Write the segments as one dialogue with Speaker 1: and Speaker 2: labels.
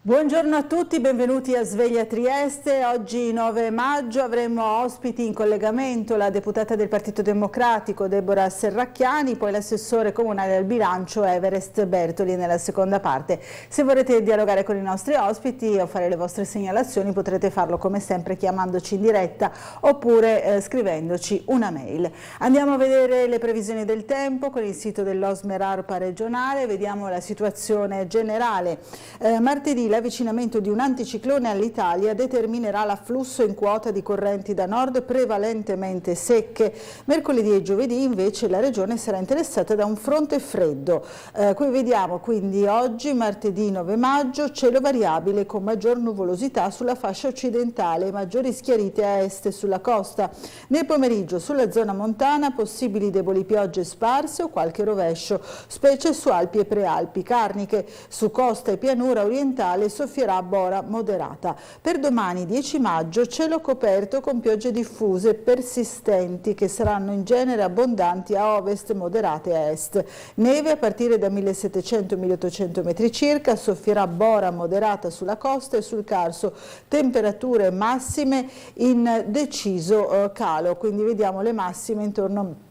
Speaker 1: Buongiorno a tutti, benvenuti a Sveglia Trieste. Oggi 9 maggio avremo ospiti in collegamento la deputata del Partito Democratico Deborah Serracchiani, poi l'assessore comunale al bilancio Everest Bertoli nella seconda parte. Se vorrete dialogare con i nostri ospiti o fare le vostre segnalazioni potrete farlo come sempre chiamandoci in diretta oppure scrivendoci una mail. Andiamo a vedere le previsioni del tempo con il sito dell'Osmer-ARPA regionale, vediamo la situazione generale. Martedì l'avvicinamento di un anticiclone all'Italia determinerà l'afflusso in quota di correnti da nord prevalentemente secche. Mercoledì e giovedì invece la regione sarà interessata da un fronte freddo. Qui vediamo quindi oggi, martedì 9 maggio, cielo variabile con maggior nuvolosità sulla fascia occidentale e maggiori schiarite a est sulla costa. Nel pomeriggio sulla zona montana possibili deboli piogge sparse o qualche rovescio, specie su Alpi e Prealpi Carniche. Su costa e pianura orientale soffierà bora moderata. Per domani 10 maggio cielo coperto con piogge diffuse persistenti che saranno in genere abbondanti a ovest, moderate a est. Neve a partire da 1700-1800 metri circa, soffierà bora moderata sulla costa e sul Carso. Temperature massime in deciso calo, quindi vediamo le massime intorno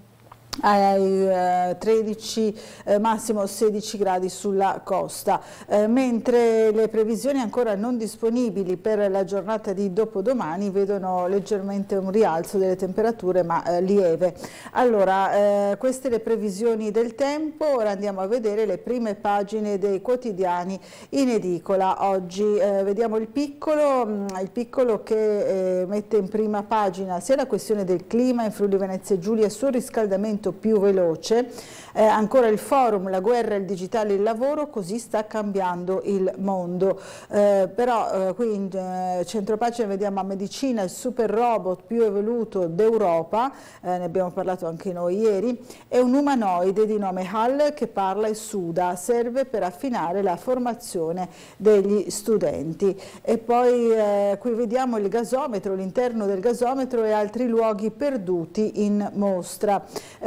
Speaker 1: ai 13, massimo 16 gradi sulla costa, mentre le previsioni ancora non disponibili per la giornata di dopodomani vedono leggermente un rialzo delle temperature ma lieve. Allora, queste le previsioni del tempo. Ora andiamo a vedere le prime pagine dei quotidiani in edicola. Oggi vediamo il piccolo che mette in prima pagina sia la questione del clima in Friuli Venezia Giulia sul riscaldamento più veloce, ancora il forum, la guerra, il digitale, il lavoro, così sta cambiando il mondo. Però qui in centropagina vediamo a medicina il super robot più evoluto d'Europa, ne abbiamo parlato anche noi ieri, è un umanoide di nome Hall che parla e suda, serve per affinare la formazione degli studenti. E poi qui vediamo il gasometro, l'interno del gasometro e altri luoghi perduti in mostra.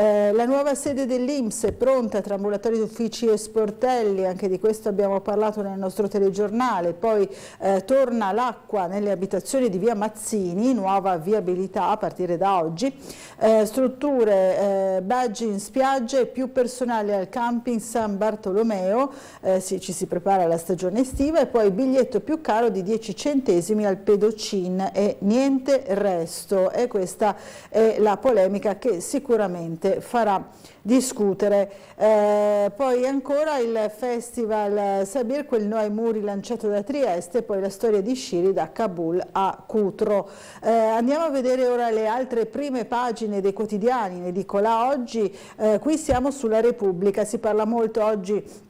Speaker 1: La nuova sede dell'INPS è pronta tra ambulatori, uffici e sportelli, anche di questo abbiamo parlato nel nostro telegiornale. Poi torna l'acqua nelle abitazioni di via Mazzini, nuova viabilità a partire da oggi, strutture, badge in spiagge, più personale al camping San Bartolomeo, ci si prepara alla stagione estiva, e poi biglietto più caro di 10 centesimi al Pedocin e niente resto, e questa è la polemica che sicuramente farà discutere. Poi ancora il festival Sabir, quel no ai muri lanciato da Trieste, poi la storia di Sciri da Kabul a Cutro. Andiamo a vedere ora le altre prime pagine dei quotidiani in edicola oggi. Qui siamo sulla Repubblica, si parla molto oggi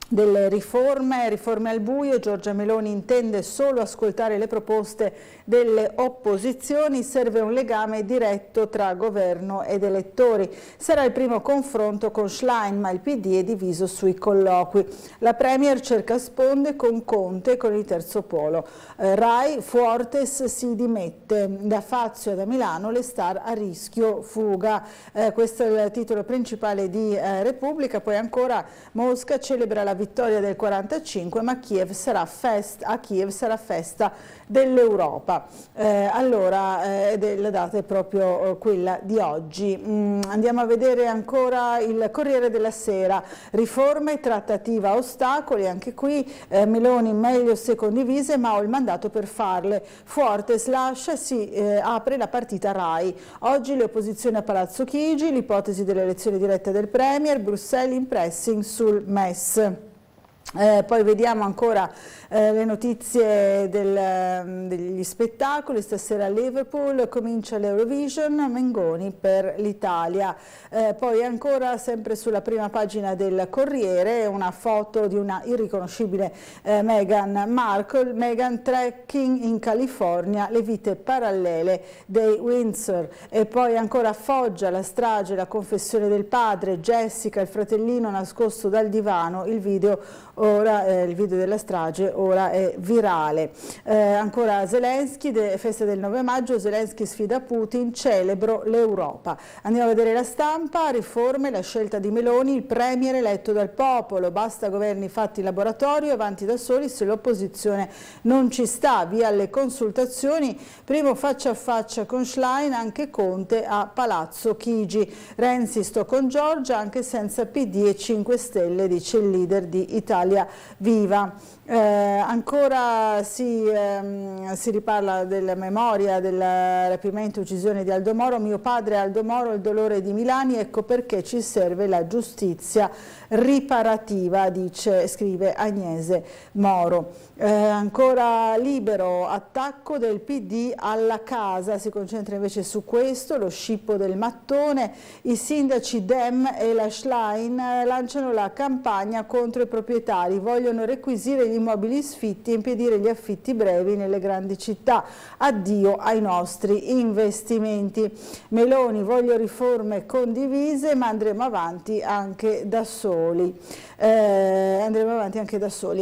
Speaker 1: delle riforme al buio. Giorgia Meloni intende solo ascoltare le proposte delle opposizioni, serve un legame diretto tra governo ed elettori. Sarà il primo confronto con Schlein, ma il PD è diviso sui colloqui. La Premier cerca sponde con Conte e con il terzo polo. Rai, Fuortes si dimette, da Fazio e da Milano le star a rischio fuga. Questo è il titolo principale di Repubblica. Poi ancora Mosca celebra la vittoria del 45, ma a Kiev sarà festa dell'Europa. Allora, la data è proprio quella di oggi. Andiamo a vedere ancora il Corriere della Sera, riforme, trattativa, ostacoli, anche qui Meloni meglio se condivise, ma ho il mandato per farle. Fuortes lascia, si apre la partita Rai. Oggi le opposizioni a Palazzo Chigi, l'ipotesi dell'elezione diretta del Premier, Bruxelles in pressing sul MES. Poi vediamo ancora le notizie degli spettacoli. Stasera a Liverpool comincia l'Eurovision, Mengoni per l'Italia. Poi ancora sempre sulla prima pagina del Corriere una foto di una irriconoscibile Meghan Markle. Meghan trekking in California, le vite parallele dei Windsor. E poi ancora Foggia, la strage, la confessione del padre, Jessica, il fratellino nascosto dal divano, il video ora il video della strage ora è virale. Ancora Zelensky, festa del 9 maggio, Zelensky sfida Putin, celebro l'Europa. Andiamo a vedere la stampa, riforme, la scelta di Meloni, il premier eletto dal popolo, basta governi fatti in laboratorio, avanti da soli se l'opposizione non ci sta, via alle consultazioni, primo faccia a faccia con Schlein, anche Conte a Palazzo Chigi. Renzi sto con Giorgia anche senza PD e 5 Stelle, dice il leader di Italia Viva. Ancora si riparla della memoria del rapimento e uccisione di Aldo Moro. Mio padre Aldo Moro, il dolore di Milani, ecco perché ci serve la giustizia riparativa, scrive Agnese Moro. Ancora Libero, attacco del PD alla casa, si concentra invece su questo, lo scippo del mattone, i sindaci Dem e la Schlein lanciano la campagna contro i proprietari, vogliono requisire gli immobili sfitti e impedire gli affitti brevi nelle grandi città, addio ai nostri investimenti. Meloni, voglio riforme condivise ma andremo avanti anche da soli.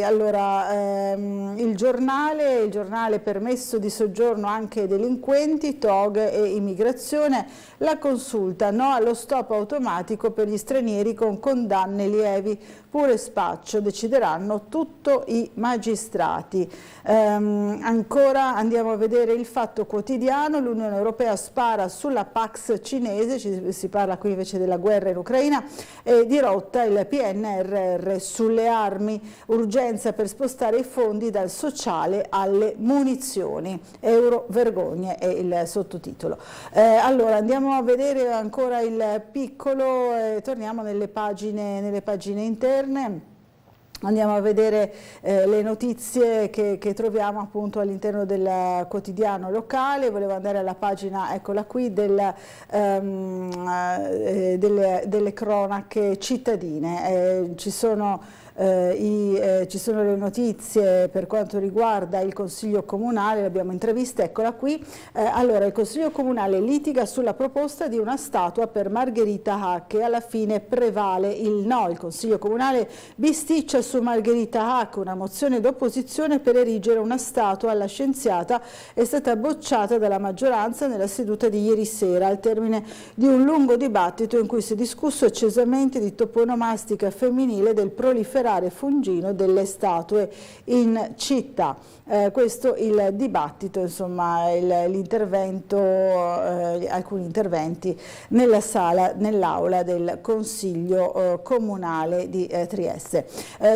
Speaker 1: Allora, il giornale permesso di soggiorno anche ai delinquenti, TOG e immigrazione, la consulta, no allo stop automatico per gli stranieri con condanne lievi, pure spaccio, decideranno tutto i magistrati. Ancora andiamo a vedere il Fatto Quotidiano, l'Unione Europea spara sulla Pax cinese, si parla qui invece della guerra in Ucraina, e dirotta il PNRR sulle armi, urgenza per spostare i fondi dal sociale alle munizioni, euro vergogne è il sottotitolo. Allora andiamo a vedere ancora il Piccolo, torniamo nelle pagine interne. Andiamo a vedere le notizie che troviamo appunto all'interno del quotidiano locale. Volevo andare alla pagina, eccola qui, delle cronache cittadine. Ci sono le notizie per quanto riguarda il Consiglio Comunale, l'abbiamo intervista, eccola qui. Allora, il Consiglio Comunale litiga sulla proposta di una statua per Margherita Hack e alla fine prevale il no. Il Consiglio Comunale bisticcia su Margherita Hack, una mozione d'opposizione per erigere una statua alla scienziata è stata bocciata dalla maggioranza nella seduta di ieri sera, al termine di un lungo dibattito in cui si è discusso accesamente di toponomastica femminile, del proliferare fungino delle statue in città. Questo il dibattito, insomma, l'intervento, alcuni interventi nell'aula del Consiglio Comunale di Trieste.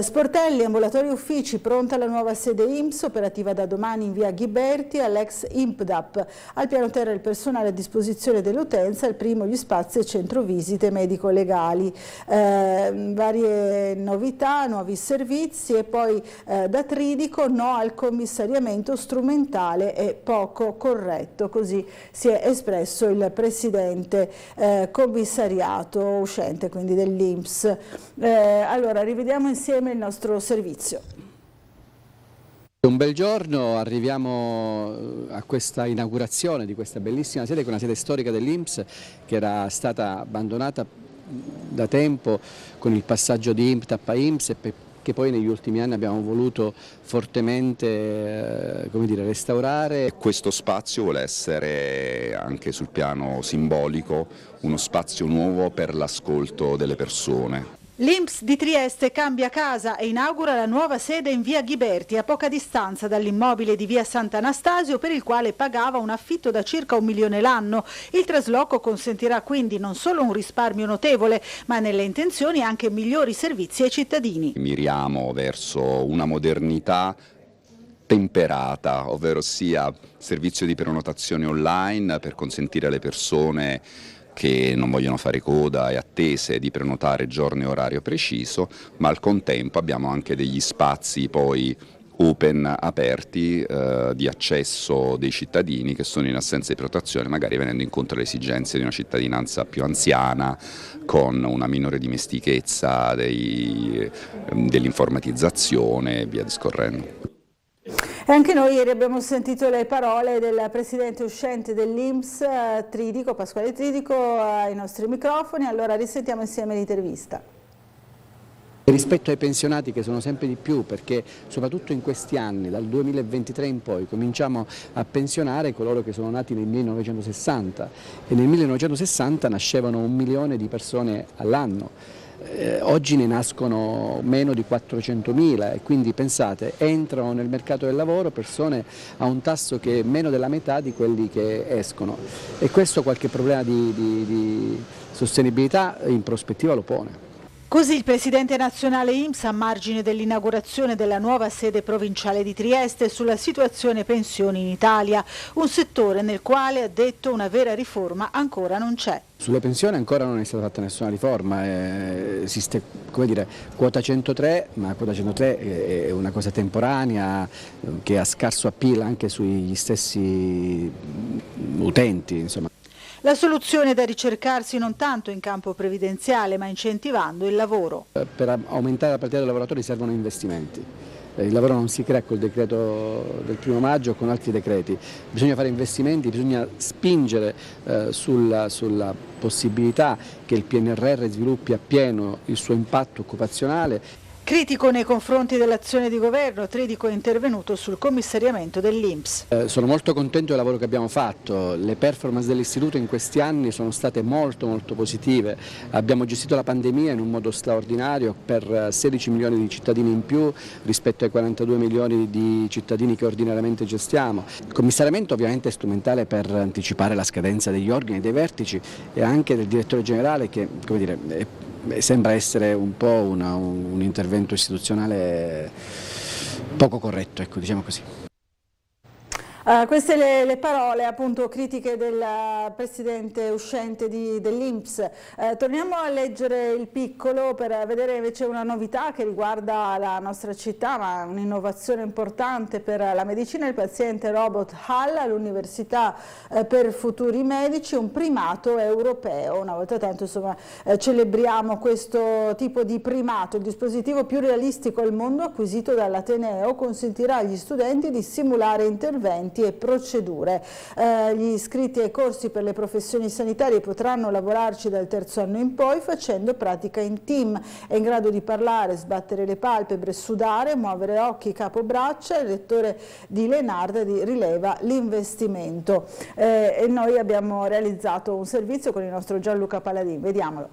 Speaker 1: Sportelli, ambulatori uffici, pronta la nuova sede INPS, operativa da domani in via Ghiberti, all'ex INPDAP. Al piano terra il personale a disposizione dell'utenza, al primo gli spazi e centro visite medico-legali. Varie novità, nuovi servizi e poi da Tridico no al commissariamento strumentale e poco corretto, così si è espresso il presidente commissariato uscente, quindi dell'INPS. Allora rivediamo insieme il nostro servizio.
Speaker 2: Un bel giorno, arriviamo a questa inaugurazione di questa bellissima sede, che è una sede storica dell'INPS che era stata abbandonata da tempo con il passaggio di INPDAP a INPS e che poi negli ultimi anni abbiamo voluto fortemente restaurare.
Speaker 3: Questo spazio vuole essere anche sul piano simbolico uno spazio nuovo per l'ascolto delle persone.
Speaker 1: L'INPS di Trieste cambia casa e inaugura la nuova sede in via Ghiberti, a poca distanza dall'immobile di via Sant'Anastasio, per il quale pagava un affitto da circa 1 milione l'anno. Il trasloco consentirà quindi non solo un risparmio notevole, ma nelle intenzioni anche migliori servizi ai cittadini.
Speaker 3: Miriamo verso una modernità temperata, ovvero sia servizio di prenotazione online per consentire alle persone che non vogliono fare coda e attese di prenotare giorno e orario preciso, ma al contempo abbiamo anche degli spazi poi open, aperti, di accesso dei cittadini che sono in assenza di prenotazione, magari venendo incontro alle esigenze di una cittadinanza più anziana, con una minore dimestichezza dell'informatizzazione e via discorrendo.
Speaker 1: E anche noi ieri abbiamo sentito le parole del presidente uscente dell'INPS, Pasquale Tridico, ai nostri microfoni. Allora risentiamo insieme l'intervista.
Speaker 2: Rispetto ai pensionati, che sono sempre di più, perché soprattutto in questi anni, dal 2023 in poi, cominciamo a pensionare coloro che sono nati nel 1960 e nel 1960 nascevano 1 milione di persone all'anno. Oggi ne nascono meno di 400.000 e quindi pensate, entrano nel mercato del lavoro persone a un tasso che è meno della metà di quelli che escono, e questo qualche problema di sostenibilità in prospettiva lo pone.
Speaker 1: Così il presidente nazionale INPS a margine dell'inaugurazione della nuova sede provinciale di Trieste sulla situazione pensioni in Italia, un settore nel quale, ha detto, una vera riforma ancora non c'è.
Speaker 2: Sulle pensioni ancora non è stata fatta nessuna riforma, esiste, come dire, quota 103, ma quota 103 è una cosa temporanea che ha scarso appeal anche sugli stessi utenti, insomma.
Speaker 1: La soluzione è da ricercarsi non tanto in campo previdenziale, ma incentivando il lavoro.
Speaker 2: Per aumentare la platea dei lavoratori servono investimenti. Il lavoro non si crea col decreto del 1° maggio o con altri decreti, bisogna fare investimenti, bisogna spingere sulla possibilità che il PNRR sviluppi appieno il suo impatto occupazionale.
Speaker 1: Critico nei confronti dell'azione di governo, Tridico è intervenuto sul commissariamento dell'INPS.
Speaker 2: Sono molto contento del lavoro che abbiamo fatto, le performance dell'istituto in questi anni sono state molto positive, abbiamo gestito la pandemia in un modo straordinario per 16 milioni di cittadini in più rispetto ai 42 milioni di cittadini che ordinariamente gestiamo. Il commissariamento ovviamente è strumentale per anticipare la scadenza degli organi e dei vertici e anche del direttore generale che, come dire, sembra essere un po' un intervento istituzionale poco corretto, ecco, diciamo così.
Speaker 1: Queste le parole appunto critiche del presidente uscente dell'INPS. Torniamo a leggere il piccolo per vedere invece una novità che riguarda la nostra città, ma un'innovazione importante per la medicina, il paziente robot HAL all'Università per Futuri Medici, un primato europeo. Una volta tanto insomma celebriamo questo tipo di primato. Il dispositivo più realistico al mondo acquisito dall'Ateneo consentirà agli studenti di simulare interventi e procedure. Gli iscritti ai corsi per le professioni sanitarie potranno lavorarci dal 3° anno in poi facendo pratica in team. È in grado di parlare, sbattere le palpebre, sudare, muovere occhi, capo, braccia. Il rettore di Lenard rileva l'investimento. E noi abbiamo realizzato un servizio con il nostro Gianluca Paladin. Vediamolo.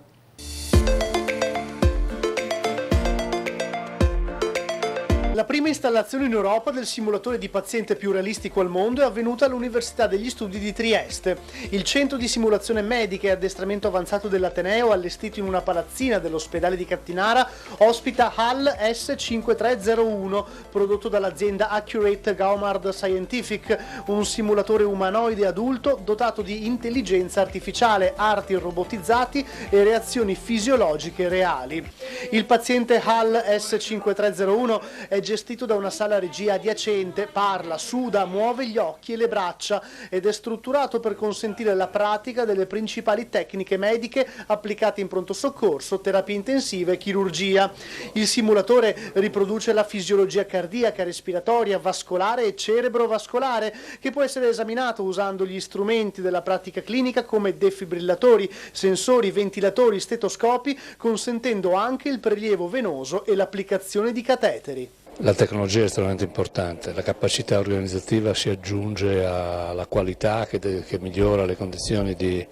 Speaker 4: La prima installazione in Europa del simulatore di paziente più realistico al mondo è avvenuta all'Università degli Studi di Trieste. Il centro di simulazione medica e addestramento avanzato dell'Ateneo, allestito in una palazzina dell'ospedale di Cattinara, ospita HAL S5301, prodotto dall'azienda Accurate Gaumard Scientific, un simulatore umanoide adulto dotato di intelligenza artificiale, arti robotizzati e reazioni fisiologiche reali. Il paziente HAL S5301 è gestito da una sala regia adiacente, parla, suda, muove gli occhi e le braccia ed è strutturato per consentire la pratica delle principali tecniche mediche applicate in pronto soccorso, terapie intensive e chirurgia. Il simulatore riproduce la fisiologia cardiaca, respiratoria, vascolare e cerebrovascolare, che può essere esaminato usando gli strumenti della pratica clinica come defibrillatori, sensori, ventilatori, stetoscopi, consentendo anche il prelievo venoso e l'applicazione di cateteri.
Speaker 5: La tecnologia è estremamente importante, la capacità organizzativa si aggiunge alla qualità che migliora le condizioni di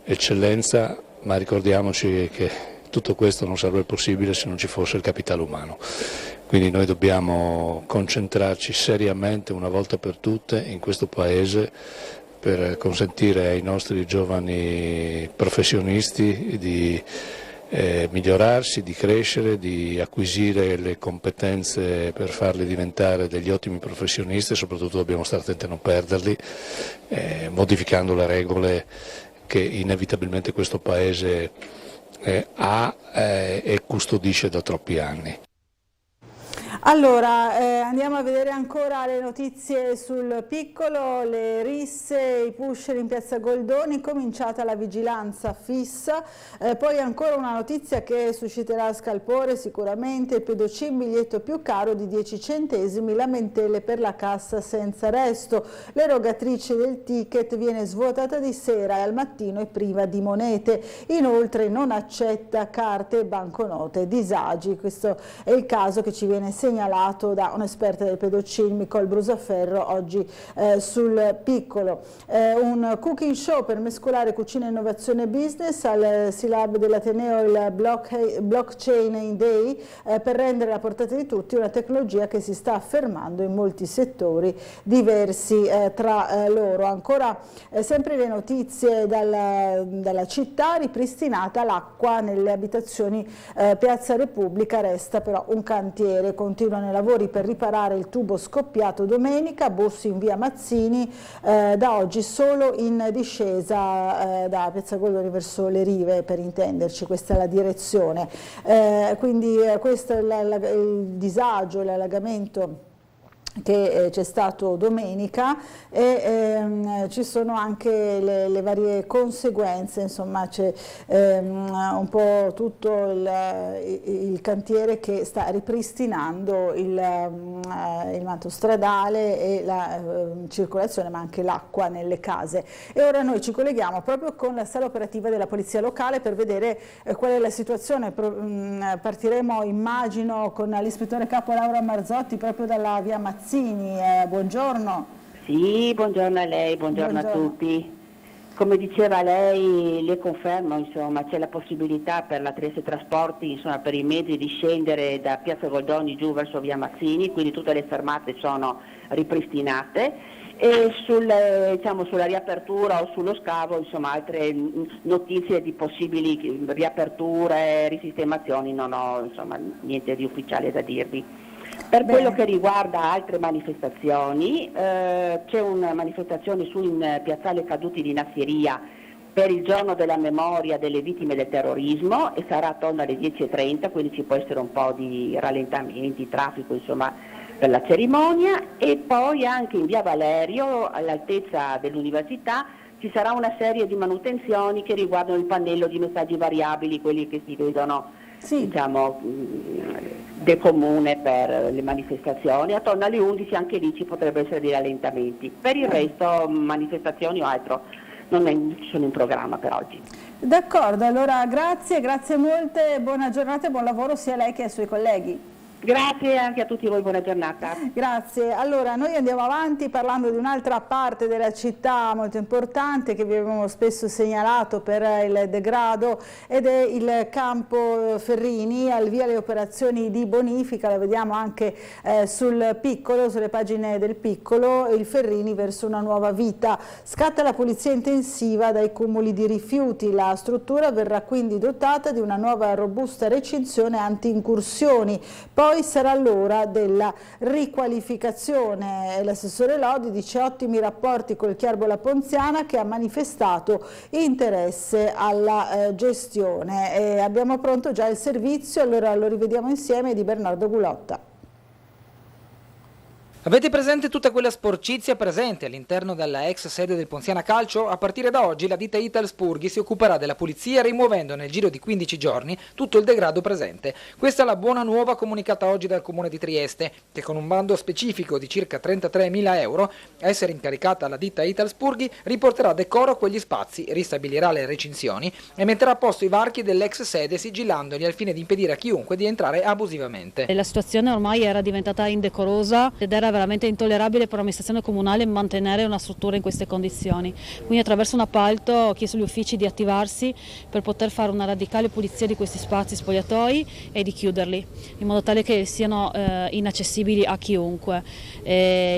Speaker 5: eccellenza, ma ricordiamoci che tutto questo non sarebbe possibile se non ci fosse il capitale umano. Quindi noi dobbiamo concentrarci seriamente una volta per tutte in questo Paese per consentire ai nostri giovani professionisti di migliorarsi, di crescere, di acquisire le competenze per farli diventare degli ottimi professionisti e soprattutto dobbiamo stare attenti a non perderli, modificando le regole che inevitabilmente questo Paese ha e custodisce da troppi anni.
Speaker 1: Allora, andiamo a vedere ancora le notizie sul Piccolo, le risse, i pusher in piazza Goldoni, cominciata la vigilanza fissa, poi ancora una notizia che susciterà scalpore sicuramente, il pedocin biglietto più caro di 10 centesimi, lamentele per la cassa senza resto, l'erogatrice del ticket viene svuotata di sera e al mattino è priva di monete, inoltre non accetta carte e banconote, disagi, questo è il caso che ci viene segnalato da un'esperta del pedocin, Nicole Brusaferro, oggi sul Piccolo. Un cooking show per mescolare cucina, innovazione e business, al Silab dell'Ateneo il Blockchain Day, per rendere alla portata di tutti una tecnologia che si sta affermando in molti settori diversi tra loro. Ancora sempre le notizie dalla città, ripristinata l'acqua nelle abitazioni Piazza Repubblica, resta però un cantiere, continuano i lavori per riparare il tubo scoppiato domenica, Bossi in via Mazzini, da oggi solo in discesa da Piazza Goldoni verso le rive, per intenderci, questa è la direzione. Quindi questo è il disagio, l'allagamento che c'è stato domenica, e ci sono anche le varie conseguenze, insomma c'è un po' tutto il cantiere che sta ripristinando il manto stradale e la circolazione, ma anche l'acqua nelle case. E ora noi ci colleghiamo proprio con la sala operativa della Polizia Locale per vedere qual è la situazione. Partiremo, immagino, con l'ispettore capo Laura Marzotti proprio dalla via Mazzini. Buongiorno.
Speaker 6: Sì, buongiorno a lei, buongiorno a tutti. Come diceva lei, le confermo, insomma, c'è la possibilità per la Trieste Trasporti, insomma, per i mezzi di scendere da Piazza Goldoni giù verso via Mazzini, quindi tutte le fermate sono ripristinate, e sulla riapertura o sullo scavo, insomma, altre notizie di possibili riaperture, risistemazioni, non ho, insomma, niente di ufficiale da dirvi. Per quello che riguarda altre manifestazioni, c'è una manifestazione in Piazzale Caduti di Nassieria per il giorno della memoria delle vittime del terrorismo, e sarà attorno alle 10:30, quindi ci può essere un po' di rallentamenti, traffico, insomma, per la cerimonia. E poi anche in via Valerio, all'altezza dell'università, ci sarà una serie di manutenzioni che riguardano il pannello di messaggi variabili, quelli che si vedono, diciamo, del comune per le manifestazioni. Attorno alle 11 anche lì ci potrebbero essere dei rallentamenti. Per il resto manifestazioni o altro non sono in programma per oggi.
Speaker 1: D'accordo, allora grazie molte, buona giornata e buon lavoro sia a lei che ai suoi colleghi.
Speaker 6: Grazie anche a tutti voi, buona giornata.
Speaker 1: Grazie. Allora noi andiamo avanti parlando di un'altra parte della città molto importante che vi abbiamo spesso segnalato per il degrado, ed è il campo Ferrini, al via le operazioni di bonifica, la vediamo anche sul Piccolo, sulle pagine del Piccolo, il Ferrini verso una nuova vita. Scatta la pulizia intensiva dai cumuli di rifiuti, la struttura verrà quindi dotata di una nuova robusta recinzione anti-incursioni. Poi sarà l'ora della riqualificazione. L'assessore Lodi dice ottimi rapporti col Chiarbola Ponziana, che ha manifestato interesse alla gestione. Abbiamo pronto già il servizio, allora lo rivediamo insieme, di Bernardo Gulotta.
Speaker 7: Avete presente tutta quella sporcizia presente all'interno della ex sede del Ponziana Calcio? A partire da oggi la ditta Italspurghi si occuperà della pulizia, rimuovendo nel giro di 15 giorni tutto il degrado presente. Questa è la buona nuova comunicata oggi dal Comune di Trieste, che con un bando specifico di circa 33.000 euro a essere incaricata alla ditta Italspurghi riporterà decoro a quegli spazi, ristabilirà le recinzioni e metterà a posto i varchi dell'ex sede, sigillandoli al fine di impedire a chiunque di entrare abusivamente.
Speaker 8: La situazione ormai era diventata indecorosa ed era veramente intollerabile per l'amministrazione comunale mantenere una struttura in queste condizioni. Quindi attraverso un appalto ho chiesto agli uffici di attivarsi per poter fare una radicale pulizia di questi spazi spogliatoi e di chiuderli, in modo tale che siano inaccessibili a chiunque.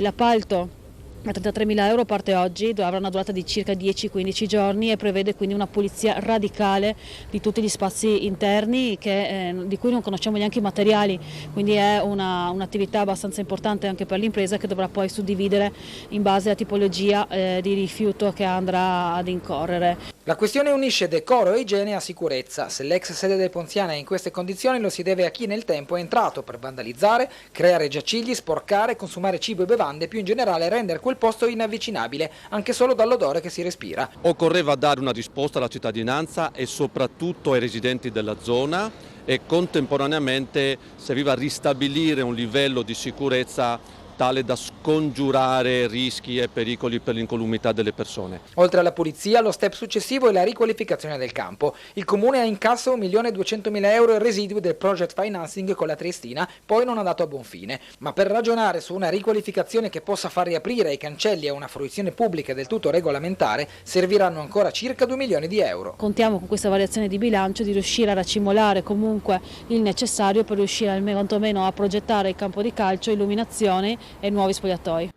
Speaker 8: L'appalto a 33.000 euro parte oggi, avrà una durata di circa 10-15 giorni e prevede quindi una pulizia radicale di tutti gli spazi interni di cui non conosciamo neanche i materiali, quindi è un'attività abbastanza importante anche per l'impresa, che dovrà poi suddividere in base alla tipologia di rifiuto che andrà ad incorrere.
Speaker 7: La questione unisce decoro e igiene a sicurezza. Se l'ex sede del Ponziana è in queste condizioni, lo si deve a chi nel tempo è entrato per vandalizzare, creare giacigli, sporcare, consumare cibo e bevande, più in generale rendere quel posto inavvicinabile, anche solo dall'odore che si respira.
Speaker 9: Occorreva dare una risposta alla cittadinanza e soprattutto ai residenti della zona, e contemporaneamente serviva ristabilire un livello di sicurezza tale da scongiurare rischi e pericoli per l'incolumità delle persone.
Speaker 7: Oltre alla pulizia, lo step successivo è la riqualificazione del campo. Il comune ha in cassa 1.200.000 euro in residui del project financing con la Triestina, poi non andato a buon fine. Ma per ragionare su una riqualificazione che possa far riaprire i cancelli a una fruizione pubblica del tutto regolamentare, serviranno ancora circa 2 milioni di euro.
Speaker 8: Contiamo con questa variazione di bilancio di riuscire a racimolare comunque il necessario per riuscire almeno a progettare il campo di calcio, illuminazione e nuovi spogliatoi.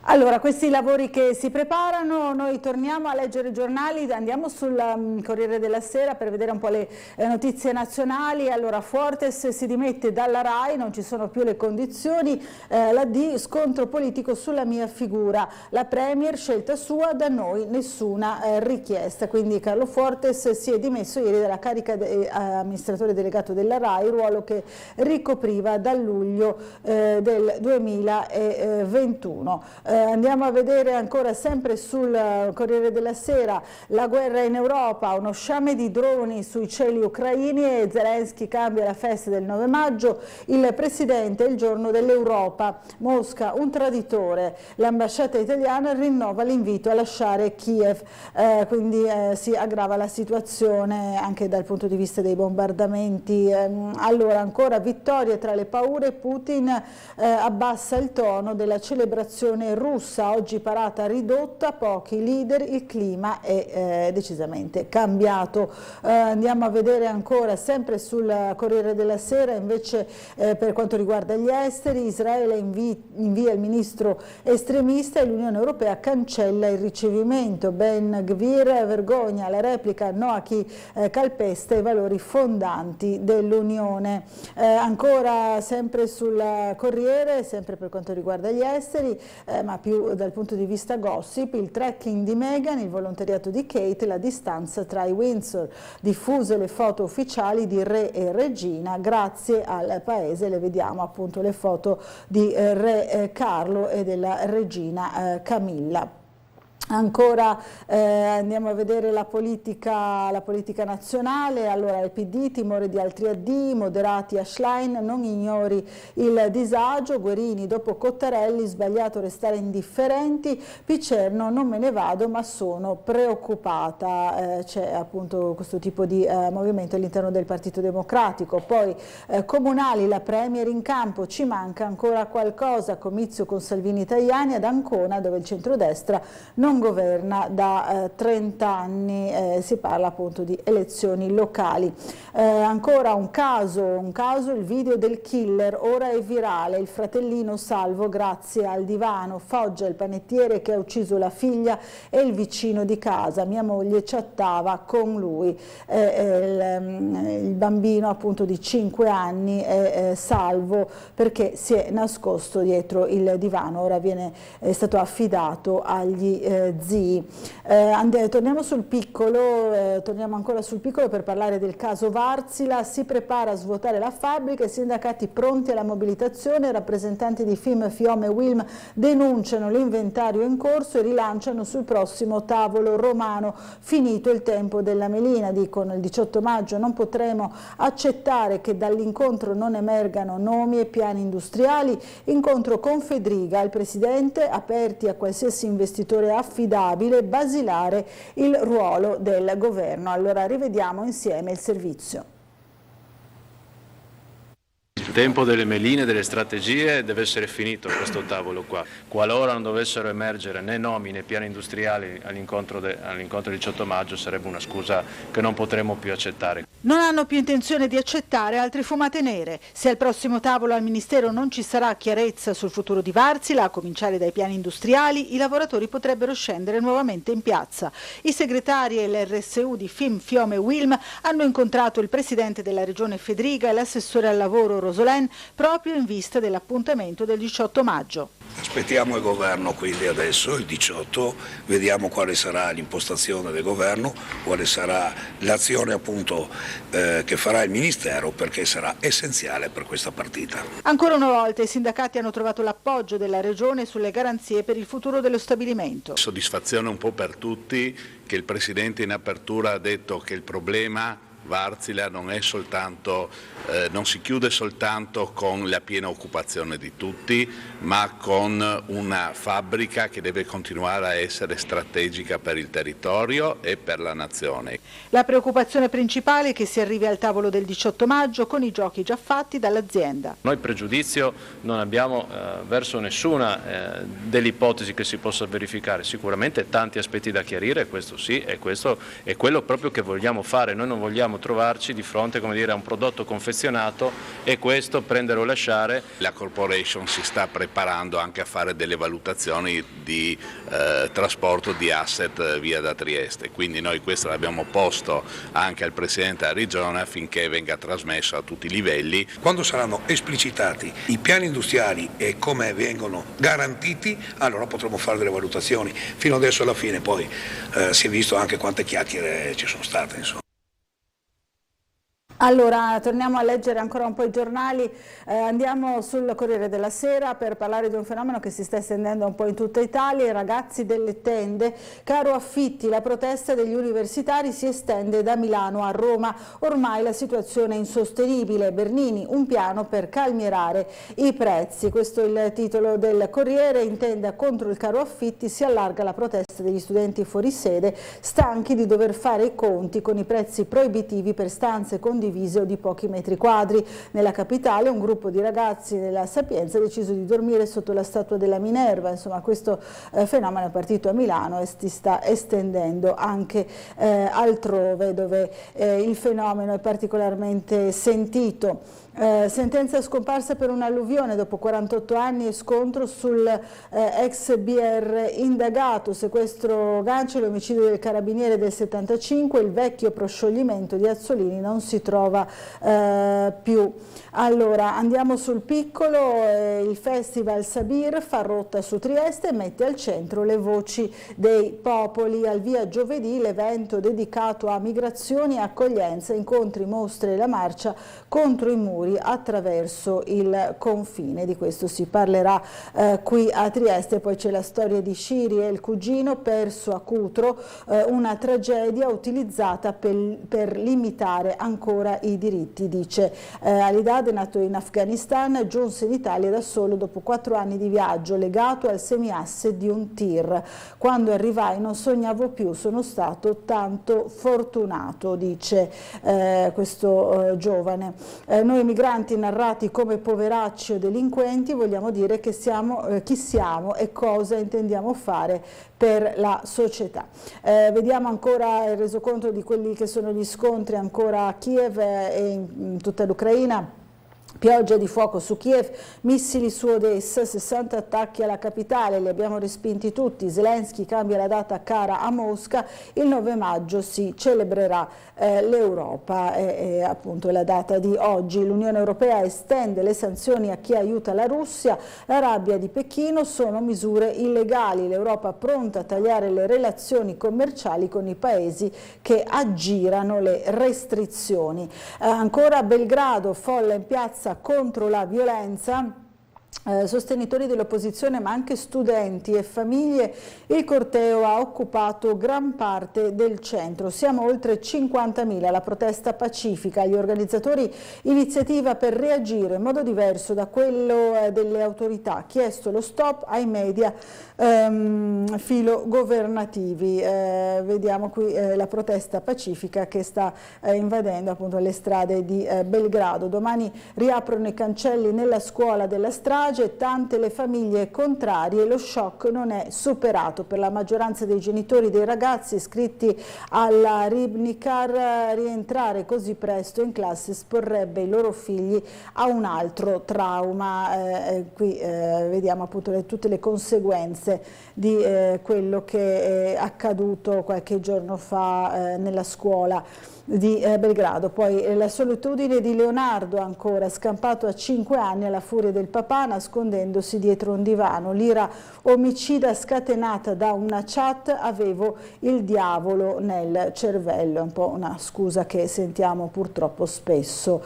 Speaker 1: Allora, questi lavori che si preparano, noi torniamo a leggere i giornali, andiamo sul Corriere della Sera per vedere un po' le notizie nazionali. Allora, Fuortes si dimette dalla RAI, non ci sono più le condizioni, la D, scontro politico sulla mia figura, la Premier, scelta sua, da noi nessuna richiesta. Quindi Carlo Fuortes si è dimesso ieri dalla carica di amministratore delegato della RAI, ruolo che ricopriva dal luglio del 2021. Andiamo a vedere ancora sempre sul Corriere della Sera la guerra in Europa, uno sciame di droni sui cieli ucraini e Zelensky cambia la festa del 9 maggio, il presidente il giorno dell'Europa, Mosca un traditore, l'ambasciata italiana rinnova l'invito a lasciare Kiev, quindi si aggrava la situazione anche dal punto di vista dei bombardamenti. Allora ancora vittorie tra le paure, Putin abbassa il tono della celebrazione russa, oggi parata ridotta, pochi leader, il clima è decisamente cambiato. Andiamo a vedere ancora sempre sul Corriere della Sera invece per quanto riguarda gli esteri, Israele invia il ministro estremista e l'Unione Europea cancella il ricevimento, Ben Gvir vergogna la replica, no a chi calpesta i valori fondanti dell'Unione. Ancora sempre sul Corriere, sempre per quanto riguarda gli esteri, ma più dal punto di vista gossip, il trekking di Meghan, il volontariato di Kate, la distanza tra i Windsor, diffuse le foto ufficiali di re e regina, grazie al paese, le vediamo appunto le foto di re Carlo e della regina Camilla. Ancora andiamo a vedere la politica nazionale. Allora il PD, timore di altri AD, moderati a Schlein, non ignori il disagio, Guerini dopo Cottarelli, sbagliato restare indifferenti, Picerno non me ne vado ma sono preoccupata, c'è appunto questo tipo di movimento all'interno del Partito Democratico. Poi comunali, la Premier in campo, ci manca ancora qualcosa, comizio con Salvini Tajani ad Ancona dove il centrodestra non governa da 30 anni, si parla appunto di elezioni locali. Ancora un caso, il video del killer, ora è virale, il fratellino salvo grazie al divano, Foggia il panettiere che ha ucciso la figlia e il vicino di casa, mia moglie chattava con lui, il bambino appunto di 5 anni è salvo perché si è nascosto dietro il divano, ora è stato affidato agli zii. Torniamo sul piccolo, torniamo ancora sul piccolo per parlare del caso Varsila, si prepara a svuotare la fabbrica, i sindacati pronti alla mobilitazione, rappresentanti di FIM, FIOM e WILM denunciano l'inventario in corso e rilanciano sul prossimo tavolo romano, finito il tempo della melina, dicono il 18 maggio non potremo accettare che dall'incontro non emergano nomi e piani industriali, incontro con Fedriga, il presidente aperti a qualsiasi investitore affidabile, basilare il ruolo del governo. Allora rivediamo insieme il servizio.
Speaker 10: Il tempo delle meline, delle strategie deve essere finito a questo tavolo qua. Qualora non dovessero emergere né nomi né piani industriali all'incontro del 18 maggio sarebbe una scusa che non potremo più accettare.
Speaker 1: Non hanno più intenzione di accettare altre fumate nere. Se al prossimo tavolo al Ministero non ci sarà chiarezza sul futuro di Wärtsilä, a cominciare dai piani industriali, i lavoratori potrebbero scendere nuovamente in piazza. I segretari e l'RSU di FIM, FIOM e WILM hanno incontrato il presidente della regione Fedriga e l'assessore al lavoro Rosolén proprio in vista dell'appuntamento del 18 maggio.
Speaker 11: Aspettiamo il governo quindi adesso, il 18, vediamo quale sarà l'impostazione del governo, quale sarà l'azione appunto che farà il Ministero, perché sarà essenziale per questa partita.
Speaker 1: Ancora una volta i sindacati hanno trovato l'appoggio della regione sulle garanzie per il futuro dello stabilimento.
Speaker 12: Soddisfazione un po' per tutti che il Presidente in apertura ha detto che il problema Wärtsilä non è soltanto, non si chiude soltanto con la piena occupazione di tutti, ma con una fabbrica che deve continuare a essere strategica per il territorio e per la nazione.
Speaker 1: La preoccupazione principale è che si arrivi al tavolo del 18 maggio con i giochi già fatti dall'azienda.
Speaker 10: Noi pregiudizio non abbiamo verso nessuna delle ipotesi che si possa verificare, sicuramente tanti aspetti da chiarire, questo sì, e questo è quello proprio che vogliamo fare. Noi non vogliamo trovarci di fronte, come dire, a un prodotto confezionato e questo prendere o lasciare.
Speaker 12: La corporation si sta preparando anche a fare delle valutazioni di trasporto di asset via da Trieste, quindi noi questo l'abbiamo posto anche al Presidente della Regione affinché venga trasmesso a tutti i livelli.
Speaker 11: Quando saranno esplicitati i piani industriali e come vengono garantiti, allora potremo fare delle valutazioni. Fino adesso alla fine poi si è visto anche quante chiacchiere ci sono state, insomma.
Speaker 1: Allora, torniamo a leggere ancora un po' i giornali, andiamo sul Corriere della Sera per parlare di un fenomeno che si sta estendendo un po' in tutta Italia, i ragazzi delle tende, caro affitti, la protesta degli universitari si estende da Milano a Roma, ormai la situazione è insostenibile, Bernini, un piano per calmierare i prezzi, questo è il titolo del Corriere, in tenda contro il caro affitti si allarga la protesta degli studenti fuori sede, stanchi di dover fare i conti con i prezzi proibitivi per stanze condivise o di pochi metri quadri. Nella capitale un gruppo di ragazzi della Sapienza ha deciso di dormire sotto la statua della Minerva, insomma questo fenomeno è partito a Milano e si sta estendendo anche altrove dove il fenomeno è particolarmente sentito. Sentenza scomparsa per un'alluvione dopo 48 anni e scontro sul ex BR indagato, sequestro Gancel, omicidio del carabiniere del 75, il vecchio proscioglimento di Azzolini non si trova più. Allora andiamo sul piccolo, il festival Sabir fa rotta su Trieste e mette al centro le voci dei popoli, al via giovedì l'evento dedicato a migrazioni e accoglienza, incontri, mostre e la marcia contro i muri attraverso il confine, di questo si parlerà qui a Trieste. Poi c'è la storia di Shiri e il cugino perso a Cutro, una tragedia utilizzata per limitare ancora i diritti, dice Alidad, è nato in Afghanistan, giunse in Italia da solo dopo 4 anni di viaggio, legato al semiasse di un tir. Quando arrivai non sognavo più, sono stato tanto fortunato, dice questo giovane. Noi migranti narrati come poveracci o delinquenti vogliamo dire che chi siamo e cosa intendiamo fare per la società. Vediamo ancora il resoconto di quelli che sono gli scontri ancora a Kiev e in tutta l'Ucraina. Pioggia di fuoco su Kiev, missili su Odessa, 60 attacchi alla capitale, li abbiamo respinti tutti, Zelensky cambia la data cara a Mosca, il 9 maggio si celebrerà l'Europa, appunto la data di oggi. L'Unione Europea estende le sanzioni a chi aiuta la Russia, la rabbia di Pechino, sono misure illegali, l'Europa pronta a tagliare le relazioni commerciali con i paesi che aggirano le restrizioni. Ancora a Belgrado, folla in piazza contro la violenza, sostenitori dell'opposizione ma anche studenti e famiglie, il corteo ha occupato gran parte del centro, siamo oltre 50.000, la protesta pacifica, gli organizzatori iniziativa per reagire in modo diverso da quello delle autorità, chiesto lo stop ai media filogovernativi. Vediamo qui la protesta pacifica che sta invadendo appunto le strade di Belgrado. Domani riaprono i cancelli nella scuola della strada, strage, tante le famiglie contrarie, lo shock non è superato. Per la maggioranza dei genitori dei ragazzi iscritti alla Ribnikar rientrare così presto in classe esporrebbe i loro figli a un altro trauma. Qui vediamo appunto tutte le conseguenze di quello che è accaduto qualche giorno fa nella scuola di Belgrado. Poi la solitudine di Leonardo, ancora scampato a 5 anni alla furia del papà nascondendosi dietro un divano. L'ira omicida scatenata da una chat: avevo il diavolo nel cervello. È un po' una scusa che sentiamo purtroppo spesso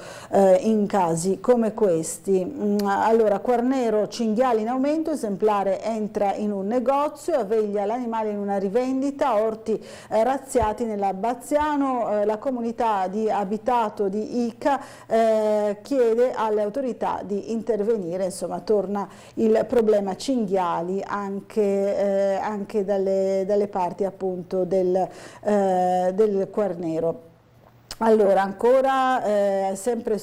Speaker 1: in casi come questi. Allora, Quarnero, cinghiali in aumento, esemplare entra in un negozio, avveglia l'animale in una rivendita, orti razziati nell'Abbaziano. La comunità di abitato di Ica chiede alle autorità di intervenire. Insomma, torna il problema cinghiali anche dalle parti appunto del Quarnero. Allora, ancora sempre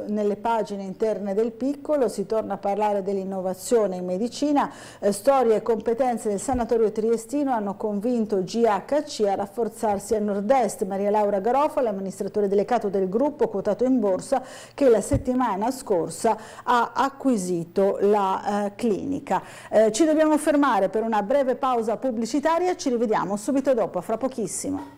Speaker 1: nelle pagine interne del Piccolo si torna a parlare dell'innovazione in medicina. Storie e competenze del sanatorio triestino hanno convinto GHC a rafforzarsi a nord-est. Maria Laura Garofalo, amministratore delegato del gruppo quotato in borsa, che la settimana scorsa ha acquisito la clinica. Ci dobbiamo fermare per una breve pausa pubblicitaria, ci rivediamo subito dopo, fra pochissimo.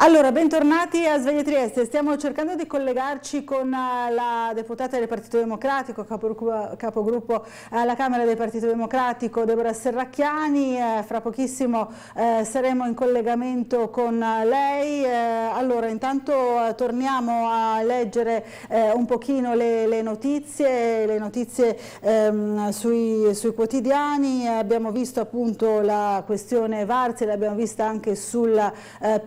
Speaker 1: Allora, bentornati a Sveglia Trieste. Stiamo cercando di collegarci con la deputata del Partito Democratico, capogruppo alla Camera del Partito Democratico, Deborah Serracchiani. Fra pochissimo saremo in collegamento con lei. Allora, intanto torniamo a leggere un pochino le notizie sui quotidiani. Abbiamo visto appunto la questione Wärtsilä, l'abbiamo vista anche sul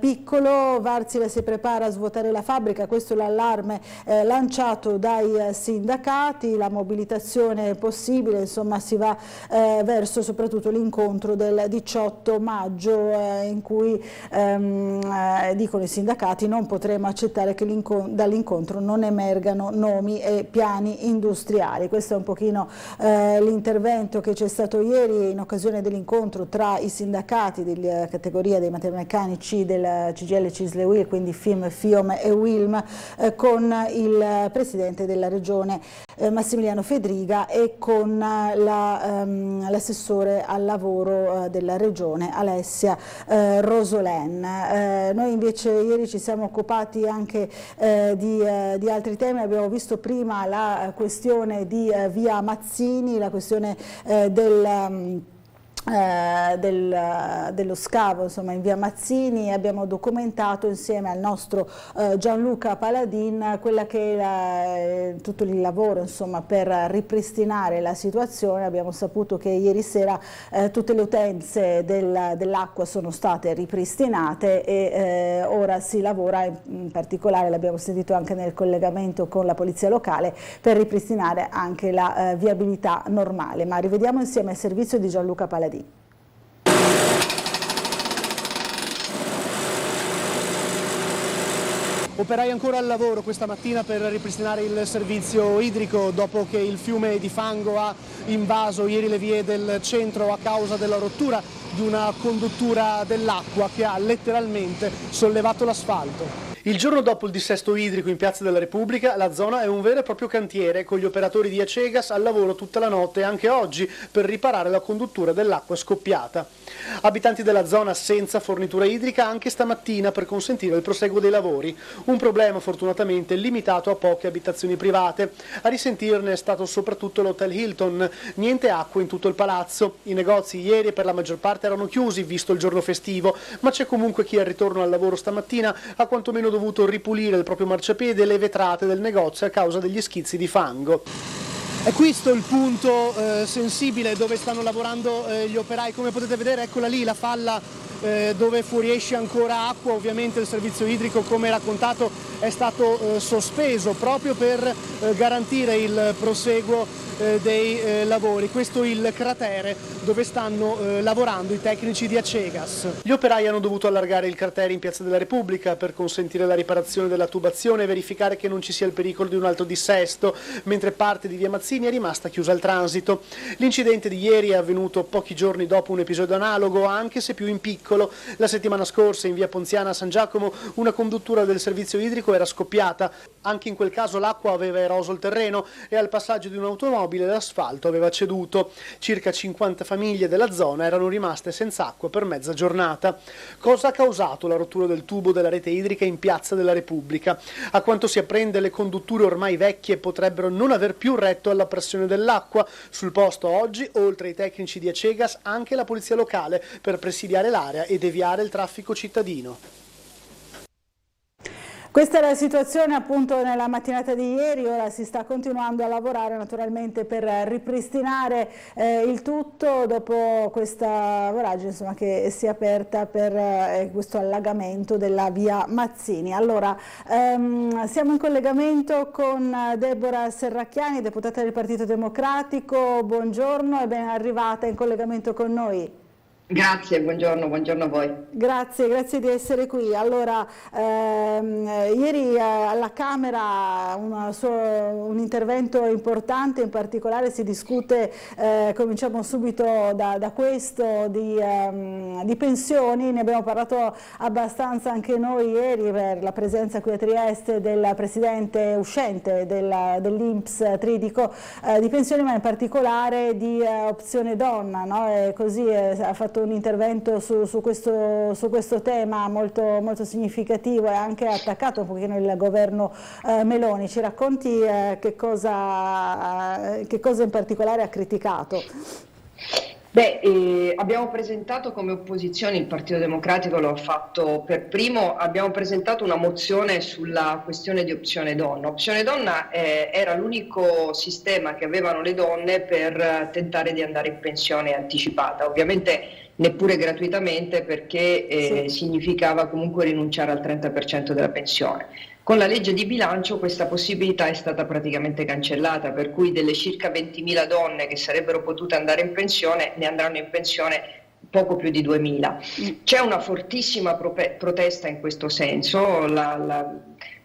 Speaker 1: Piccolo. Wärtsilä si prepara a svuotare la fabbrica, questo è l'allarme lanciato dai sindacati. La mobilitazione è possibile, insomma si va verso soprattutto l'incontro del 18 maggio in cui dicono i sindacati non potremo accettare che dall'incontro non emergano nomi e piani industriali. Questo è un pochino l'intervento che c'è stato ieri in occasione dell'incontro tra i sindacati della categoria dei metalmeccanici del CGIL Cisle UIL, quindi FIM, FIOM e UILM, con il presidente della regione Massimiliano Fedriga e con l'assessore al lavoro della regione Alessia Rosolen. Noi invece ieri ci siamo occupati anche di altri temi. Abbiamo visto prima la questione di via Mazzini, la questione dello scavo insomma in via Mazzini. Abbiamo documentato insieme al nostro Gianluca Paladin quella che è tutto il lavoro insomma per ripristinare la situazione. Abbiamo saputo che ieri sera tutte le utenze dell'acqua sono state ripristinate e ora si lavora, in particolare l'abbiamo sentito anche nel collegamento con la polizia locale, per ripristinare anche la viabilità normale. Ma rivediamo insieme il servizio di Gianluca Paladin.
Speaker 4: Operai ancora al lavoro questa mattina per ripristinare il servizio idrico dopo che il fiume di fango ha invaso ieri le vie del centro a causa della rottura di una conduttura dell'acqua che ha letteralmente sollevato l'asfalto. Il giorno dopo il dissesto idrico in Piazza della Repubblica, la zona è un vero e proprio cantiere, con gli operatori di Acegas al lavoro tutta la notte e anche oggi per riparare la conduttura dell'acqua scoppiata. Abitanti della zona senza fornitura idrica anche stamattina per consentire il proseguo dei lavori. Un problema fortunatamente limitato a poche abitazioni private. A risentirne è stato soprattutto l'Hotel Hilton. Niente acqua in tutto il palazzo. I negozi ieri per la maggior parte erano chiusi visto il giorno festivo, ma c'è comunque chi al ritorno al lavoro stamattina ha quantomeno dovuto ripulire il proprio marciapiede e le vetrate del negozio a causa degli schizzi di fango. È questo il punto sensibile dove stanno lavorando gli operai. Come potete vedere, eccola lì la falla dove fuoriesce ancora acqua. Ovviamente il servizio idrico, come raccontato, è stato sospeso proprio per garantire il proseguo dei lavori. Questo è il cratere dove stanno lavorando i tecnici di Acegas. Gli operai hanno dovuto allargare il cratere in Piazza della Repubblica per consentire la riparazione della tubazione e verificare che non ci sia il pericolo di un altro dissesto, mentre parte di via Mazzini è rimasta chiusa al transito. L'incidente di ieri è avvenuto pochi giorni dopo un episodio analogo, anche se più in piccolo. La settimana scorsa in via Ponziana a San Giacomo una conduttura del servizio idrico era scoppiata. Anche in quel caso l'acqua aveva eroso il terreno e al passaggio di un'automobile l'asfalto aveva ceduto. Circa 50 famiglie della zona erano rimaste senza acqua per mezza giornata. Cosa ha causato la rottura del tubo della rete idrica in Piazza della Repubblica? A quanto si apprende, le condutture ormai vecchie potrebbero non aver più retto alla pressione dell'acqua. Sul posto oggi, oltre ai tecnici di Acegas, anche la polizia locale per presidiare l'area e deviare il traffico cittadino.
Speaker 1: Questa è la situazione appunto nella mattinata di ieri. Ora si sta continuando a lavorare naturalmente per ripristinare il tutto dopo questa voragine che si è aperta per questo allagamento della via Mazzini. Allora, siamo in collegamento con Deborah Serracchiani, deputata del Partito Democratico. Buongiorno e ben arrivata in collegamento con noi.
Speaker 13: Grazie, buongiorno a voi.
Speaker 1: Grazie di essere qui. Allora, ieri alla Camera un intervento importante, in particolare si discute, cominciamo subito da questo, di pensioni. Ne abbiamo parlato abbastanza anche noi ieri per la presenza qui a Trieste del presidente uscente dell'Inps Tridico, di pensioni, ma in particolare di opzione donna, no? E così ha fatto un intervento su questo tema molto significativo e anche attaccato un pochino il governo Meloni. Ci racconti che cosa in particolare ha criticato?
Speaker 13: Abbiamo presentato come opposizione, il Partito Democratico lo ha fatto per primo, abbiamo presentato una mozione sulla questione di opzione donna. Opzione donna era l'unico sistema che avevano le donne per tentare di andare in pensione anticipata, ovviamente neppure gratuitamente, perché significava comunque rinunciare al 30% della pensione. Con la legge di bilancio questa possibilità è stata praticamente cancellata, per cui delle circa 20.000 donne che sarebbero potute andare in pensione ne andranno in pensione poco più di 2.000. C'è una fortissima protesta in questo senso,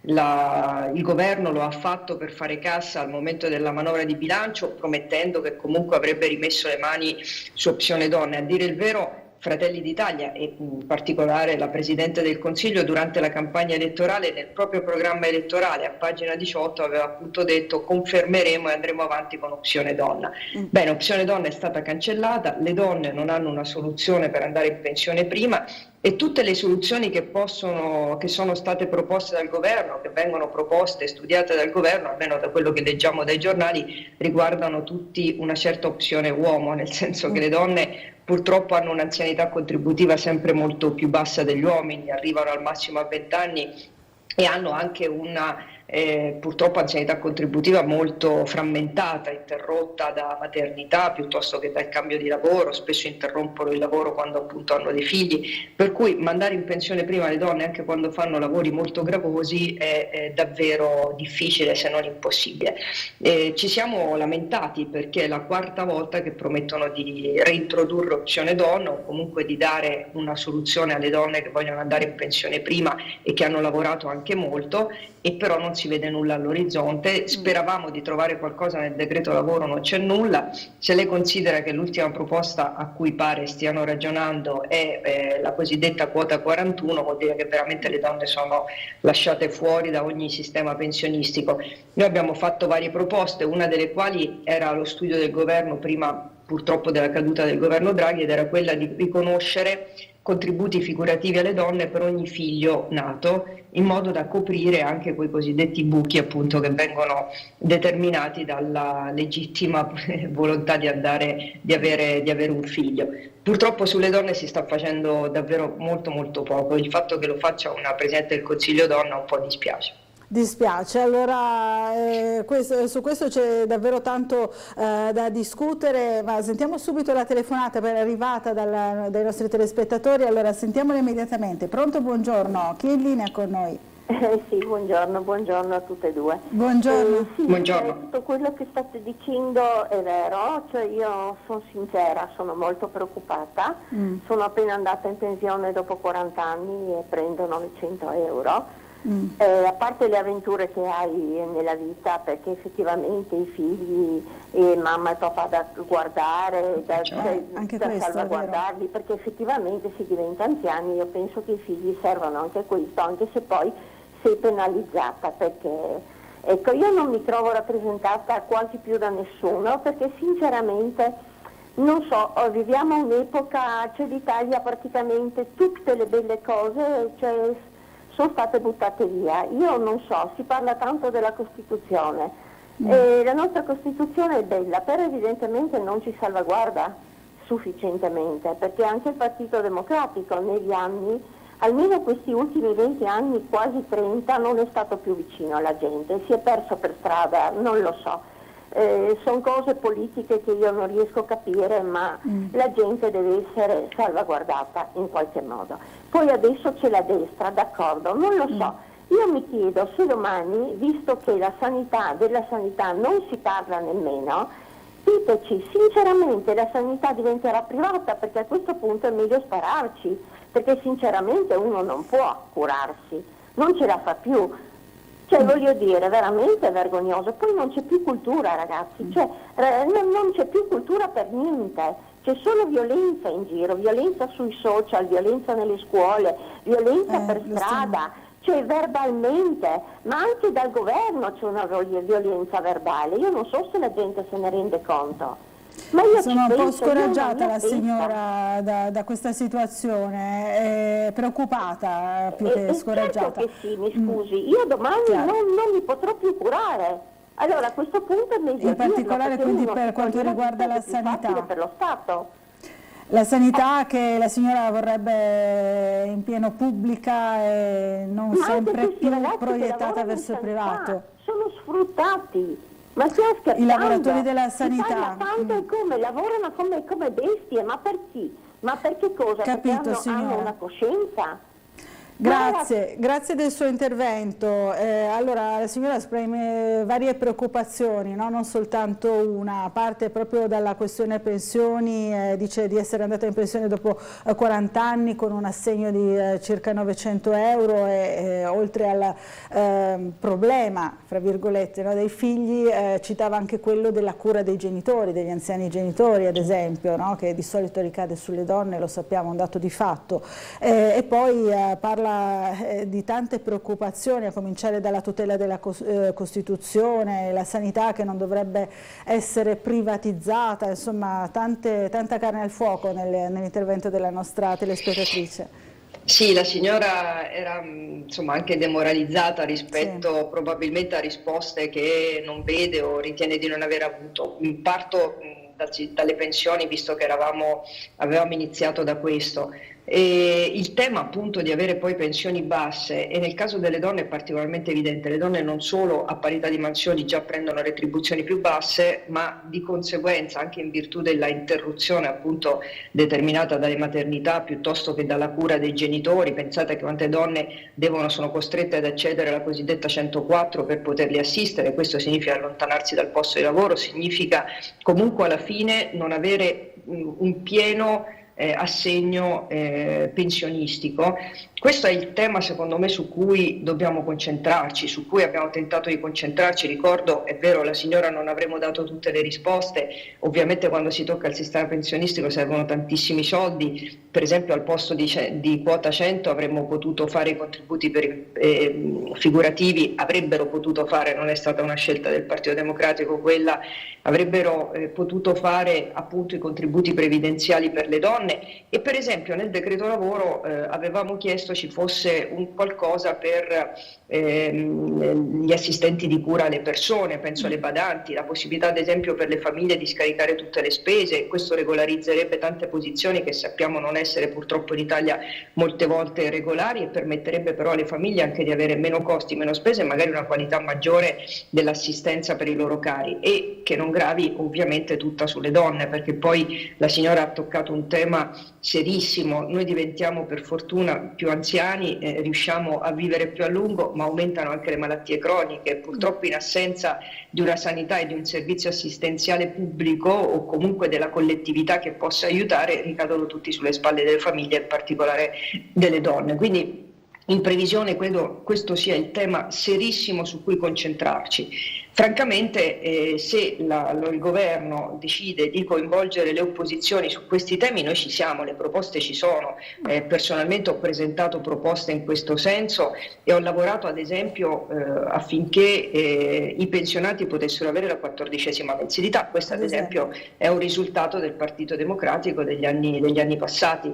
Speaker 13: il governo lo ha fatto per fare cassa al momento della manovra di bilancio, promettendo che comunque avrebbe rimesso le mani su opzione donne. A dire il vero, Fratelli d'Italia e in particolare la Presidente del Consiglio durante la campagna elettorale nel proprio programma elettorale a pagina 18 aveva appunto detto: confermeremo e andremo avanti con opzione donna. Bene, opzione donna è stata cancellata, le donne non hanno una soluzione per andare in pensione prima e tutte le soluzioni che sono state proposte dal governo, che vengono proposte e studiate dal governo, almeno da quello che leggiamo dai giornali, riguardano tutti una certa opzione uomo, nel senso che le donne purtroppo hanno un'anzianità contributiva sempre molto più bassa degli uomini, arrivano al massimo a 20 anni e hanno anche una purtroppo anzianità contributiva molto frammentata, interrotta da maternità piuttosto che dal cambio di lavoro, spesso interrompono il lavoro quando appunto hanno dei figli, per cui mandare in pensione prima le donne anche quando fanno lavori molto gravosi è davvero difficile, se non impossibile. Ci siamo lamentati perché è la quarta volta che promettono di reintrodurre opzione donna o comunque di dare una soluzione alle donne che vogliono andare in pensione prima e che hanno lavorato anche molto, e però non si vede nulla all'orizzonte. Speravamo di trovare qualcosa nel decreto lavoro, non c'è nulla. Se lei considera che l'ultima proposta a cui pare stiano ragionando è la cosiddetta quota 41, vuol dire che veramente le donne sono lasciate fuori da ogni sistema pensionistico. Noi abbiamo fatto varie proposte, una delle quali era lo studio del governo prima purtroppo della caduta del governo Draghi, ed era quella di riconoscere contributi figurativi alle donne per ogni figlio nato, in modo da coprire anche quei cosiddetti buchi appunto che vengono determinati dalla legittima volontà di avere un figlio. Purtroppo sulle donne si sta facendo davvero molto poco, il fatto che lo faccia una Presidente del Consiglio donna un po' dispiace.
Speaker 1: Dispiace, allora su questo c'è davvero tanto da discutere, ma sentiamo subito la telefonata per arrivata dai nostri telespettatori, allora sentiamola immediatamente. Pronto, buongiorno, chi è in linea con noi?
Speaker 14: Sì, buongiorno a tutte e due.
Speaker 1: Buongiorno.
Speaker 14: Sì,
Speaker 13: Buongiorno.
Speaker 14: tutto quello che state dicendo è vero, cioè io sono sincera, sono molto preoccupata, sono appena andata in pensione dopo 40 anni e prendo 900 euro. A parte le avventure che hai nella vita, perché effettivamente i figli e mamma e papà da guardare, da salvaguardarli, perché effettivamente si diventa anziani, io penso che i figli servano anche a questo, anche se poi sei penalizzata, perché ecco, io non mi trovo rappresentata quasi più da nessuno, perché sinceramente non so, viviamo un'epoca, cioè l'Italia praticamente tutte le belle cose, cioè, sono state buttate via. Io non so, si parla tanto della Costituzione, la nostra Costituzione è bella, però evidentemente non ci salvaguarda sufficientemente, perché anche il Partito Democratico negli anni, almeno questi ultimi 20 anni, quasi 30, non è stato più vicino alla gente, si è perso per strada, non lo so. Sono cose politiche che io non riesco a capire, ma la gente deve essere salvaguardata in qualche modo. Poi adesso c'è la destra, d'accordo, non lo so. Io mi chiedo se domani, visto che della sanità non si parla nemmeno, diteci, sinceramente la sanità diventerà privata, perché a questo punto è meglio spararci, perché sinceramente uno non può curarsi, non ce la fa più. Cioè, voglio dire, veramente è vergognoso. Poi non c'è più cultura, ragazzi, cioè, non c'è più cultura per niente, c'è solo violenza in giro, violenza sui social, violenza nelle scuole, violenza per strada, cioè verbalmente, ma anche dal governo c'è una violenza verbale. Io non so se la gente se ne rende conto. Ma io
Speaker 1: sono un po' scoraggiata la signora da questa situazione, è preoccupata più che scoraggiata.
Speaker 14: Certo che sì, mi scusi, io domani non mi potrò più curare. Allora a questo punto è meglio
Speaker 1: in particolare quindi per quanto riguarda la sanità.
Speaker 14: Per lo Stato.
Speaker 1: La sanità che la signora vorrebbe in pieno pubblica e non sempre più proiettata verso il privato.
Speaker 14: Sono sfruttati. Ma stiamo scherzando?
Speaker 1: I lavoratori della sanità.
Speaker 14: Tanto come lavorano come bestie, ma per chi? Ma per che cosa?
Speaker 1: Capito,
Speaker 14: perché hanno una coscienza?
Speaker 1: Grazie del suo intervento. Allora la signora esprime varie preoccupazioni, no? Non soltanto una, parte proprio dalla questione pensioni, dice di essere andata in pensione dopo 40 anni con un assegno di circa 900 euro e oltre al problema, fra virgolette, no, dei figli, citava anche quello della cura dei genitori, degli anziani genitori ad esempio, no? Che di solito ricade sulle donne, lo sappiamo, un dato di fatto, e poi parla di tante preoccupazioni, a cominciare dalla tutela della Costituzione, la sanità che non dovrebbe essere privatizzata, insomma tanta carne al fuoco nell'intervento della nostra telespettatrice.
Speaker 13: Sì, la signora era insomma anche demoralizzata rispetto probabilmente a risposte che non vede o ritiene di non aver avuto. Parto dalle pensioni, visto che avevamo iniziato da questo. E il tema appunto di avere poi pensioni basse, e nel caso delle donne è particolarmente evidente, le donne non solo a parità di mansioni già prendono retribuzioni più basse, ma di conseguenza anche in virtù della interruzione appunto determinata dalle maternità piuttosto che dalla cura dei genitori. Pensate che quante donne sono costrette ad accedere alla cosiddetta 104 per poterli assistere, questo significa allontanarsi dal posto di lavoro, significa comunque alla fine non avere un pieno assegno pensionistico. Questo è il tema secondo me su cui dobbiamo concentrarci, su cui abbiamo tentato di concentrarci. Ricordo, è vero, la signora non avremo dato tutte le risposte, ovviamente quando si tocca il sistema pensionistico servono tantissimi soldi, per esempio al posto di quota 100 avremmo potuto fare i contributi figurativi, avrebbero potuto fare, non è stata una scelta del Partito Democratico quella, avrebbero potuto fare appunto i contributi previdenziali per le donne, e per esempio nel decreto lavoro avevamo chiesto ci fosse un qualcosa per gli assistenti di cura alle persone, penso alle badanti, la possibilità ad esempio per le famiglie di scaricare tutte le spese. Questo regolarizzerebbe tante posizioni che sappiamo non essere purtroppo in Italia molte volte regolari, e permetterebbe però alle famiglie anche di avere meno costi, meno spese e magari una qualità maggiore dell'assistenza per i loro cari, e che non gravi ovviamente tutta sulle donne, perché poi la signora ha toccato un tema serissimo. Noi diventiamo per fortuna più anziani riusciamo a vivere più a lungo, ma aumentano anche le malattie croniche. Purtroppo in assenza di una sanità e di un servizio assistenziale pubblico o comunque della collettività che possa aiutare, ricadono tutti sulle spalle delle famiglie, in particolare delle donne. Quindi in previsione credo questo sia il tema serissimo su cui concentrarci. Francamente se il governo decide di coinvolgere le opposizioni su questi temi, noi ci siamo, le proposte ci sono. Personalmente ho presentato proposte in questo senso e ho lavorato ad esempio affinché i pensionati potessero avere la 14ª mensilità. Questo ad esempio è un risultato del Partito Democratico degli anni passati.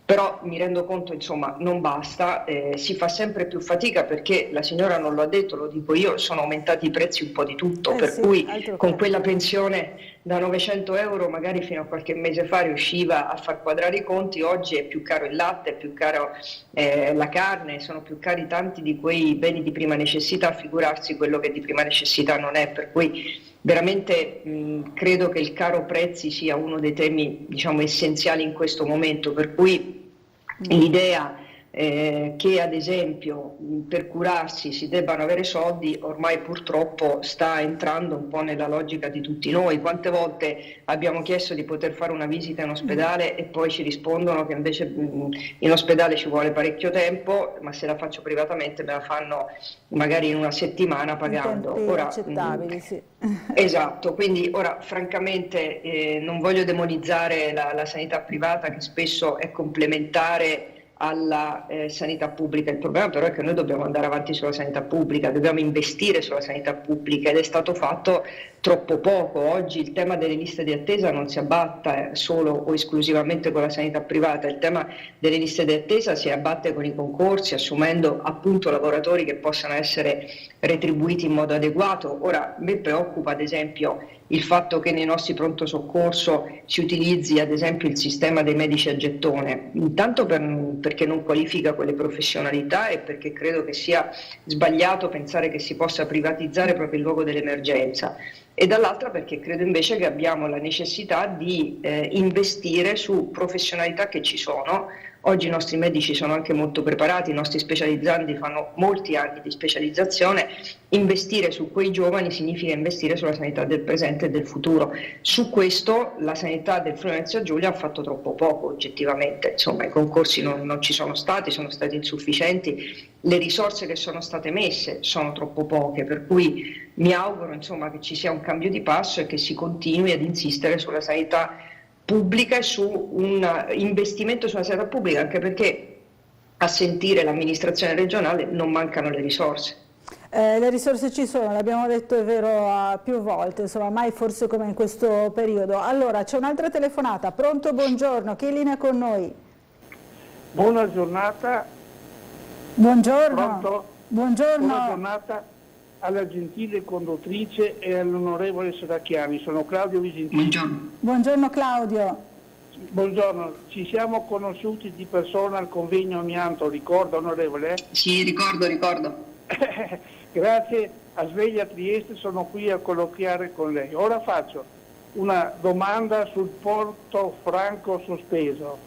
Speaker 13: Però mi rendo conto, insomma, non basta, si fa sempre più fatica perché la signora non lo ha detto, lo dico io, sono aumentati i prezzi un po' di tutto, per cui con quella pensione da 900 euro magari fino a qualche mese fa riusciva a far quadrare i conti, oggi è più caro il latte, è più caro la carne, sono più cari tanti di quei beni di prima necessità, figurarsi quello che di prima necessità non è, per cui veramente credo che il caro prezzi sia uno dei temi, diciamo, essenziali in questo momento, per cui l'idea che ad esempio per curarsi si debbano avere soldi ormai purtroppo sta entrando un po' nella logica di tutti noi. Quante volte abbiamo chiesto di poter fare una visita in ospedale e poi ci rispondono che invece in ospedale ci vuole parecchio tempo, ma se la faccio privatamente me la fanno magari in una settimana pagando. Ora, accettabili, sì. Esatto, quindi ora francamente non voglio demonizzare la sanità privata che spesso è complementare alla sanità pubblica. Il problema però è che noi dobbiamo andare avanti sulla sanità pubblica, dobbiamo investire sulla sanità pubblica ed è stato fatto troppo poco. Oggi il tema delle liste di attesa non si abbatta solo o esclusivamente con la sanità privata, il tema delle liste di attesa si abbatte con i concorsi, assumendo appunto lavoratori che possano essere retribuiti in modo adeguato. Ora mi preoccupa ad esempio il fatto che nei nostri pronto soccorso si utilizzi ad esempio il sistema dei medici a gettone, intanto perché non qualifica quelle professionalità e perché credo che sia sbagliato pensare che si possa privatizzare proprio il luogo dell'emergenza, e dall'altra perché credo invece che abbiamo la necessità di investire su professionalità che ci sono. Oggi i nostri medici sono anche molto preparati, i nostri specializzandi fanno molti anni di specializzazione. Investire su quei giovani significa investire sulla sanità del presente e del futuro. Su questo la sanità del Friuli Venezia Giulia ha fatto troppo poco oggettivamente, insomma i concorsi non ci sono stati insufficienti, le risorse che sono state messe sono troppo poche, per cui mi auguro insomma che ci sia un cambio di passo e che si continui ad insistere sulla sanità pubblica e su un investimento sulla sanità pubblica, anche perché a sentire l'amministrazione regionale non mancano le risorse.
Speaker 1: Le risorse ci sono, l'abbiamo detto, è vero, più volte, insomma mai forse come in questo periodo. Allora c'è un'altra telefonata, pronto, buongiorno, chi è in linea con noi?
Speaker 15: Buona giornata.
Speaker 1: Buongiorno.
Speaker 15: Pronto?
Speaker 1: Buongiorno.
Speaker 15: Buona giornata alla gentile conduttrice e all'onorevole Serracchiani. Sono Claudio Visentini.
Speaker 1: Buongiorno. Buongiorno Claudio.
Speaker 15: Buongiorno, ci siamo conosciuti di persona al convegno amianto, ricorda onorevole?
Speaker 13: Sì, ricordo.
Speaker 15: Grazie a Sveglia Trieste sono qui a colloquiare con lei. Ora faccio una domanda sul porto franco sospeso.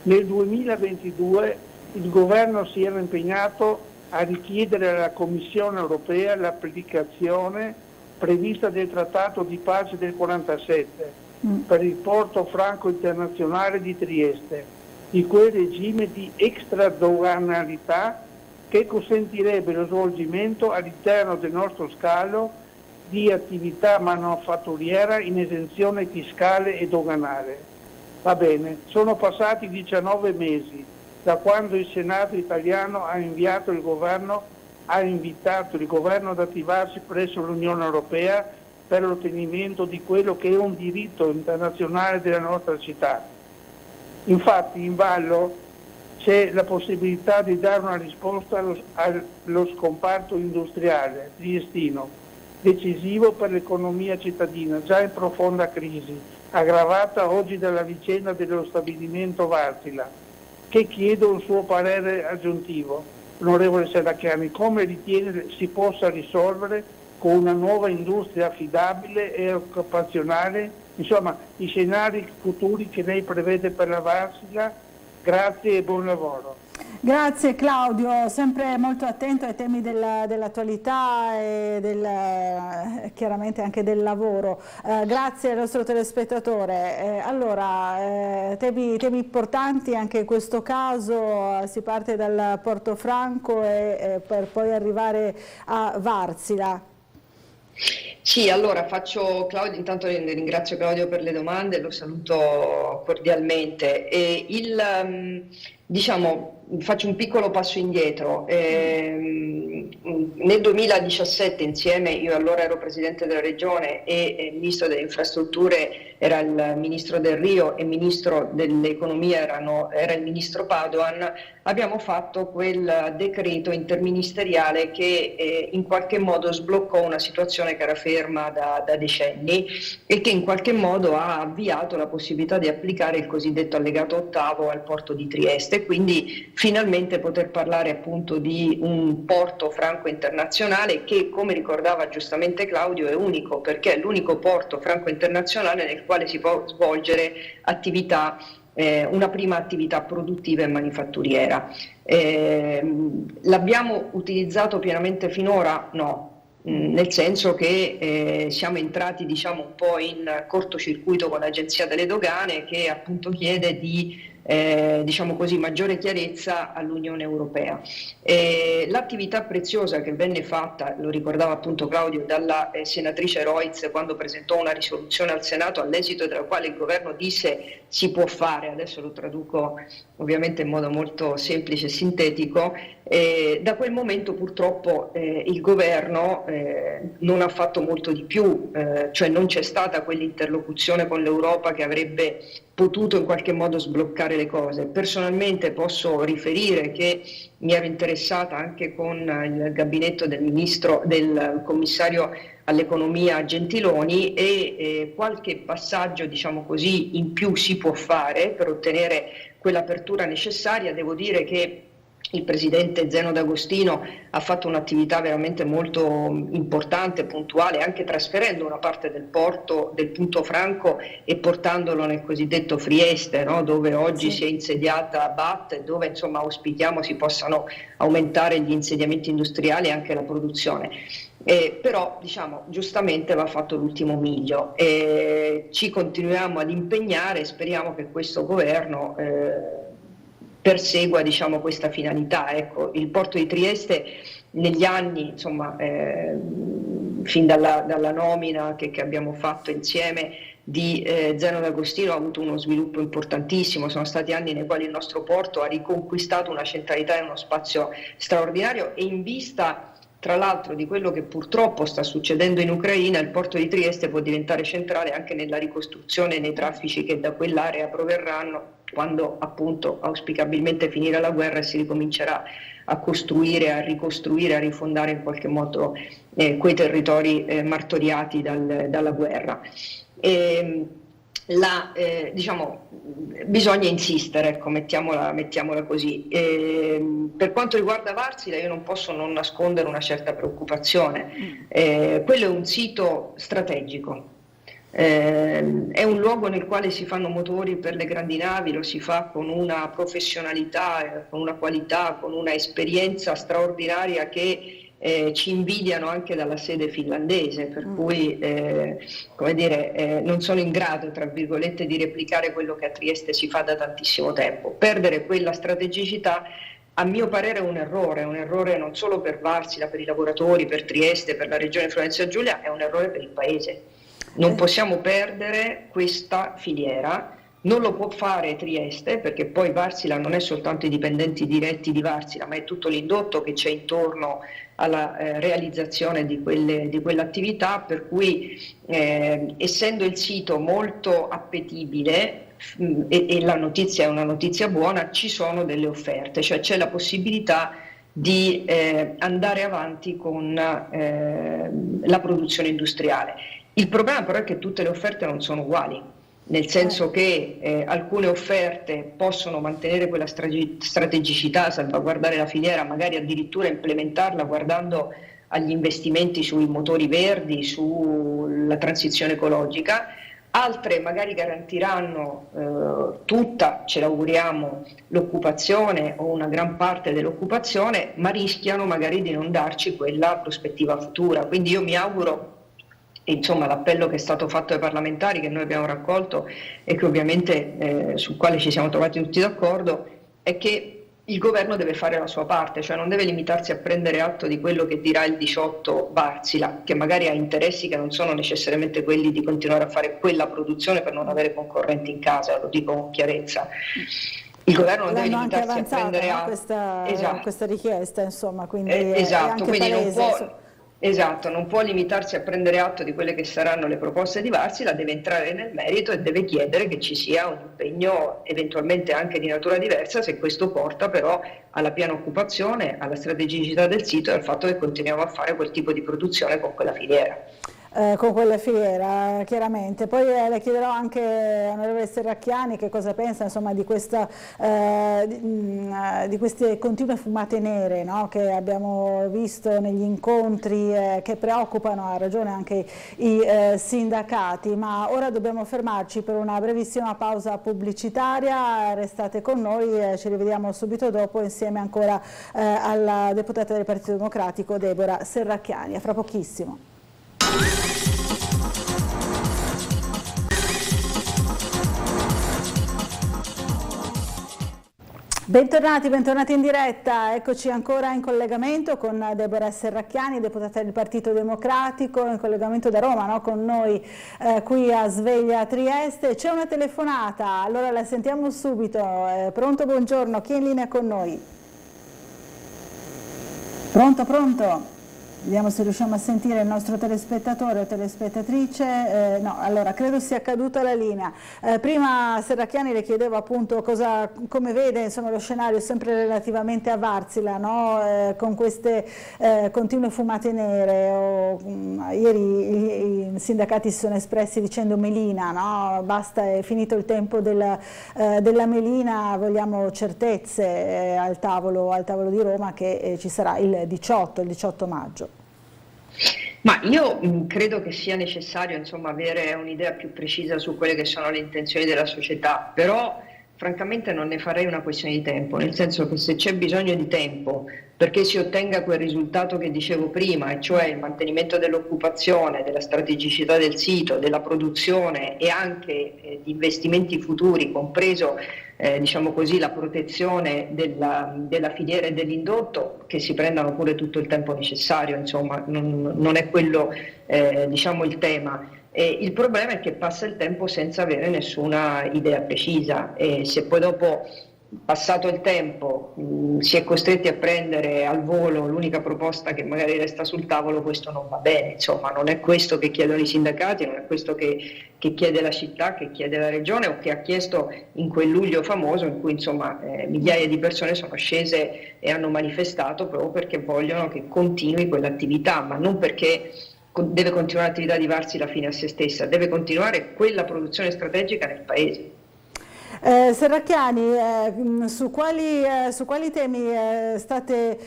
Speaker 15: Nel 2022 il governo si era impegnato a richiedere alla Commissione europea l'applicazione prevista del Trattato di pace del 1947 per il porto franco internazionale di Trieste, di quel regime di extradoganalità che consentirebbe lo svolgimento all'interno del nostro scalo di attività manifatturiera in esenzione fiscale e doganale. Va bene, sono passati 19 mesi da quando il Senato italiano ha invitato il governo ad attivarsi presso l'Unione Europea per l'ottenimento di quello che è un diritto internazionale della nostra città. Infatti in ballo c'è la possibilità di dare una risposta allo scomparto industriale triestino, decisivo per l'economia cittadina, già in profonda crisi, aggravata oggi dalla vicenda dello stabilimento Wärtsilä, che chiedo un suo parere aggiuntivo. Onorevole Serracchiani, come ritiene si possa risolvere con una nuova industria affidabile e occupazionale, insomma i scenari futuri che lei prevede per la Wärtsilä? Grazie e buon lavoro.
Speaker 1: Grazie Claudio, sempre molto attento ai temi dell'attualità e chiaramente anche del lavoro. Grazie al nostro telespettatore. Allora, temi importanti anche in questo caso, si parte dal Portofranco per poi arrivare a Varsila.
Speaker 13: Sì, allora intanto ringrazio Claudio per le domande, lo saluto cordialmente. Faccio un piccolo passo indietro. Nel 2017 insieme, io allora ero Presidente della Regione e il Ministro delle Infrastrutture era il Ministro Del Rio e il Ministro dell'Economia era il Ministro Padoan, abbiamo fatto quel decreto interministeriale che in qualche modo sbloccò una situazione che era ferma da decenni e che in qualche modo ha avviato la possibilità di applicare il cosiddetto allegato ottavo al porto di Trieste, quindi finalmente poter parlare appunto di un porto franco internazionale che, come ricordava giustamente Claudio, è unico perché è l'unico porto franco internazionale nel quale si può svolgere una prima attività produttiva e manifatturiera. L'abbiamo utilizzato pienamente finora? No. Nel senso che siamo entrati un po' in cortocircuito con l'Agenzia delle Dogane che appunto chiede di maggiore chiarezza all'Unione Europea. L'attività preziosa che venne fatta, lo ricordava appunto Claudio, dalla senatrice Roitz quando presentò una risoluzione al Senato all'esito della quale il governo disse si può fare, adesso lo traduco ovviamente in modo molto semplice e sintetico, da quel momento purtroppo il governo non ha fatto molto di più, cioè non c'è stata quell'interlocuzione con l'Europa che avrebbe potuto in qualche modo sbloccare le cose. Personalmente posso riferire che mi ero interessata anche con il gabinetto del commissario all'economia Gentiloni e qualche passaggio in più si può fare per ottenere quell'apertura necessaria. Devo dire che il presidente Zeno D'Agostino ha fatto un'attività veramente molto importante, puntuale, anche trasferendo una parte del porto del punto franco e portandolo nel cosiddetto Frieste, no? Dove oggi si è insediata BAT e dove auspichiamo si possano aumentare gli insediamenti industriali e anche la produzione. Però giustamente va fatto l'ultimo miglio e ci continuiamo ad impegnare e speriamo che questo governo persegua questa finalità. Ecco, il porto di Trieste negli anni, fin dalla nomina che abbiamo fatto insieme di Zeno D'Agostino, ha avuto uno sviluppo importantissimo. Sono stati anni nei quali il nostro porto ha riconquistato una centralità e uno spazio straordinario e in vista tra l'altro di quello che purtroppo sta succedendo in Ucraina, il porto di Trieste può diventare centrale anche nella ricostruzione nei traffici che da quell'area proverranno quando appunto auspicabilmente finirà la guerra e si ricomincerà a costruire, a ricostruire, a rifondare in qualche modo quei territori martoriati dalla guerra. Bisogna insistere, ecco, mettiamola così. Per quanto riguarda Varsila io non posso non nascondere una certa preoccupazione. Quello è un sito strategico. È un luogo nel quale si fanno motori per le grandi navi, lo si fa con una professionalità, con una qualità, con una esperienza straordinaria che ci invidiano anche dalla sede finlandese, per cui non sono in grado, tra virgolette, di replicare quello che a Trieste si fa da tantissimo tempo. Perdere quella strategicità a mio parere è un errore non solo per Varsila, per i lavoratori, per Trieste, per la regione Friuli-Venezia Giulia, è un errore per il Paese. Non possiamo perdere questa filiera, non lo può fare Trieste perché poi Varsila non è soltanto i dipendenti diretti di Varsila, ma è tutto l'indotto che c'è intorno alla realizzazione di quell'attività, per cui essendo il sito molto appetibile e la notizia è una notizia buona, ci sono delle offerte, cioè c'è la possibilità di andare avanti con la produzione industriale. Il problema però è che tutte le offerte non sono uguali, nel senso che alcune offerte possono mantenere quella strategicità, salvaguardare la filiera, magari addirittura implementarla guardando agli investimenti sui motori verdi, sulla transizione ecologica. altre magari garantiranno tutta, ce l'auguriamo, l'occupazione o una gran parte dell'occupazione, ma rischiano magari di non darci quella prospettiva futura. Quindi io mi auguro, insomma, l'appello che è stato fatto ai parlamentari, che noi abbiamo raccolto e che ovviamente sul quale ci siamo trovati tutti d'accordo, è che il governo deve fare la sua parte, cioè non deve limitarsi a prendere atto di quello che dirà il 18 Wärtsilä, che magari ha interessi che non sono necessariamente quelli di continuare a fare quella produzione per non avere concorrenti in casa, lo dico con chiarezza. Il governo non deve limitarsi a prendere atto
Speaker 1: questa richiesta, insomma, quindi
Speaker 13: esatto,
Speaker 1: è anche
Speaker 13: quindi
Speaker 1: palese.
Speaker 13: non può limitarsi a prendere atto di quelle che saranno le proposte di Wärtsilä, deve entrare nel merito e deve chiedere che ci sia un impegno eventualmente anche di natura diversa, se questo porta però alla piena occupazione, alla strategicità del sito e al fatto che continuiamo a fare quel tipo di produzione con quella filiera.
Speaker 1: Con quella filiera, chiaramente. Poi le chiederò anche, onorevole Serracchiani, che cosa pensa, insomma, di queste continue fumate nere, no? Che abbiamo visto negli incontri, che preoccupano, ha ragione anche i sindacati. Ma ora dobbiamo fermarci per una brevissima pausa pubblicitaria, restate con noi, ci rivediamo subito dopo insieme ancora alla deputata del Partito Democratico Deborah Serracchiani, a fra pochissimo. Bentornati in diretta, eccoci ancora in collegamento con Deborah Serracchiani, deputata del Partito Democratico, in collegamento da Roma, no? Con noi qui a Sveglia Trieste. C'è una telefonata, allora la sentiamo subito. Pronto, buongiorno, chi è in linea con noi? Pronto? Vediamo se riusciamo a sentire il nostro telespettatore o telespettatrice. No, allora credo sia caduta la linea. Prima Serracchiani le chiedevo appunto come vede, insomma, lo scenario sempre relativamente a Wärtsilä, no? Con queste continue fumate nere. Ieri i sindacati si sono espressi dicendo melina, no? Basta, è finito il tempo della melina, vogliamo certezze al tavolo di Roma che ci sarà il 18 maggio.
Speaker 13: Ma io credo che sia necessario, insomma, avere un'idea più precisa su quelle che sono le intenzioni della società, però francamente non ne farei una questione di tempo, nel senso che se c'è bisogno di tempo perché si ottenga quel risultato che dicevo prima, e cioè il mantenimento dell'occupazione, della strategicità del sito, della produzione e anche di investimenti futuri, compreso diciamo così, la protezione della filiera e dell'indotto, che si prendano pure tutto il tempo necessario, insomma, non è quello diciamo il tema. Il problema è che passa il tempo senza avere nessuna idea precisa, e se poi dopo, passato il tempo, si è costretti a prendere al volo l'unica proposta che magari resta sul tavolo, questo non va bene, insomma, non è questo che chiedono i sindacati, non è questo che chiede la città, che chiede la regione o che ha chiesto in quel luglio famoso in cui, insomma, migliaia di persone sono scese e hanno manifestato proprio perché vogliono che continui quell'attività, ma non perché deve continuare l'attività di Wärtsilä fine a se stessa, deve continuare quella produzione strategica nel paese.
Speaker 1: Serracchiani, su quali temi state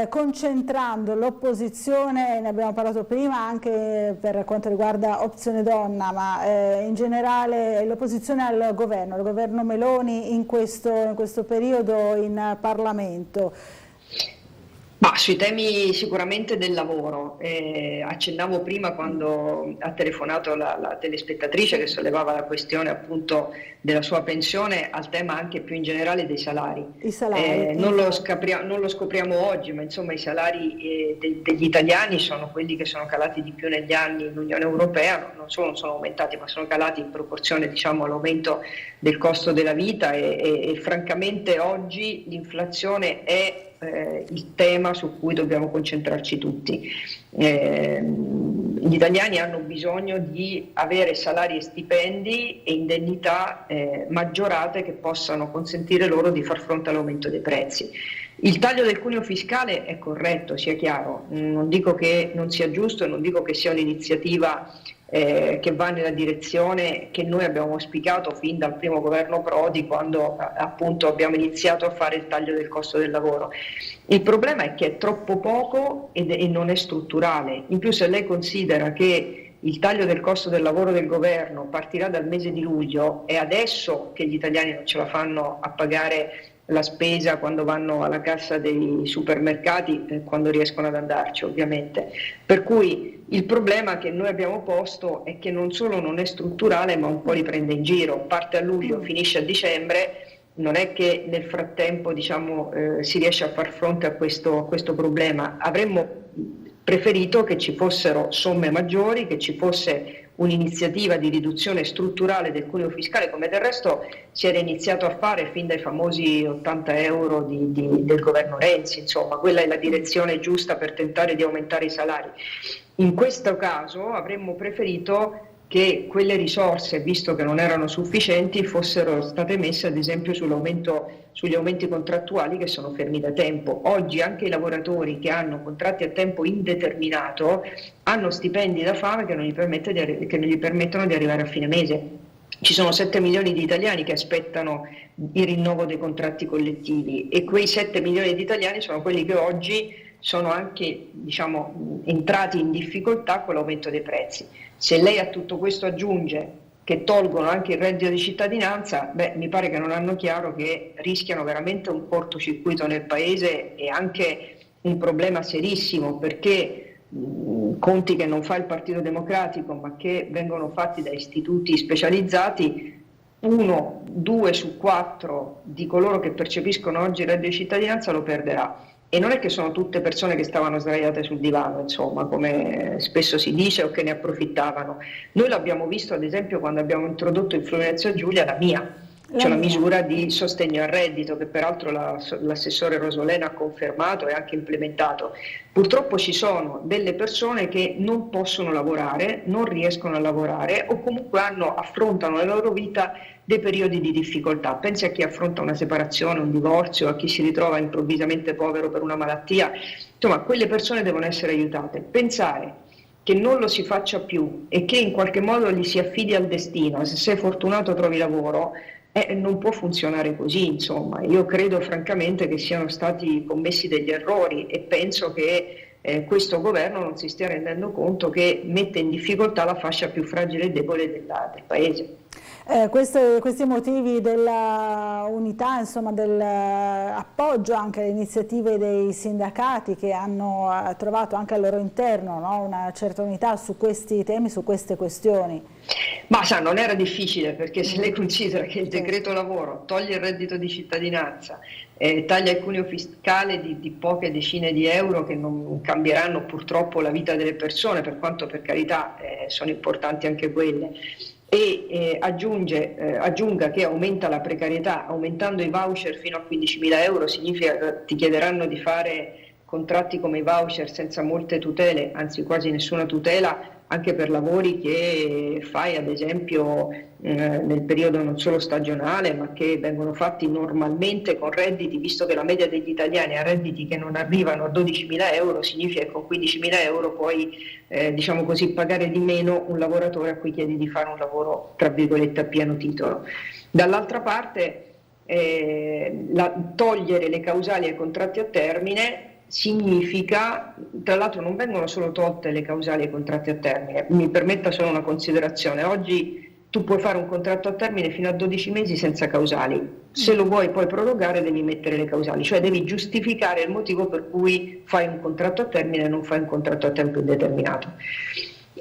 Speaker 1: concentrando l'opposizione? Ne abbiamo parlato prima anche per quanto riguarda Opzione Donna, ma in generale l'opposizione al governo Meloni in questo periodo in Parlamento.
Speaker 13: Ma sui temi sicuramente del lavoro, accennavo prima quando ha telefonato la telespettatrice che sollevava la questione appunto della sua pensione, al tema anche più in generale dei salari. Non lo scopriamo oggi, ma insomma i salari degli italiani sono quelli che sono calati di più negli anni in Unione Europea, non solo non sono aumentati ma sono calati in proporzione, diciamo, all'aumento del costo della vita e francamente oggi l'inflazione è il tema su cui dobbiamo concentrarci tutti. Gli italiani hanno bisogno di avere salari e stipendi e indennità maggiorate che possano consentire loro di far fronte all'aumento dei prezzi. Il taglio del cuneo fiscale è corretto, sia chiaro, non dico che non sia giusto, non dico che sia un'iniziativa che va nella direzione che noi abbiamo auspicato fin dal primo governo Prodi, quando appunto abbiamo iniziato a fare il taglio del costo del lavoro. Il problema è che è troppo poco e non è strutturale. In più, se lei considera che il taglio del costo del lavoro del governo partirà dal mese di luglio, è adesso che gli italiani non ce la fanno a pagare la spesa quando vanno alla cassa dei supermercati, quando riescono ad andarci ovviamente. Per cui il problema che noi abbiamo posto è che non solo non è strutturale, ma un po' li prende in giro, parte a luglio, finisce a dicembre. Non è che nel frattempo si riesce a far fronte a questo problema. Avremmo preferito che ci fossero somme maggiori, che ci fosse un'iniziativa di riduzione strutturale del cuneo fiscale, come del resto si era iniziato a fare fin dai famosi 80 euro del governo Renzi. Insomma, quella è la direzione giusta per tentare di aumentare i salari. In questo caso avremmo preferito che quelle risorse, visto che non erano sufficienti, fossero state messe ad esempio sugli aumenti contrattuali che sono fermi da tempo. Oggi anche i lavoratori che hanno contratti a tempo indeterminato hanno stipendi da fame che non gli permettono di arrivare a fine mese. Ci sono 7 milioni di italiani che aspettano il rinnovo dei contratti collettivi e quei 7 milioni di italiani sono quelli che oggi sono anche entrati in difficoltà con l'aumento dei prezzi. Se lei a tutto questo aggiunge che tolgono anche il reddito di cittadinanza, mi pare che non hanno chiaro che rischiano veramente un cortocircuito nel Paese e anche un problema serissimo, perché conti che non fa il Partito Democratico ma che vengono fatti da istituti specializzati, 2 su 4 di coloro che percepiscono oggi il reddito di cittadinanza lo perderà. E non è che sono tutte persone che stavano sdraiate sul divano, insomma, come spesso si dice, o che ne approfittavano. Noi l'abbiamo visto ad esempio quando abbiamo introdotto in Friuli Venezia Giulia la misura di sostegno al reddito, che peraltro l'assessore Rosolena ha confermato e anche implementato. Purtroppo ci sono delle persone che non possono lavorare, non riescono a lavorare o comunque affrontano nella loro vita dei periodi di difficoltà. Pensi a chi affronta una separazione, un divorzio, a chi si ritrova improvvisamente povero per una malattia. Insomma, quelle persone devono essere aiutate. Pensare che non lo si faccia più e che in qualche modo gli si affidi al destino, se sei fortunato trovi lavoro, non può funzionare così. Insomma, io credo francamente che siano stati commessi degli errori e penso che questo governo non si stia rendendo conto che mette in difficoltà la fascia più fragile e debole del Paese.
Speaker 1: Questi motivi della unità, insomma, dell'appoggio anche alle iniziative dei sindacati che hanno trovato anche al loro interno, no, una certa unità su questi temi, su queste questioni.
Speaker 13: Ma non era difficile, perché se lei considera che il decreto lavoro toglie il reddito di cittadinanza, taglia il cuneo fiscale di poche decine di euro che non cambieranno purtroppo la vita delle persone, per quanto per carità sono importanti anche quelle, e aggiunga che aumenta la precarietà, aumentando i voucher fino a 15.000 euro, significa che ti chiederanno di fare contratti come i voucher senza molte tutele, anzi quasi nessuna tutela, anche per lavori che fai ad esempio nel periodo non solo stagionale, ma che vengono fatti normalmente con redditi, visto che la media degli italiani ha redditi che non arrivano a 12.000 euro, significa che con 15.000 euro puoi pagare di meno un lavoratore a cui chiedi di fare un lavoro tra virgolette a pieno titolo. Dall'altra parte togliere le causali ai contratti a termine significa, tra l'altro non vengono solo tolte le causali ai contratti a termine, mi permetta solo una considerazione: oggi tu puoi fare un contratto a termine fino a 12 mesi senza causali, se lo vuoi poi prorogare devi mettere le causali, cioè devi giustificare il motivo per cui fai un contratto a termine e non fai un contratto a tempo indeterminato.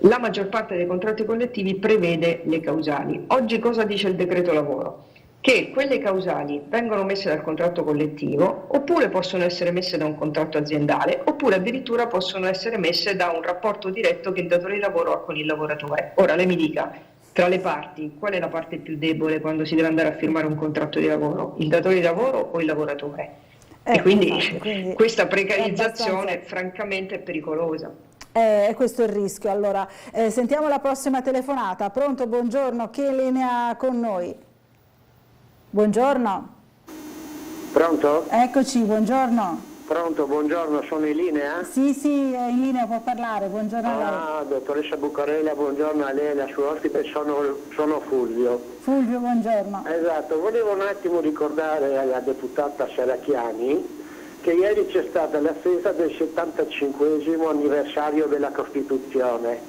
Speaker 13: La maggior parte dei contratti collettivi prevede le causali. Oggi cosa dice il decreto lavoro? Che quelle causali vengono messe dal contratto collettivo, oppure possono essere messe da un contratto aziendale, oppure addirittura possono essere messe da un rapporto diretto che il datore di lavoro ha con il lavoratore. Ora lei mi dica, tra le parti, qual è la parte più debole quando si deve andare a firmare un contratto di lavoro? Il datore di lavoro o il lavoratore? E quindi questa precarizzazione francamente è pericolosa.
Speaker 1: Questo è il rischio. Allora, sentiamo la prossima telefonata. Pronto, buongiorno, chi è in linea con noi? Buongiorno.
Speaker 16: Pronto?
Speaker 1: Eccoci, buongiorno.
Speaker 16: Pronto, buongiorno, sono in linea?
Speaker 1: Sì, è in linea, può parlare, buongiorno a lei.
Speaker 16: Dottoressa Buccarella, buongiorno a lei e alla sua ospite, sono Fulvio.
Speaker 1: Fulvio, buongiorno.
Speaker 16: Esatto, volevo un attimo ricordare alla deputata Serracchiani che ieri c'è stata la festa del 75esimo anniversario della Costituzione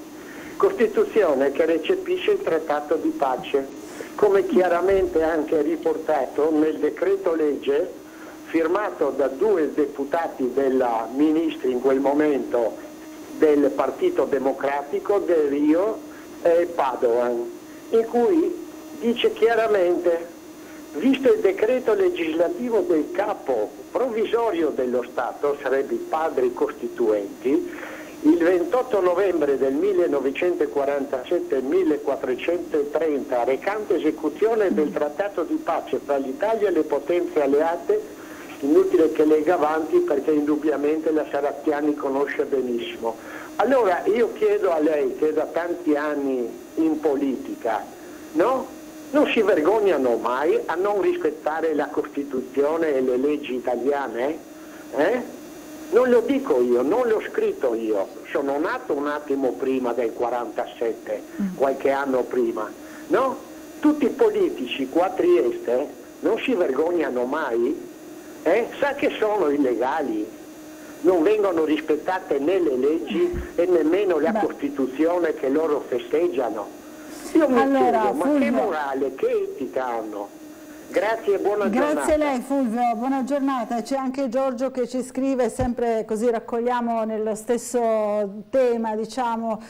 Speaker 16: Costituzione che recepisce il trattato di pace, come chiaramente anche riportato nel decreto legge firmato da 2 deputati della ministri in quel momento del Partito Democratico, Del Rio e Padoan, in cui dice chiaramente: visto il decreto legislativo del capo provvisorio dello Stato, sarebbe i padri costituenti, il 28 novembre del 1947-1430, recante esecuzione del trattato di pace tra l'Italia e le potenze alleate, inutile che legga avanti perché indubbiamente la Serracchiani conosce benissimo. Allora io chiedo a lei, che è da tanti anni in politica, no? Non si vergognano mai a non rispettare la Costituzione e le leggi italiane? Non lo dico io, non l'ho scritto io, sono nato un attimo prima del 47, qualche anno prima, no? Tutti i politici qua a Trieste non si vergognano mai? Sa che sono illegali? Non vengono rispettate né le leggi e nemmeno la Costituzione che loro festeggiano. Io mi chiedo, ma che morale, che etica hanno? Grazie e buona giornata.
Speaker 1: Grazie a lei Fulvio, buona giornata. C'è anche Giorgio che ci scrive, sempre così raccogliamo nello stesso tema, diciamo,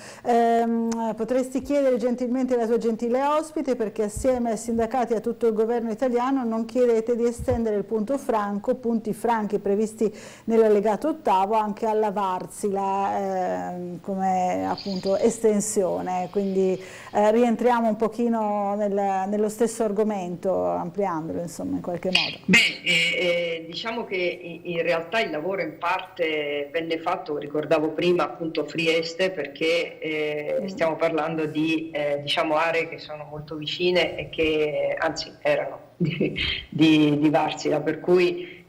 Speaker 1: potresti chiedere gentilmente alla tua gentile ospite perché assieme ai sindacati e a tutto il governo italiano non chiedete di estendere il punti franchi previsti nell'allegato ottavo anche alla Varsila come appunto estensione, quindi rientriamo un pochino nello stesso argomento, ampliandolo insomma in qualche modo.
Speaker 13: Diciamo che in realtà il lavoro in parte venne fatto, ricordavo prima appunto Trieste, perché stiamo parlando di diciamo aree che sono molto vicine e che anzi erano di Varsila, per cui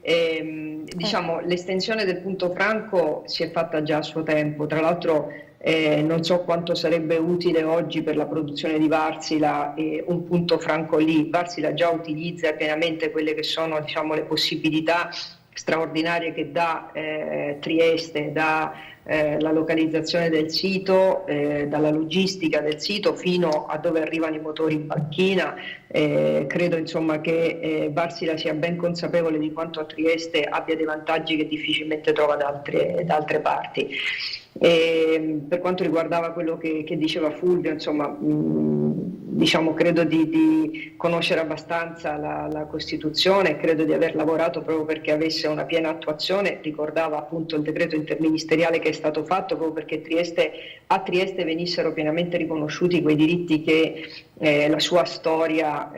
Speaker 13: diciamo l'estensione del punto franco si è fatta già a suo tempo, tra l'altro non so quanto sarebbe utile oggi per la produzione di Varsila un punto franco lì. Varsila già utilizza pienamente quelle che sono, diciamo, le possibilità straordinarie che dà Trieste, da la localizzazione del sito, dalla logistica del sito fino a dove arrivano i motori in banchina. Credo insomma che Varsila sia ben consapevole di quanto a Trieste abbia dei vantaggi che difficilmente trova da altre parti. Per quanto riguardava quello che diceva Fulvio, insomma, diciamo, credo di conoscere abbastanza la Costituzione, credo di aver lavorato proprio perché avesse una piena attuazione. Ricordava appunto il decreto interministeriale che è stato fatto proprio perché a Trieste venissero pienamente riconosciuti quei diritti che la sua storia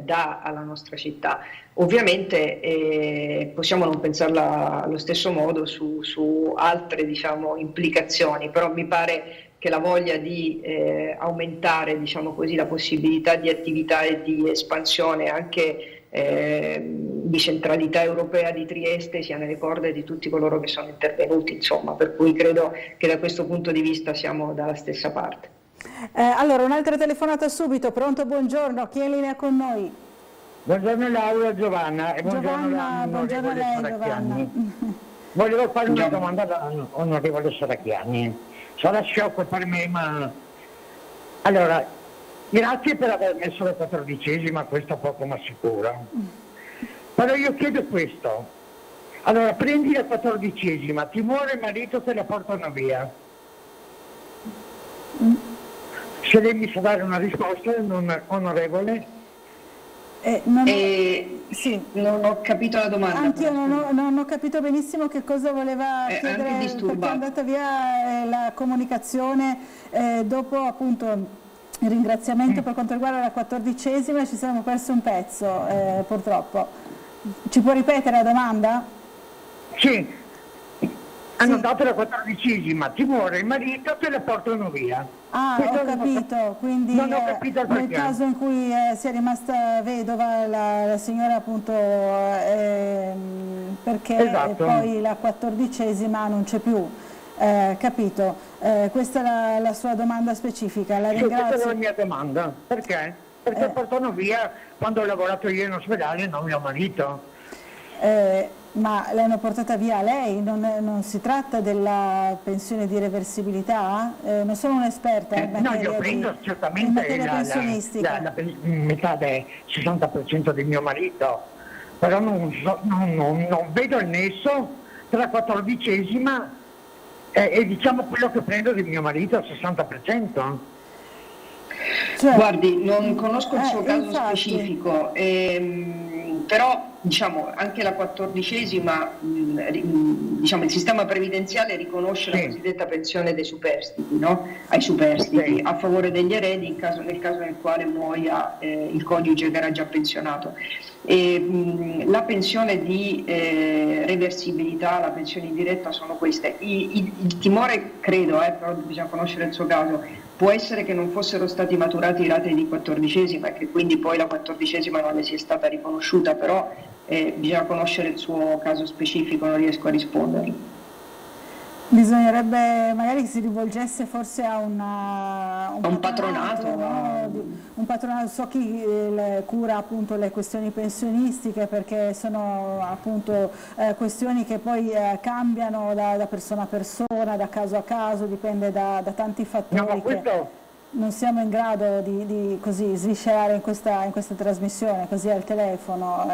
Speaker 13: dà alla nostra città. Ovviamente possiamo non pensarla allo stesso modo su altre, diciamo, implicazioni, però mi pare che la voglia di aumentare, diciamo così, la possibilità di attività e di espansione anche di centralità europea di Trieste sia nelle corde di tutti coloro che sono intervenuti, insomma, per cui credo che da questo punto di vista siamo dalla stessa parte.
Speaker 1: Allora, un'altra telefonata subito, pronto, buongiorno, chi è in linea con noi?
Speaker 17: Buongiorno Laura, Giovanna e buongiorno
Speaker 1: a lei Giovanna.
Speaker 17: Volevo fare una domanda all'onorevole Serracchiani. Sarà sciocco per me, ma allora, grazie per aver messo la 14ª, questo poco ma sicuro. Però io chiedo questo. Allora, prendi la 14ª, ti muore il marito, te la portano via. Se lei mi sa dare una risposta, onorevole.
Speaker 13: Sì, non ho capito la domanda.
Speaker 1: Anch'io non ho capito benissimo che cosa voleva chiedere, perché è andata via la comunicazione dopo appunto il ringraziamento per quanto riguarda la 14ª, ci siamo persi un pezzo purtroppo. Ci può ripetere la domanda?
Speaker 17: Sì. Hanno dato la 14ª, ti muore il marito, te la portano via.
Speaker 1: Ah, questo ho capito, quindi
Speaker 17: non ho capito il
Speaker 1: nel caso in cui sia rimasta vedova la signora appunto perché poi la 14ª non c'è più, capito, questa è la sua domanda specifica, la ringrazio.
Speaker 17: Sì, questa è la mia domanda, perché? Perché portano via, quando ho lavorato io in ospedale non mio marito.
Speaker 1: Ma l'hanno portata via lei? Non si tratta della pensione di reversibilità? Non sono un'esperta in materia,
Speaker 17: io prendo certamente
Speaker 1: in materia pensionistica.
Speaker 17: la metà del 60% di mio marito, però non vedo il nesso tra la 14ª e diciamo quello che prendo di mio marito al 60%.
Speaker 13: Guardi, non conosco il suo caso specifico, però diciamo anche la 14ª, diciamo, il sistema previdenziale riconosce la cosiddetta pensione dei superstiti, no? Ai superstiti, a favore degli eredi nel caso nel quale muoia il coniuge che era già pensionato. La pensione di reversibilità, la pensione indiretta sono queste. Il timore, credo, però bisogna conoscere il suo caso, può essere che non fossero stati maturati i ratei di 14ª e che quindi poi la 14ª non le sia stata riconosciuta, però bisogna conoscere il suo caso specifico, non riesco a risponderli.
Speaker 1: Bisognerebbe magari che si rivolgesse forse a un
Speaker 13: patronato,
Speaker 1: no? Un patronato, so chi cura appunto le questioni pensionistiche, perché sono appunto questioni che poi cambiano da persona a persona, da caso a caso, dipende da tanti fattori che non siamo in grado di così sviscerare in questa trasmissione, così al telefono,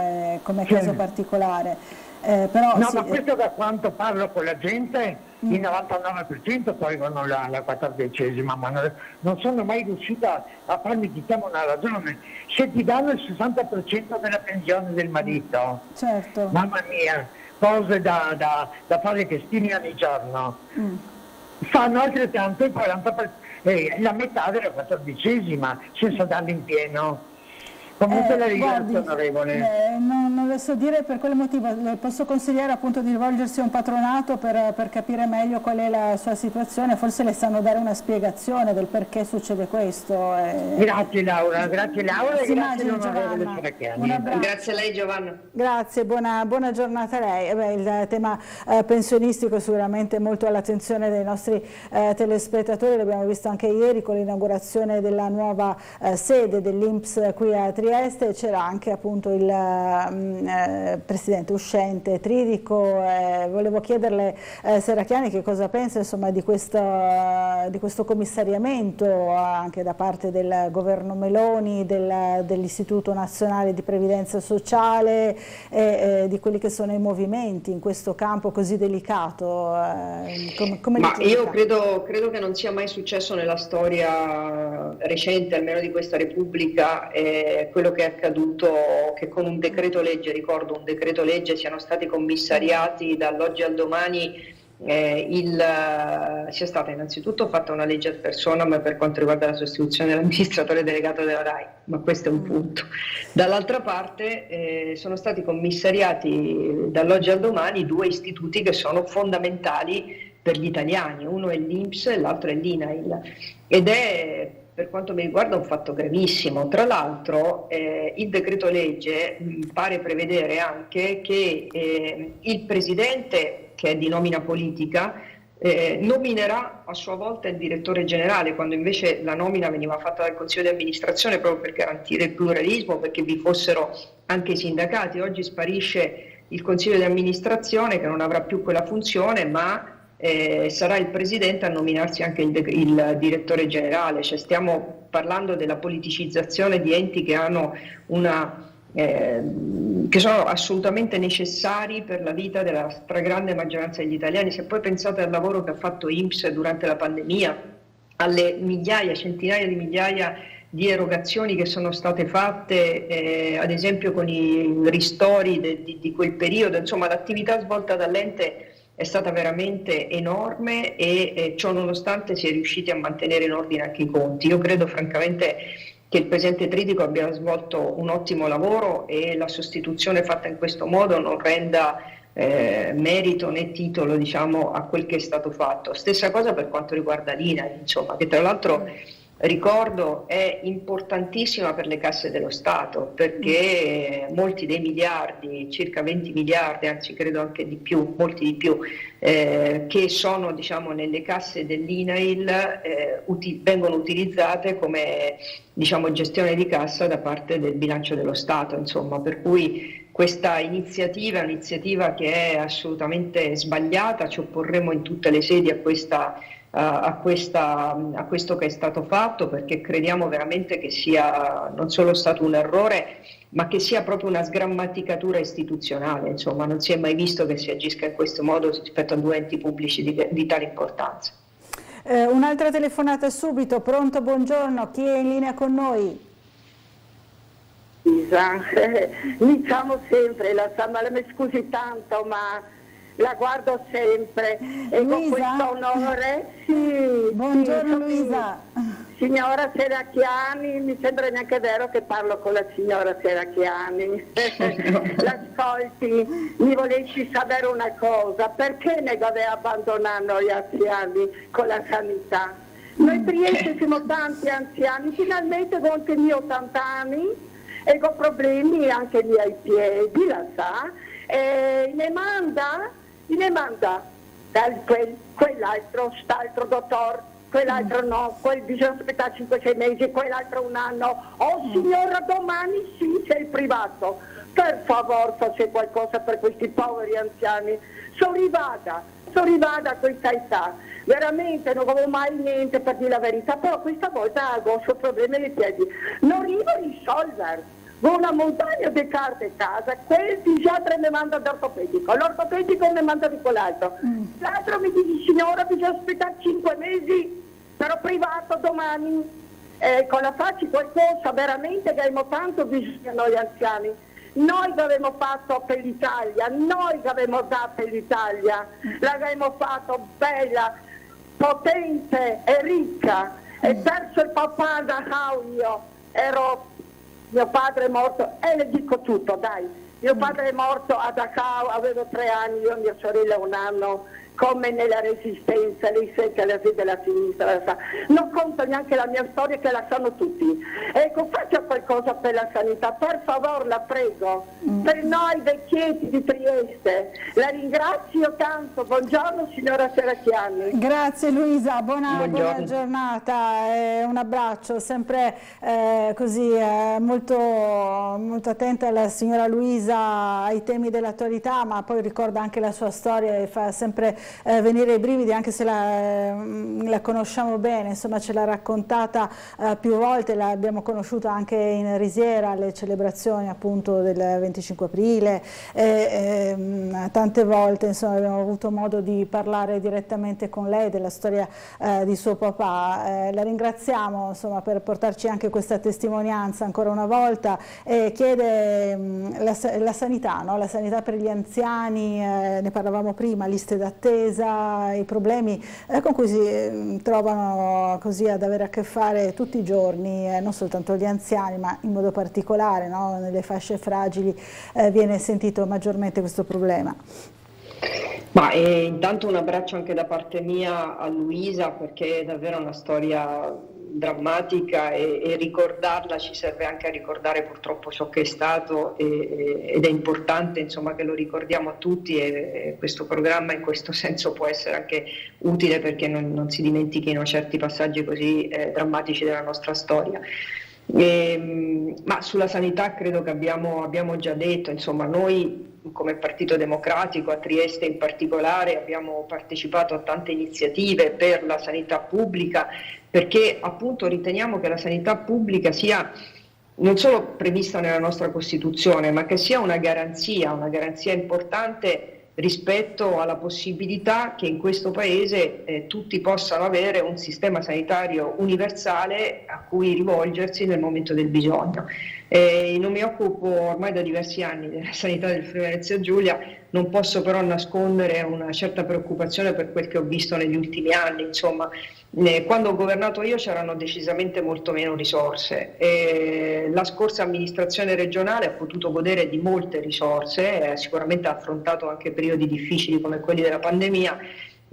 Speaker 1: come caso particolare. Però
Speaker 17: ma questo da quanto parlo con la gente, il 99% tolgono la 14ª, ma non sono mai riuscita a farmi, diciamo, una ragione. Se ti danno il 60% della pensione del marito,
Speaker 1: certo.
Speaker 17: Mamma mia, cose da fare che stimi ogni giorno, fanno altrettanto il 40%, la metà della 14ª, senza darli in pieno. Comunque la ringrazio, onorevole.
Speaker 1: Non le so dire per quale motivo, le posso consigliare appunto di rivolgersi a un patronato per capire meglio qual è la sua situazione, forse le sanno dare una spiegazione del perché succede questo.
Speaker 17: Grazie Laura, e grazie onorevole Serracchiani.
Speaker 13: Grazie a lei Giovanna.
Speaker 1: Grazie, buona giornata a lei. Il tema pensionistico è sicuramente molto all'attenzione dei nostri telespettatori, l'abbiamo visto anche ieri con l'inaugurazione della nuova sede dell'INPS qui a Trieste. C'era anche appunto il presidente uscente Tridico. Volevo chiederle, Serracchiani, che cosa pensa insomma di questo commissariamento anche da parte del governo Meloni, dell'Istituto Nazionale di Previdenza Sociale e di quelli che sono i movimenti in questo campo così delicato.
Speaker 13: Ma io credo che non sia mai successo nella storia recente, almeno di questa Repubblica, quello che è accaduto, che con un decreto legge, ricordo un decreto legge, siano stati commissariati dall'oggi al domani, sia stata innanzitutto fatta una legge ad personam per quanto riguarda la sostituzione dell'amministratore delegato della RAI, ma questo è un punto. Dall'altra parte sono stati commissariati dall'oggi al domani due istituti che sono fondamentali per gli italiani, uno è l'INPS e l'altro è l'INAIL, ed è, per quanto mi riguarda, un fatto gravissimo. Tra l'altro il decreto legge pare prevedere anche che il presidente, che è di nomina politica, nominerà a sua volta il direttore generale, quando invece la nomina veniva fatta dal Consiglio di amministrazione proprio per garantire il pluralismo, perché vi fossero anche i sindacati. Oggi sparisce il Consiglio di amministrazione, che non avrà più quella funzione, ma sarà il presidente a nominarsi anche il direttore generale. Cioè, stiamo parlando della politicizzazione di enti che hanno che sono assolutamente necessari per la vita della stragrande maggioranza degli italiani. Se poi pensate al lavoro che ha fatto INPS durante la pandemia, alle centinaia di migliaia di erogazioni che sono state fatte, ad esempio con i ristori di quel periodo, insomma l'attività svolta dall'ente è stata veramente enorme e ciò nonostante si è riusciti a mantenere in ordine anche i conti. Io credo francamente che il presidente Tridico abbia svolto un ottimo lavoro e la sostituzione fatta in questo modo non renda merito né titolo, diciamo, a quel che è stato fatto. Stessa cosa per quanto riguarda l'INAIL, insomma, che tra l'altro ricordo è importantissima per le casse dello Stato, perché molti dei miliardi, circa 20 miliardi, anzi credo anche di più, molti di più, che sono, diciamo, nelle casse dell'INAIL vengono utilizzate come, diciamo, gestione di cassa da parte del bilancio dello Stato, insomma, per cui questa iniziativa è un'iniziativa che è assolutamente sbagliata, ci opporremo in tutte le sedi a questo che è stato fatto, perché crediamo veramente che sia non solo stato un errore, ma che sia proprio una sgrammaticatura istituzionale. Insomma, non si è mai visto che si agisca in questo modo rispetto a due enti pubblici di tale importanza.
Speaker 1: Un'altra telefonata subito. Pronto, buongiorno, chi è in linea con noi?
Speaker 14: Mi chiamo sempre, ma mi scusi tanto, ma la guardo sempre e con questo onore. Sì,
Speaker 1: buongiorno
Speaker 14: sì,
Speaker 1: Luisa.
Speaker 14: Signora Serracchiani, mi sembra neanche vero che parlo con la signora Serracchiani. L'ascolti, mi volessi sapere una cosa, perché ne deve abbandonare gli anziani con la sanità? Noi Trieste siamo tanti anziani, finalmente con i miei 80 anni e con problemi anche ai piedi, la sa, e ne manda quell'altro, st'altro dottor, quell'altro no, quel bisogna aspettare 5-6 mesi, quell'altro un anno. Oh signora, domani sì, c'è il privato. Per favore, faccia qualcosa per questi poveri anziani. Sorrivada a questa età. Veramente non avevo mai niente, per dire la verità, però questa volta ho il suo problema dei piedi. Non riesco a risolvere. Ho una montagna di carte a casa, quel psichiatra mi manda all'ortopedico, l'ortopedico mi manda di quell'altro. L'altro mi dice, signora, bisogna aspettare 5 mesi, però privato domani. Con la faccia qualcosa, veramente che abbiamo tanto bisogno noi anziani. Noi che abbiamo fatto per l'Italia, noi che abbiamo dato per l'Italia, l'abbiamo fatto bella, potente e ricca. E perso il papà da io mio padre è morto, e le dico tutto, dai. Mio padre è morto a Dachau, avevo 3 anni, io e mia sorella 1 anno, come nella Resistenza, lei sa che la vita della sinistra la sa. Non conto neanche la mia storia, che la sanno tutti. Ecco, faccia qualcosa per la sanità, per favore, la prego, per noi vecchietti di Trieste. La ringrazio tanto, buongiorno signora Serracchiani.
Speaker 1: Grazie Luisa, buona giornata, un abbraccio, sempre così molto, molto attenta alla signora Luisa ai temi dell'attualità, ma poi ricorda anche la sua storia e fa sempre venire i brividi, anche se la conosciamo bene, insomma ce l'ha raccontata più volte, l'abbiamo conosciuta anche in Risiera alle celebrazioni appunto del 25 aprile, tante volte insomma abbiamo avuto modo di parlare direttamente con lei della storia di suo papà. La ringraziamo insomma per portarci anche questa testimonianza ancora una volta, e chiede la sanità, no? La sanità per gli anziani, ne parlavamo prima, liste d'attesa, i problemi con cui si trovano così ad avere a che fare tutti i giorni, non soltanto gli anziani, ma in modo particolare, no? Nelle fasce fragili viene sentito maggiormente questo problema.
Speaker 13: Ma intanto un abbraccio anche da parte mia a Luisa, perché è davvero una storia drammatica e ricordarla ci serve anche a ricordare purtroppo ciò che è stato, ed è importante insomma che lo ricordiamo a tutti, e questo programma in questo senso può essere anche utile perché non si dimentichino certi passaggi così drammatici della nostra storia. Ma sulla sanità credo che abbiamo già detto, insomma noi come Partito Democratico a Trieste in particolare abbiamo partecipato a tante iniziative per la sanità pubblica, perché appunto riteniamo che la sanità pubblica sia non solo prevista nella nostra Costituzione, ma che sia una garanzia importante rispetto alla possibilità che in questo Paese tutti possano avere un sistema sanitario universale a cui rivolgersi nel momento del bisogno. Non mi occupo ormai da diversi anni della sanità del Friuli Venezia Giulia, non posso però nascondere una certa preoccupazione per quel che ho visto negli ultimi anni. Insomma, quando ho governato io c'erano decisamente molto meno risorse. La scorsa amministrazione regionale ha potuto godere di molte risorse, sicuramente ha affrontato anche periodi difficili come quelli della pandemia,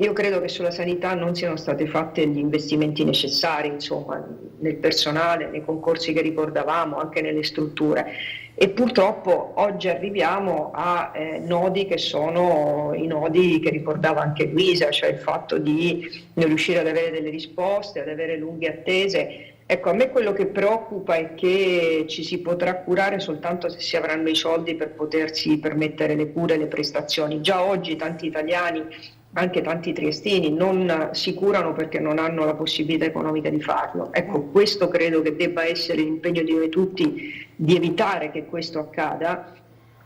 Speaker 13: Io credo che sulla sanità non siano stati fatti gli investimenti necessari, insomma, nel personale, nei concorsi che ricordavamo, anche nelle strutture. E purtroppo oggi arriviamo a nodi che sono i nodi che ricordava anche Luisa, cioè il fatto di non riuscire ad avere delle risposte, ad avere lunghe attese. Ecco, a me quello che preoccupa è che ci si potrà curare soltanto se si avranno i soldi per potersi permettere le cure e le prestazioni. Già oggi tanti italiani, anche tanti triestini, non si curano perché non hanno la possibilità economica di farlo. Ecco, questo credo che debba essere l'impegno di noi tutti, di evitare che questo accada.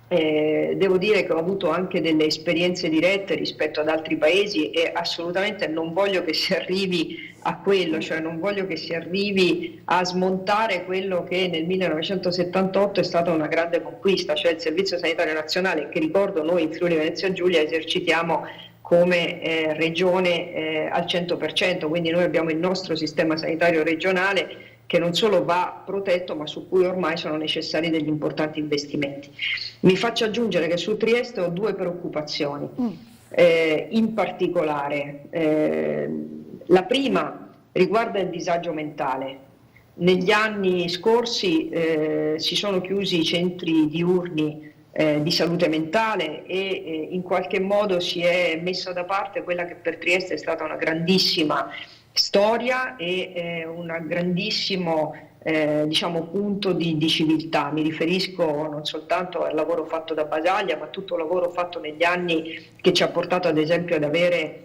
Speaker 13: Devo dire che ho avuto anche delle esperienze dirette rispetto ad altri paesi e assolutamente non voglio che si arrivi a quello, cioè non voglio che si arrivi a smontare quello che nel 1978 è stata una grande conquista, cioè il Servizio Sanitario Nazionale, che ricordo noi in Friuli Venezia Giulia esercitiamo come regione al 100%, quindi noi abbiamo il nostro sistema sanitario regionale che non solo va protetto, ma su cui ormai sono necessari degli importanti investimenti. Mi faccio aggiungere che su Trieste ho due preoccupazioni, in particolare. La prima riguarda il disagio mentale. Negli anni scorsi si sono chiusi i centri diurni di salute mentale e in qualche modo si è messa da parte quella che per Trieste è stata una grandissima storia e un grandissimo punto di civiltà. Mi riferisco non soltanto al lavoro fatto da Basaglia, ma a tutto il lavoro fatto negli anni che ci ha portato ad esempio ad avere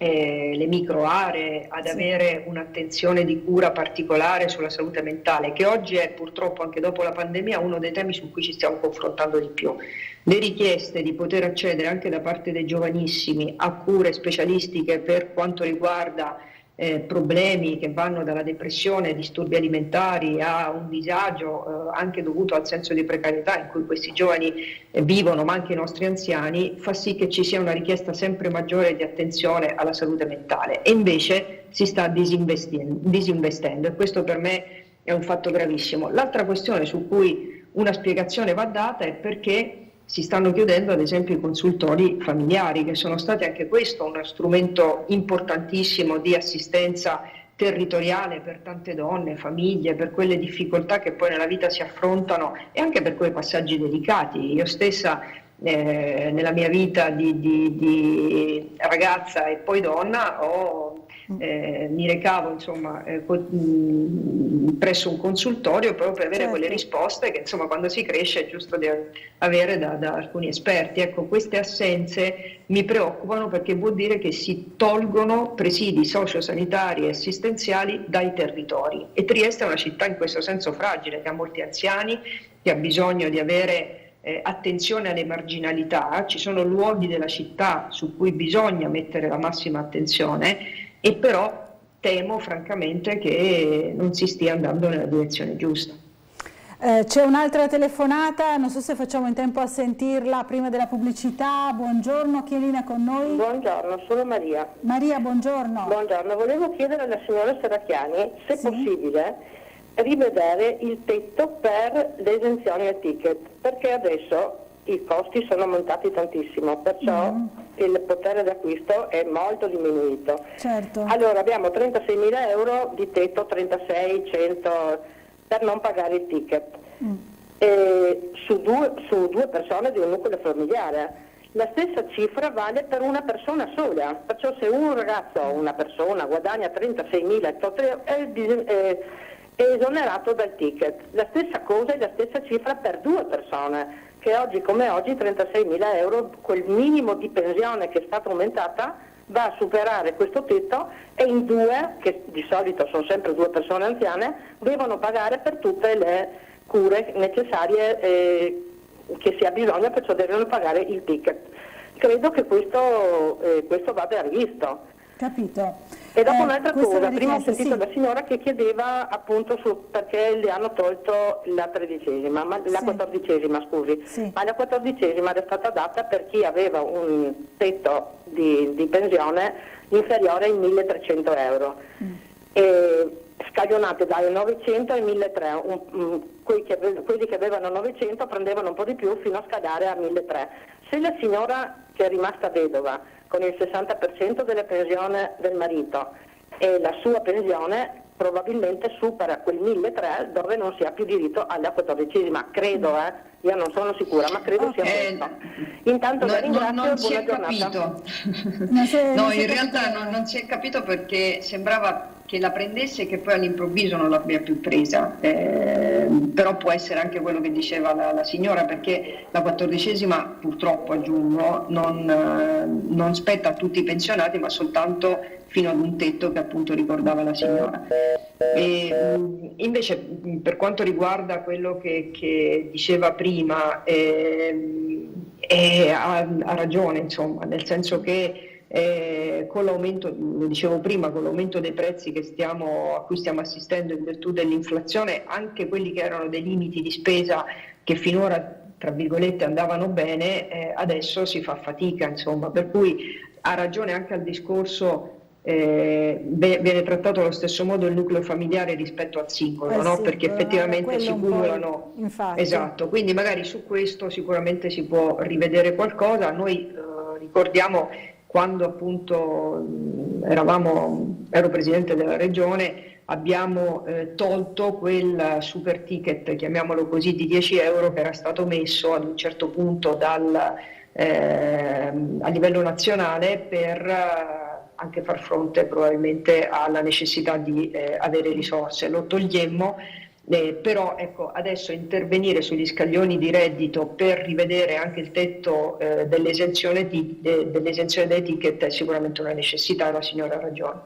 Speaker 13: le micro aree, ad avere un'attenzione di cura particolare sulla salute mentale, che oggi è purtroppo anche dopo la pandemia uno dei temi su cui ci stiamo confrontando di più. Le richieste di poter accedere anche da parte dei giovanissimi a cure specialistiche per quanto riguarda problemi che vanno dalla depressione, disturbi alimentari a un disagio anche dovuto al senso di precarietà in cui questi giovani vivono, ma anche i nostri anziani, fa sì che ci sia una richiesta sempre maggiore di attenzione alla salute mentale e invece si sta disinvestendo e questo per me è un fatto gravissimo. L'altra questione su cui una spiegazione va data è perché si stanno chiudendo ad esempio i consultori familiari, che sono stati anche questo uno strumento importantissimo di assistenza territoriale per tante donne, famiglie, per quelle difficoltà che poi nella vita si affrontano e anche per quei passaggi delicati. Io stessa nella mia vita di ragazza e poi donna mi recavo insomma presso un consultorio proprio per avere quelle risposte che insomma quando si cresce è giusto di avere da alcuni esperti. Ecco, queste assenze mi preoccupano perché vuol dire che si tolgono presidi sociosanitari e assistenziali dai territori e Trieste è una città in questo senso fragile, che ha molti anziani, che ha bisogno di avere attenzione alle marginalità. Ci sono luoghi della città su cui bisogna mettere la massima attenzione e però temo francamente che non si stia andando nella direzione giusta.
Speaker 1: C'è un'altra telefonata, non so se facciamo in tempo a sentirla prima della pubblicità. Buongiorno, chi è in linea con noi?
Speaker 14: Buongiorno, sono Maria.
Speaker 1: Maria, buongiorno.
Speaker 14: Buongiorno, volevo chiedere alla signora Serracchiani se è possibile rivedere il tetto per le esenzioni al ticket, perché adesso i costi sono aumentati tantissimo, perciò il potere d'acquisto è molto diminuito.
Speaker 1: Certo.
Speaker 14: Allora abbiamo 36.000 euro di tetto, 36, 100 per non pagare il ticket su due persone di un nucleo familiare. La stessa cifra vale per una persona sola, perciò se un ragazzo o una persona guadagna 36.000 è esonerato dal ticket. La stessa cosa è la stessa cifra per due persone, che oggi come oggi 36.000 euro, quel minimo di pensione che è stata aumentata, va a superare questo tetto e in due, che di solito sono sempre due persone anziane, devono pagare per tutte le cure necessarie che si ha bisogno, perciò devono pagare il ticket. Credo che questo vada rivisto.
Speaker 1: Capito.
Speaker 14: E dopo un'altra cosa, prima ho sentito la signora che chiedeva appunto perché le hanno tolto la 13ª, la 14ª, scusi, ma la 14ª era stata data per chi aveva un tetto di pensione inferiore ai 1.300 euro, scaglionate dai 900 ai 1.300, quelli che avevano 900 prendevano un po' di più fino a scadere a 1.300. Se la signora che è rimasta vedova con il 60% della pensione del marito e la sua pensione probabilmente supera quel 1.300 dove non si ha più diritto alla 14ª, credo, io non sono sicura, ma credo sia questo. Intanto la ringrazio,
Speaker 13: non si è
Speaker 14: buona giornata.
Speaker 13: capito. No, in realtà non si è capito perché sembrava che la prendesse e che poi all'improvviso non l'abbia più presa, però può essere anche quello che diceva la signora, perché la 14ª purtroppo, aggiungo, non spetta a tutti i pensionati ma soltanto fino ad un tetto che appunto ricordava la signora. Invece per quanto riguarda quello che diceva prima, ha ragione, insomma, nel senso che con l'aumento, lo dicevo prima, con l'aumento dei prezzi a cui stiamo assistendo in virtù dell'inflazione, anche quelli che erano dei limiti di spesa che finora tra virgolette andavano bene, adesso si fa fatica, insomma, per cui ha ragione anche al discorso viene trattato allo stesso modo il nucleo familiare rispetto al singolo, no? Perché effettivamente si cumulano, esatto, quindi magari su questo sicuramente si può rivedere qualcosa. Noi ricordiamo quando appunto ero presidente della regione, abbiamo tolto quel super ticket, chiamiamolo così, di 10 euro che era stato messo ad un certo punto a livello nazionale per anche far fronte probabilmente alla necessità di avere risorse. Lo togliemmo, però ecco, adesso intervenire sugli scaglioni di reddito per rivedere anche il tetto dell'esenzione dei ticket è sicuramente una necessità, la signora ha ragione.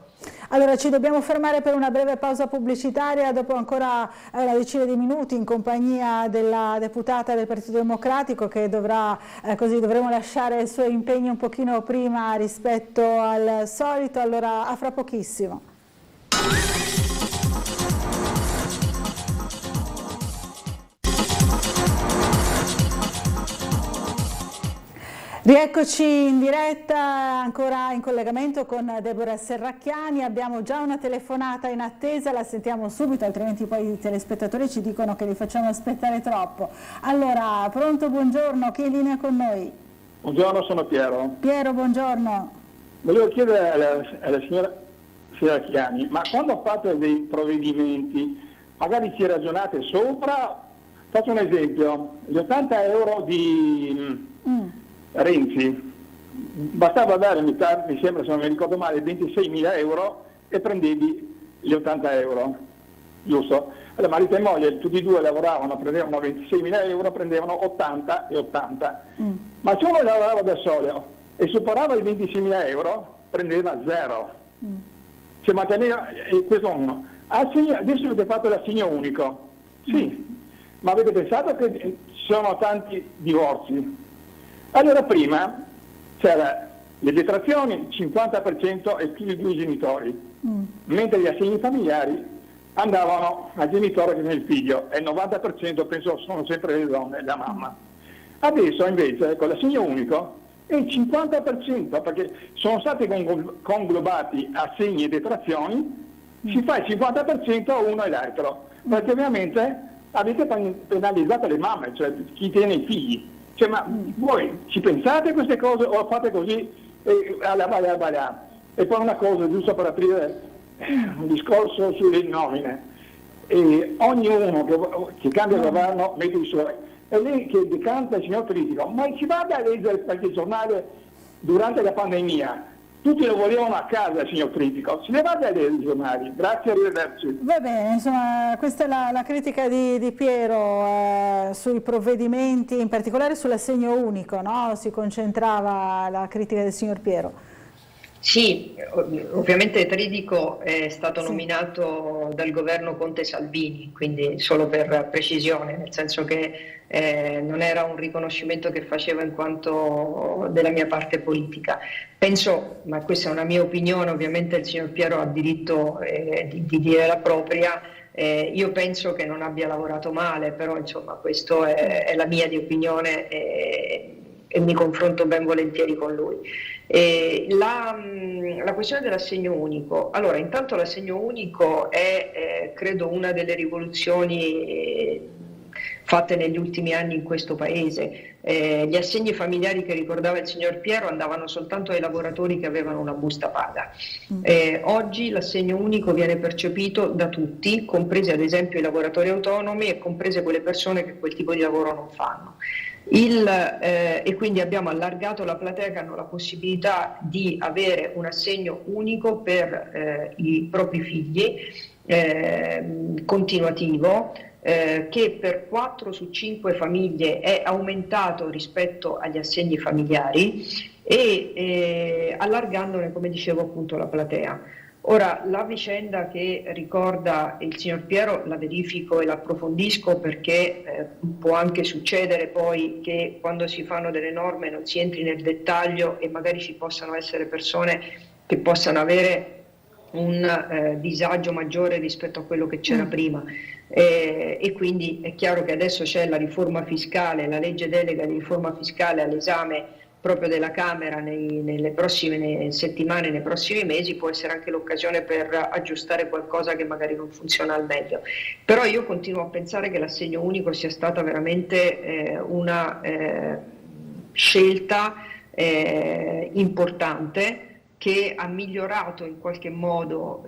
Speaker 1: Allora ci dobbiamo fermare per una breve pausa pubblicitaria, dopo ancora una decina di minuti in compagnia della deputata del Partito Democratico che dovremo lasciare i suoi impegni un pochino prima rispetto al solito, allora a fra pochissimo. Rieccoci in diretta, ancora in collegamento con Deborah Serracchiani. Abbiamo già una telefonata in attesa, la sentiamo subito, altrimenti poi i telespettatori ci dicono che li facciamo aspettare troppo. Allora, pronto, buongiorno, chi è in linea con noi?
Speaker 18: Buongiorno, sono Piero.
Speaker 1: Piero, buongiorno.
Speaker 18: Volevo chiedere alla signora Serracchiani, ma quando fate dei provvedimenti, magari ci ragionate sopra? Faccio un esempio, gli 80 euro di Renzi, bastava dare, mi sembra, se non mi ricordo male, 26.000 euro e prendevi gli 80 euro, giusto? Allora, marito e moglie, tutti e due lavoravano, prendevano 26.000 euro, prendevano 80 e 80. Ma se uno lavorava da solo e superava i 26.000 euro, prendeva zero. Cioè manteneva questo uno. Adesso avete fatto l'assegno unico, sì, ma avete pensato che ci sono tanti divorzi? Allora prima c'era le detrazioni 50% e più di 2 genitori, mentre gli assegni familiari andavano al genitore che nel figlio e il 90% penso sono sempre le donne, la mamma. Adesso invece con l'assegno unico è il 50% perché sono stati conglobati assegni e detrazioni, si fa il 50% a uno e l'altro, perché ovviamente avete penalizzato le mamme, cioè chi tiene i figli. Cioè, ma voi ci pensate a queste cose o fate così e poi una cosa, giusto per aprire un discorso sulle nomine, ognuno che cambia governo mette i suoi, e lei che decanta il signor Critico, ma ci vada a leggere qualche giornale durante la pandemia, tutti lo volevano a casa, signor Critico, se ne vada a leggere i giornali. Grazie, arrivederci.
Speaker 1: Va bene, insomma, questa è la critica di Piero sui provvedimenti, in particolare sull'assegno unico, no? Si concentrava la critica del signor Piero.
Speaker 13: Sì, ovviamente Tridico è stato nominato dal governo Conte Salvini, quindi solo per precisione, nel senso che non era un riconoscimento che facevo in quanto della mia parte politica. Penso, ma questa è una mia opinione, ovviamente il signor Piero ha diritto di dire la propria, io penso che non abbia lavorato male, però insomma questa è la mia di opinione e mi confronto ben volentieri con lui. La questione dell'assegno unico, allora intanto l'assegno unico è credo una delle rivoluzioni fatte negli ultimi anni in questo Paese. Gli assegni familiari che ricordava il signor Piero andavano soltanto ai lavoratori che avevano una busta paga. Oggi l'assegno unico viene percepito da tutti, compresi ad esempio i lavoratori autonomi e comprese quelle persone che quel tipo di lavoro non fanno. E quindi abbiamo allargato la platea che hanno la possibilità di avere un assegno unico per i propri figli continuativo, che per 4 su 5 famiglie è aumentato rispetto agli assegni familiari e allargandone, come dicevo, appunto la platea. Ora, la vicenda che ricorda il signor Piero la verifico e la approfondisco, perché può anche succedere poi che quando si fanno delle norme non si entri nel dettaglio e magari ci possano essere persone che possano avere un disagio maggiore rispetto a quello che c'era prima. E quindi è chiaro che adesso c'è la riforma fiscale, la legge delega di riforma fiscale all'esame proprio della Camera nelle prossime settimane, nei prossimi mesi. Può essere anche l'occasione per aggiustare qualcosa che magari non funziona al meglio. Però io continuo a pensare che l'assegno unico sia stata veramente una scelta importante, che ha migliorato in qualche modo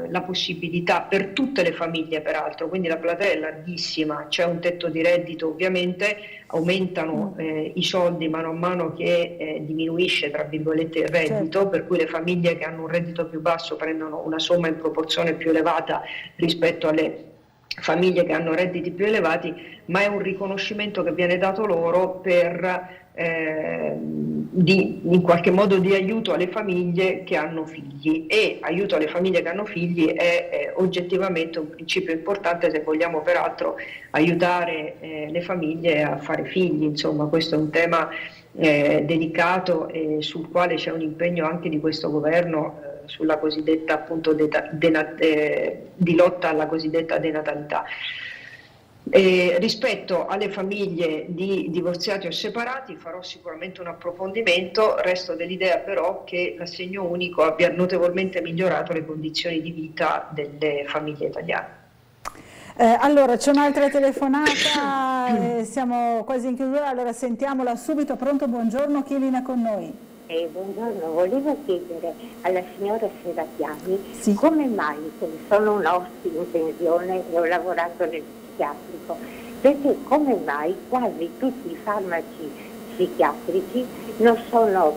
Speaker 13: la possibilità per tutte le famiglie, peraltro, quindi la platea è larghissima, c'è un tetto di reddito, ovviamente aumentano i soldi mano a mano che diminuisce, tra virgolette, il reddito, certo. Per cui le famiglie che hanno un reddito più basso prendono una somma in proporzione più elevata rispetto alle famiglie che hanno redditi più elevati, ma è un riconoscimento che viene dato loro per in qualche modo di aiuto alle famiglie che hanno figli, e aiuto alle famiglie che hanno figli è oggettivamente un principio importante se vogliamo peraltro aiutare le famiglie a fare figli. Insomma, questo è un tema delicato e sul quale c'è un impegno anche di questo governo sulla cosiddetta appunto di lotta alla cosiddetta denatalità. Rispetto alle famiglie di divorziati o separati farò sicuramente un approfondimento. Resto dell'idea però che l'assegno unico abbia notevolmente migliorato le condizioni di vita delle famiglie italiane.
Speaker 1: Allora c'è un'altra telefonata, siamo quasi in chiusura, allora sentiamola subito. Pronto, buongiorno, chi è in linea con noi?
Speaker 19: Buongiorno, volevo chiedere alla signora Serracchiani come mai, se sono un ospite in pensione e ho lavorato nel psichiatrico, perché come mai quasi tutti i farmaci psichiatrici non sono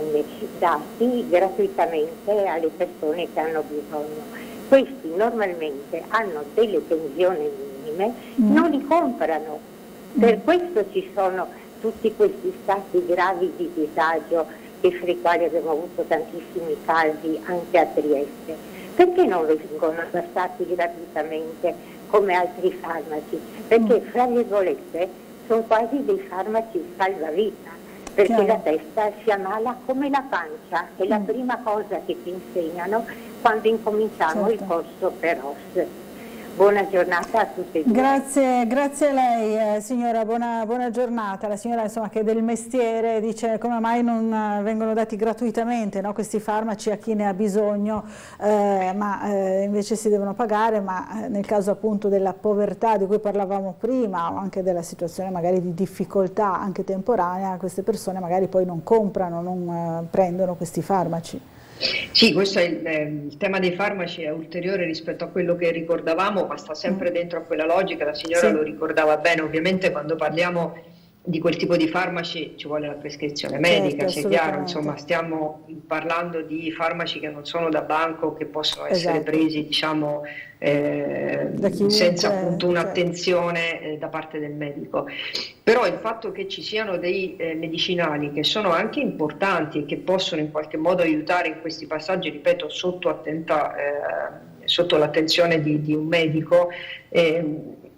Speaker 19: dati gratuitamente alle persone che hanno bisogno. Questi normalmente hanno delle pensioni minime, non li comprano, per questo ci sono tutti questi stati gravi di disagio fra i quali abbiamo avuto tantissimi casi anche a Trieste. Perché non vengono abbassati gratuitamente come altri farmaci? Perché fra virgolette sono quasi dei farmaci salvavita, perché la testa si ammala come la pancia, è la prima cosa che ti insegnano quando incominciamo il corso per OS. Buona giornata a tutti e due.
Speaker 1: Grazie a lei signora, buona giornata. La signora insomma, che del mestiere dice come mai non vengono dati gratuitamente, no, questi farmaci a chi ne ha bisogno, ma invece si devono pagare, ma nel caso appunto della povertà di cui parlavamo prima o anche della situazione magari di difficoltà anche temporanea, queste persone magari poi non comprano, non prendono questi farmaci.
Speaker 13: Sì, questo è il tema dei farmaci, è ulteriore rispetto a quello che ricordavamo, ma sta sempre dentro a quella logica, la signora lo ricordava bene. Ovviamente quando parliamo di quel tipo di farmaci ci vuole la prescrizione medica, c'è chiaro, insomma stiamo parlando di farmaci che non sono da banco, che possono essere presi diciamo senza appunto un'attenzione da parte del medico. Però il fatto che ci siano dei medicinali che sono anche importanti e che possono in qualche modo aiutare in questi passaggi, ripeto, sotto l'attenzione di un medico,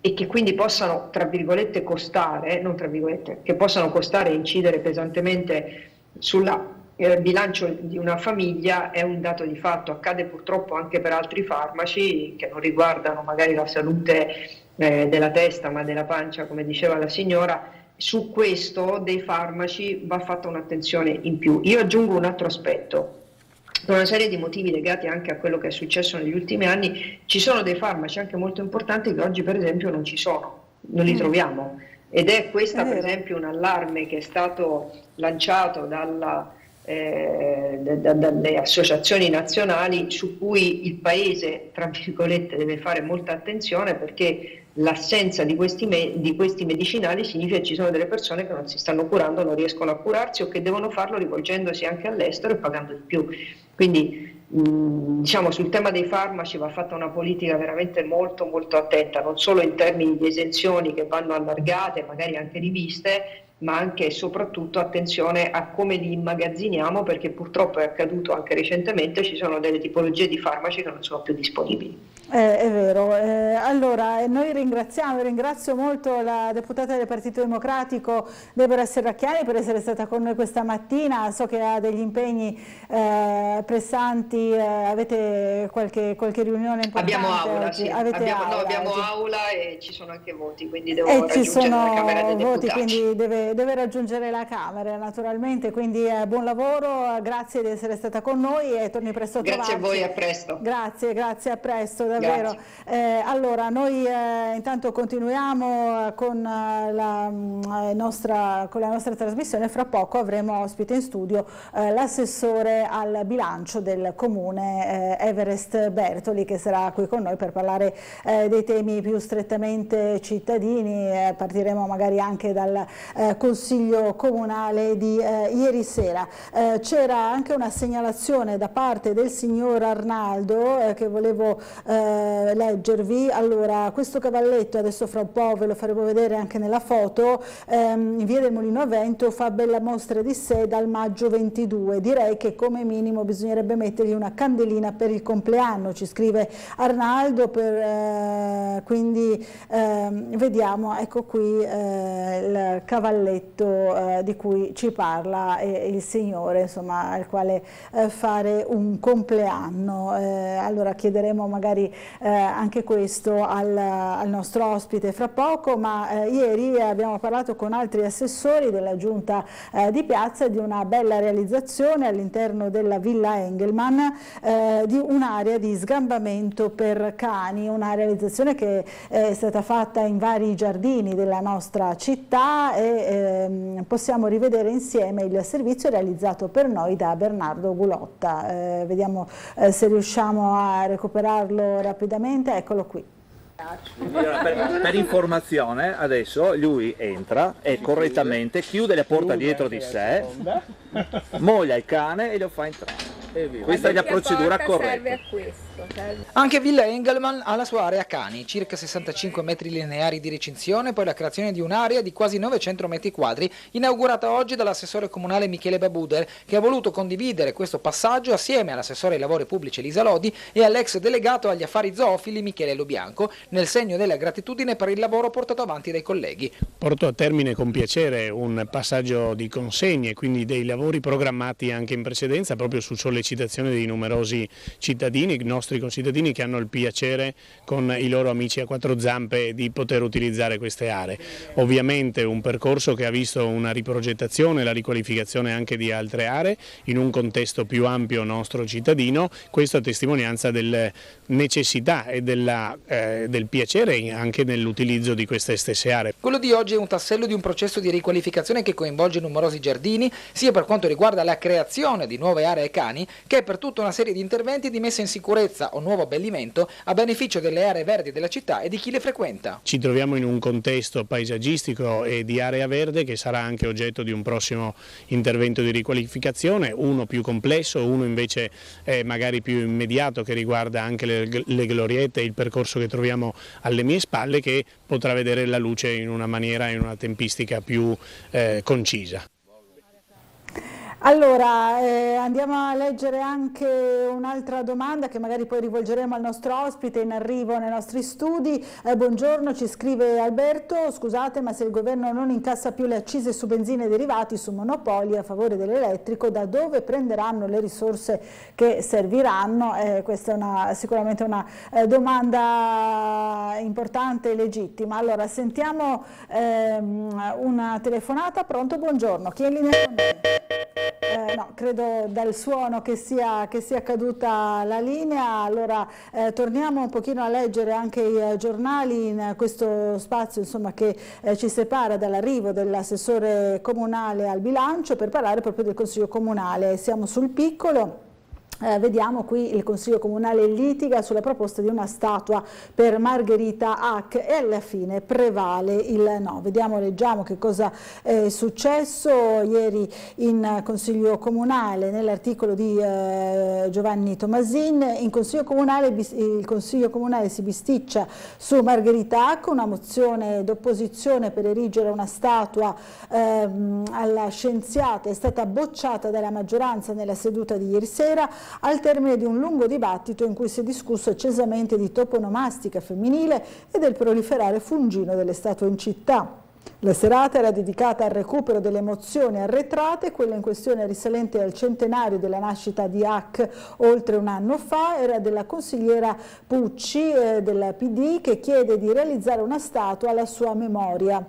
Speaker 13: e che quindi possano, tra virgolette, costare, non tra virgolette, che possano costare e incidere pesantemente sul bilancio di una famiglia, è un dato di fatto. Accade purtroppo anche per altri farmaci che non riguardano magari la salute della testa ma della pancia, come diceva la signora. Su questo dei farmaci va fatta un'attenzione in più. Io aggiungo un altro aspetto. Per una serie di motivi legati anche a quello che è successo negli ultimi anni, ci sono dei farmaci anche molto importanti che oggi per esempio non ci sono, non li troviamo. ed è questa per esempio un allarme che è stato lanciato dalle associazioni nazionali, su cui il Paese, tra virgolette, deve fare molta attenzione, perché l'assenza di questi medicinali significa che ci sono delle persone che non si stanno curando, non riescono a curarsi, o che devono farlo rivolgendosi anche all'estero e pagando di più. Quindi diciamo, sul tema dei farmaci va fatta una politica veramente molto molto attenta, non solo in termini di esenzioni che vanno allargate, magari anche riviste, ma anche e soprattutto attenzione a come li immagazziniamo, perché purtroppo è accaduto anche recentemente, ci sono delle tipologie di farmaci che non sono più disponibili.
Speaker 1: È vero, allora noi ringrazio molto la deputata del Partito Democratico Deborah Serracchiani per essere stata con noi questa mattina. So che ha degli impegni pressanti, avete qualche riunione importante?
Speaker 13: Abbiamo aula,
Speaker 1: oggi?
Speaker 13: sì. Abbiamo aula e ci sono anche voti, quindi devo raggiungere la Camera dei
Speaker 1: voti,
Speaker 13: Deputati.
Speaker 1: quindi deve raggiungere la Camera naturalmente, quindi buon lavoro, grazie di essere stata con noi e torni presto a trovarci.
Speaker 13: Grazie a voi, a presto.
Speaker 1: Grazie, a presto. Davvero. Allora noi intanto continuiamo con la nostra trasmissione. Fra poco avremo ospite in studio l'assessore al bilancio del comune Everest Bertoli, che sarà qui con noi per parlare dei temi più strettamente cittadini. Partiremo magari anche dal Consiglio Comunale di ieri sera. C'era anche una segnalazione da parte del signor Arnaldo che volevo leggervi. Allora, questo cavalletto, adesso fra un po' ve lo faremo vedere anche nella foto, in via del Mulino a Vento, fa bella mostra di sé dal maggio 22. Direi che come minimo bisognerebbe mettergli una candelina per il compleanno, ci scrive Arnaldo, quindi vediamo, ecco qui il cavalletto di cui ci parla il signore, insomma, al quale fare un compleanno. Allora chiederemo magari anche questo al nostro ospite fra poco, ma ieri abbiamo parlato con altri assessori della giunta di piazza di una bella realizzazione all'interno della Villa Engelmann, di un'area di sgambamento per cani, una realizzazione che è stata fatta in vari giardini della nostra città, e possiamo rivedere insieme il servizio realizzato per noi da Bernardo Gulotta. Vediamo se riusciamo a recuperarlo rapidamente, eccolo qui.
Speaker 20: Allora, per informazione, adesso lui entra e correttamente chiude la porta dietro di sé, moglia il cane e lo fa entrare. Questa è la procedura corretta.
Speaker 7: Anche Villa Engelmann ha la sua area cani, circa 65 metri lineari di recinzione, poi la creazione di un'area di quasi 900 metri quadri, inaugurata oggi dall'assessore comunale Michele Babuder, che ha voluto condividere questo passaggio assieme all'assessore ai lavori pubblici Elisa Lodi e all'ex delegato agli affari zoofili Michele Lobianco, nel segno della gratitudine per il lavoro portato avanti dai colleghi.
Speaker 21: Porto a termine con piacere un passaggio di consegne, quindi dei lavori programmati anche in precedenza, proprio su sollecitazione dei numerosi cittadini, nostri concittadini, che hanno il piacere con i loro amici a quattro zampe di poter utilizzare queste aree. Ovviamente un percorso che ha visto una riprogettazione, la riqualificazione anche di altre aree in un contesto più ampio nostro cittadino, questo a testimonianza delle necessità e del piacere anche nell'utilizzo di queste stesse aree.
Speaker 7: Quello di oggi è un tassello di un processo di riqualificazione che coinvolge numerosi giardini, sia per quanto riguarda la creazione di nuove aree cani, che per tutta una serie di interventi di messa in sicurezza o nuovo abbellimento a beneficio delle aree verdi della città e di chi le frequenta.
Speaker 21: Ci troviamo in un contesto paesaggistico e di area verde che sarà anche oggetto di un prossimo intervento di riqualificazione, uno più complesso, uno invece magari più immediato, che riguarda anche le gloriette e il percorso che troviamo alle mie spalle, che potrà vedere la luce in una maniera, in una tempistica più concisa.
Speaker 1: Allora, andiamo a leggere anche un'altra domanda che magari poi rivolgeremo al nostro ospite in arrivo nei nostri studi. Buongiorno, ci scrive Alberto: scusate, ma se il governo non incassa più le accise su benzina e derivati, su monopoli a favore dell'elettrico, da dove prenderanno le risorse che serviranno? Questa è sicuramente una domanda importante e legittima. Allora, sentiamo una telefonata. Pronto, buongiorno, chi è in linea con noi? No, credo dal suono che sia caduta la linea. Allora torniamo un pochino a leggere anche i giornali in questo spazio, insomma, che ci separa dall'arrivo dell'assessore comunale al bilancio, per parlare proprio del Consiglio Comunale. Siamo sul piccolo. Vediamo qui il Consiglio Comunale litiga sulla proposta di una statua per Margherita Hack e alla fine prevale il no. Leggiamo che cosa è successo ieri in Consiglio Comunale. Nell'articolo di Giovanni Tomasin, il Consiglio Comunale si bisticcia su Margherita Hack, una mozione d'opposizione per erigere una statua alla scienziata è stata bocciata dalla maggioranza nella seduta di ieri sera, al termine di un lungo dibattito in cui si è discusso accesamente di toponomastica femminile e del proliferare fungino delle statue in città. La serata era dedicata al recupero delle mozioni arretrate, quella in questione risalente al centenario della nascita di Hack oltre un anno fa, era della consigliera Pucci del PD, che chiede di realizzare una statua alla sua memoria.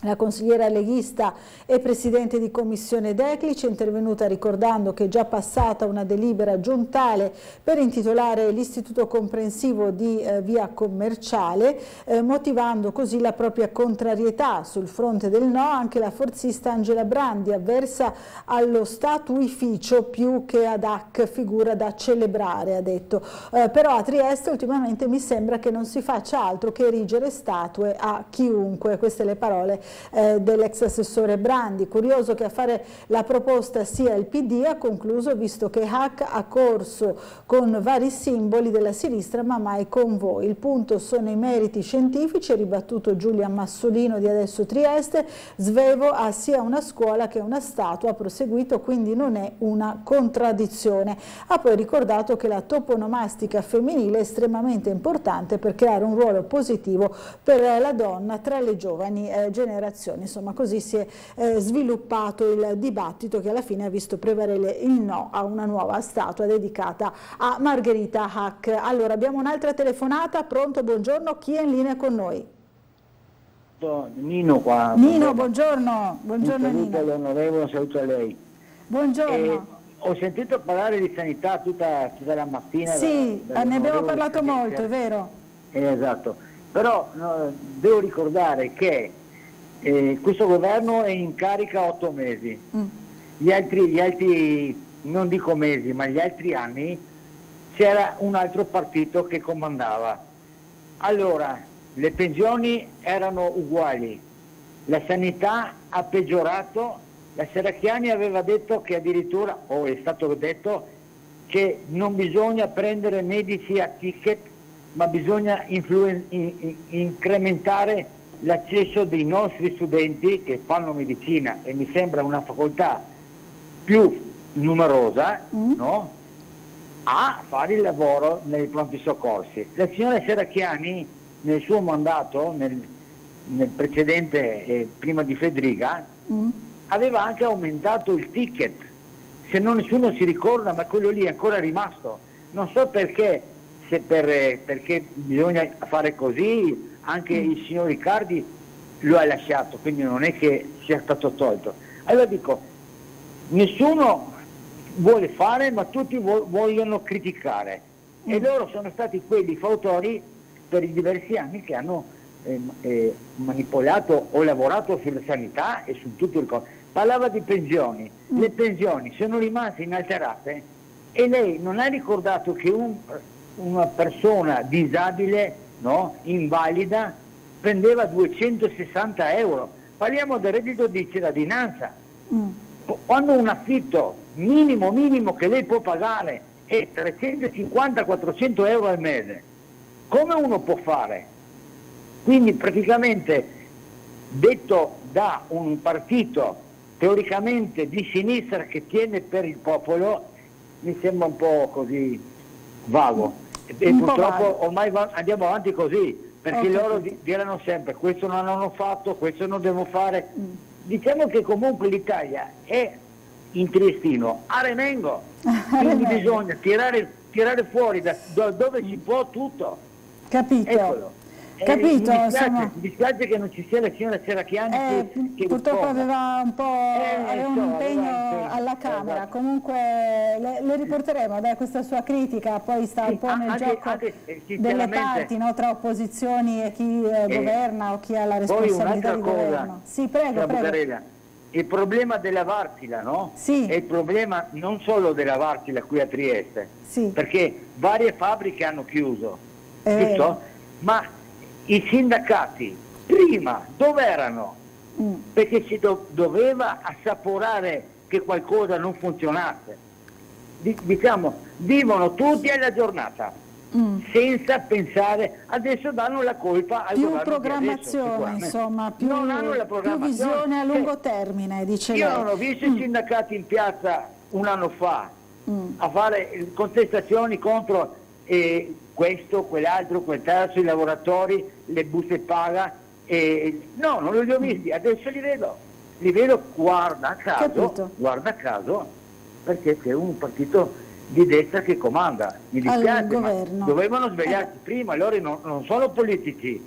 Speaker 1: La consigliera leghista e presidente di commissione Declic è intervenuta ricordando che è già passata una delibera giuntale per intitolare l'istituto comprensivo di via Commerciale, motivando così la propria contrarietà. Sul fronte del no anche la forzista Angela Brandi, avversa allo statuificio più che ad Hack, figura da celebrare, ha detto. Però a Trieste ultimamente mi sembra che non si faccia altro che erigere statue a chiunque. Queste le parole dell'ex assessore Brandi. Curioso che a fare la proposta sia il PD, ha concluso, visto che Hack ha corso con vari simboli della sinistra ma mai con voi. Il punto sono i meriti scientifici, ha ribattuto Giulia Massolino di Adesso Trieste. Svevo ha sia una scuola che una statua, ha proseguito, quindi non è una contraddizione. Ha poi ricordato che la toponomastica femminile è estremamente importante per creare un ruolo positivo per la donna tra le giovani generazioni. Insomma, così si è sviluppato il dibattito, che alla fine ha visto prevalere il no a una nuova statua dedicata a Margherita Hack. Allora, abbiamo un'altra telefonata. Pronto, buongiorno, chi è in linea con noi?
Speaker 3: Nino qua.
Speaker 1: Nino, buongiorno. Buongiorno,
Speaker 3: un saluto
Speaker 1: Nino.
Speaker 3: all'onorevole, un saluto a lei.
Speaker 1: Buongiorno.
Speaker 3: Ho sentito parlare di sanità tutta la mattina.
Speaker 1: Sì, ne abbiamo parlato molto, è vero.
Speaker 3: Esatto, però devo ricordare che questo governo è in carica 8 mesi, gli altri, non dico mesi, ma gli altri anni c'era un altro partito che comandava. Allora, le pensioni erano uguali, la sanità ha peggiorato, la Serracchiani aveva detto che addirittura, o è stato detto, che non bisogna prendere medici a ticket, ma bisogna incrementare l'accesso dei nostri studenti che fanno medicina, e mi sembra una facoltà più numerosa, no? A fare il lavoro nei pronti soccorsi. La signora Serracchiani nel suo mandato, nel precedente, prima di Fedriga, aveva anche aumentato il ticket. Se non nessuno si ricorda, ma quello lì è ancora rimasto. Non so perché, perché bisogna fare così. Anche il signor Riccardi lo ha lasciato, quindi non è che sia stato tolto. Allora dico, nessuno vuole fare, ma tutti vogliono criticare, e loro sono stati quelli fautori per i diversi anni che hanno manipolato o lavorato sulla sanità e su tutto il corpo. Parlava di pensioni, le pensioni sono rimaste inalterate, e lei non ha ricordato che una persona disabile, no, invalida, prendeva 260 euro. Parliamo del reddito di cittadinanza. Quando un affitto minimo che lei può pagare è 350-400 euro al mese, come uno può fare? Quindi praticamente, detto da un partito teoricamente di sinistra che tiene per il popolo, mi sembra un po' così vago. E purtroppo ormai andiamo avanti così, perché loro diranno sempre questo non hanno fatto, questo non devo fare. Diciamo che comunque l'Italia è in Triestino, a Remengo, quindi bisogna tirare fuori da dove si può tutto.
Speaker 1: Capito.
Speaker 3: Eccolo.
Speaker 1: Capito,
Speaker 3: mi dispiace che non ci sia la signora Serracchiani che
Speaker 1: purtroppo aveva un impegno alla Camera. Comunque le riporteremo questa sua critica, poi sta un po' nel gioco delle parti, no, tra opposizioni e chi governa o chi ha la responsabilità di governo. Sì, prego.
Speaker 3: Il problema della Wärtsilä, no?
Speaker 1: Sì.
Speaker 3: È il problema non solo della Wärtsilä qui a Trieste,
Speaker 1: sì,
Speaker 3: perché varie fabbriche hanno chiuso, giusto? Ma i sindacati prima dove erano? Perché si doveva assaporare che qualcosa non funzionasse. Diciamo, vivono tutti alla giornata, senza pensare, adesso danno la colpa al governo.
Speaker 1: Più programmazione, insomma, più visione a lungo termine, dice lei.
Speaker 3: Io non ho visto i sindacati in piazza un anno fa a fare contestazioni contro questo, quell'altro, quel terzo, i lavoratori, le buste paga. No, non li ho visti, adesso li vedo guarda caso, perché c'è un partito di destra che comanda. Mi dispiace, ma dovevano svegliarsi prima, loro non sono politici.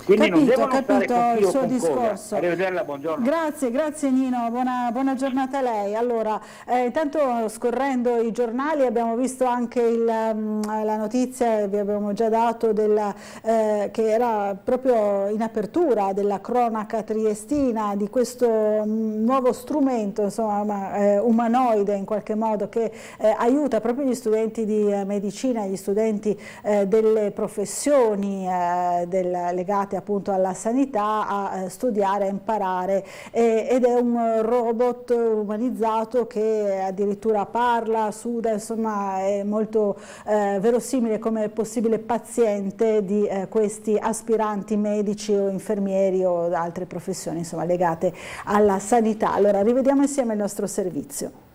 Speaker 3: Quindi non devono stare con
Speaker 1: il suo discorso.
Speaker 3: Arrivederla, buongiorno.
Speaker 1: Grazie Nino, buona giornata a lei. Allora, intanto scorrendo i giornali abbiamo visto anche la notizia, vi abbiamo già dato, che era proprio in apertura della cronaca triestina, di questo nuovo strumento, insomma, umanoide in qualche modo, che aiuta proprio gli studenti di medicina, gli studenti delle professioni legate appunto alla sanità a studiare, a imparare, ed è un robot umanizzato che addirittura parla, suda, insomma è molto verosimile come possibile paziente di questi aspiranti medici o infermieri o altre professioni, insomma, legate alla sanità. Allora rivediamo insieme il nostro servizio.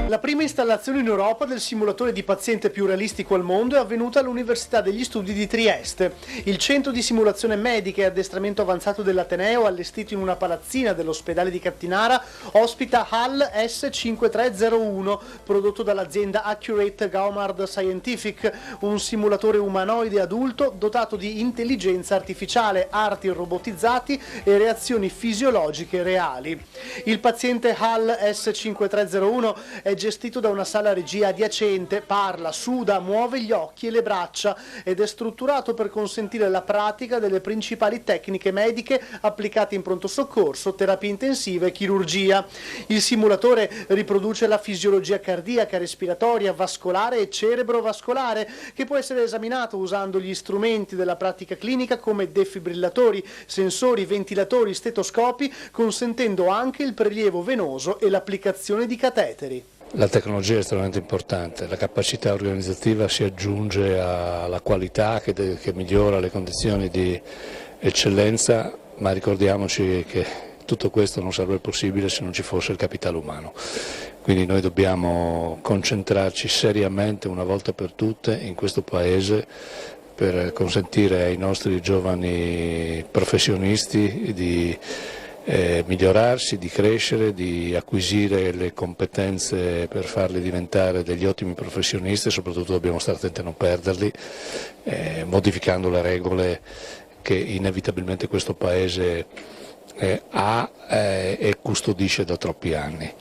Speaker 4: La prima installazione in Europa del simulatore di paziente più realistico al mondo è avvenuta all'Università degli Studi di Trieste. Il centro di simulazione medica e addestramento avanzato dell'Ateneo, allestito in una palazzina dell'ospedale di Cattinara, ospita HAL S5301, prodotto dall'azienda Accurate Gaumard Scientific, un simulatore umanoide adulto dotato di intelligenza artificiale, arti robotizzati e reazioni fisiologiche reali. Il paziente HAL S5301 è gestito da una sala regia adiacente, parla, suda, muove gli occhi e le braccia ed è strutturato per consentire la pratica delle principali tecniche mediche applicate in pronto soccorso, terapie intensive e chirurgia. Il simulatore riproduce la fisiologia cardiaca, respiratoria, vascolare e cerebrovascolare, che può essere esaminato usando gli strumenti della pratica clinica come defibrillatori, sensori, ventilatori, stetoscopi, consentendo anche il prelievo venoso e l'applicazione di cateteri.
Speaker 5: La tecnologia è estremamente importante, la capacità organizzativa si aggiunge alla qualità che migliora le condizioni di eccellenza, ma ricordiamoci che tutto questo non sarebbe possibile se non ci fosse il capitale umano. Quindi noi dobbiamo concentrarci seriamente una volta per tutte in questo Paese per consentire ai nostri giovani professionisti di migliorarsi, di crescere, di acquisire le competenze per farli diventare degli ottimi professionisti e soprattutto dobbiamo stare attenti a non perderli, modificando le regole che inevitabilmente questo Paese ha e custodisce da troppi anni.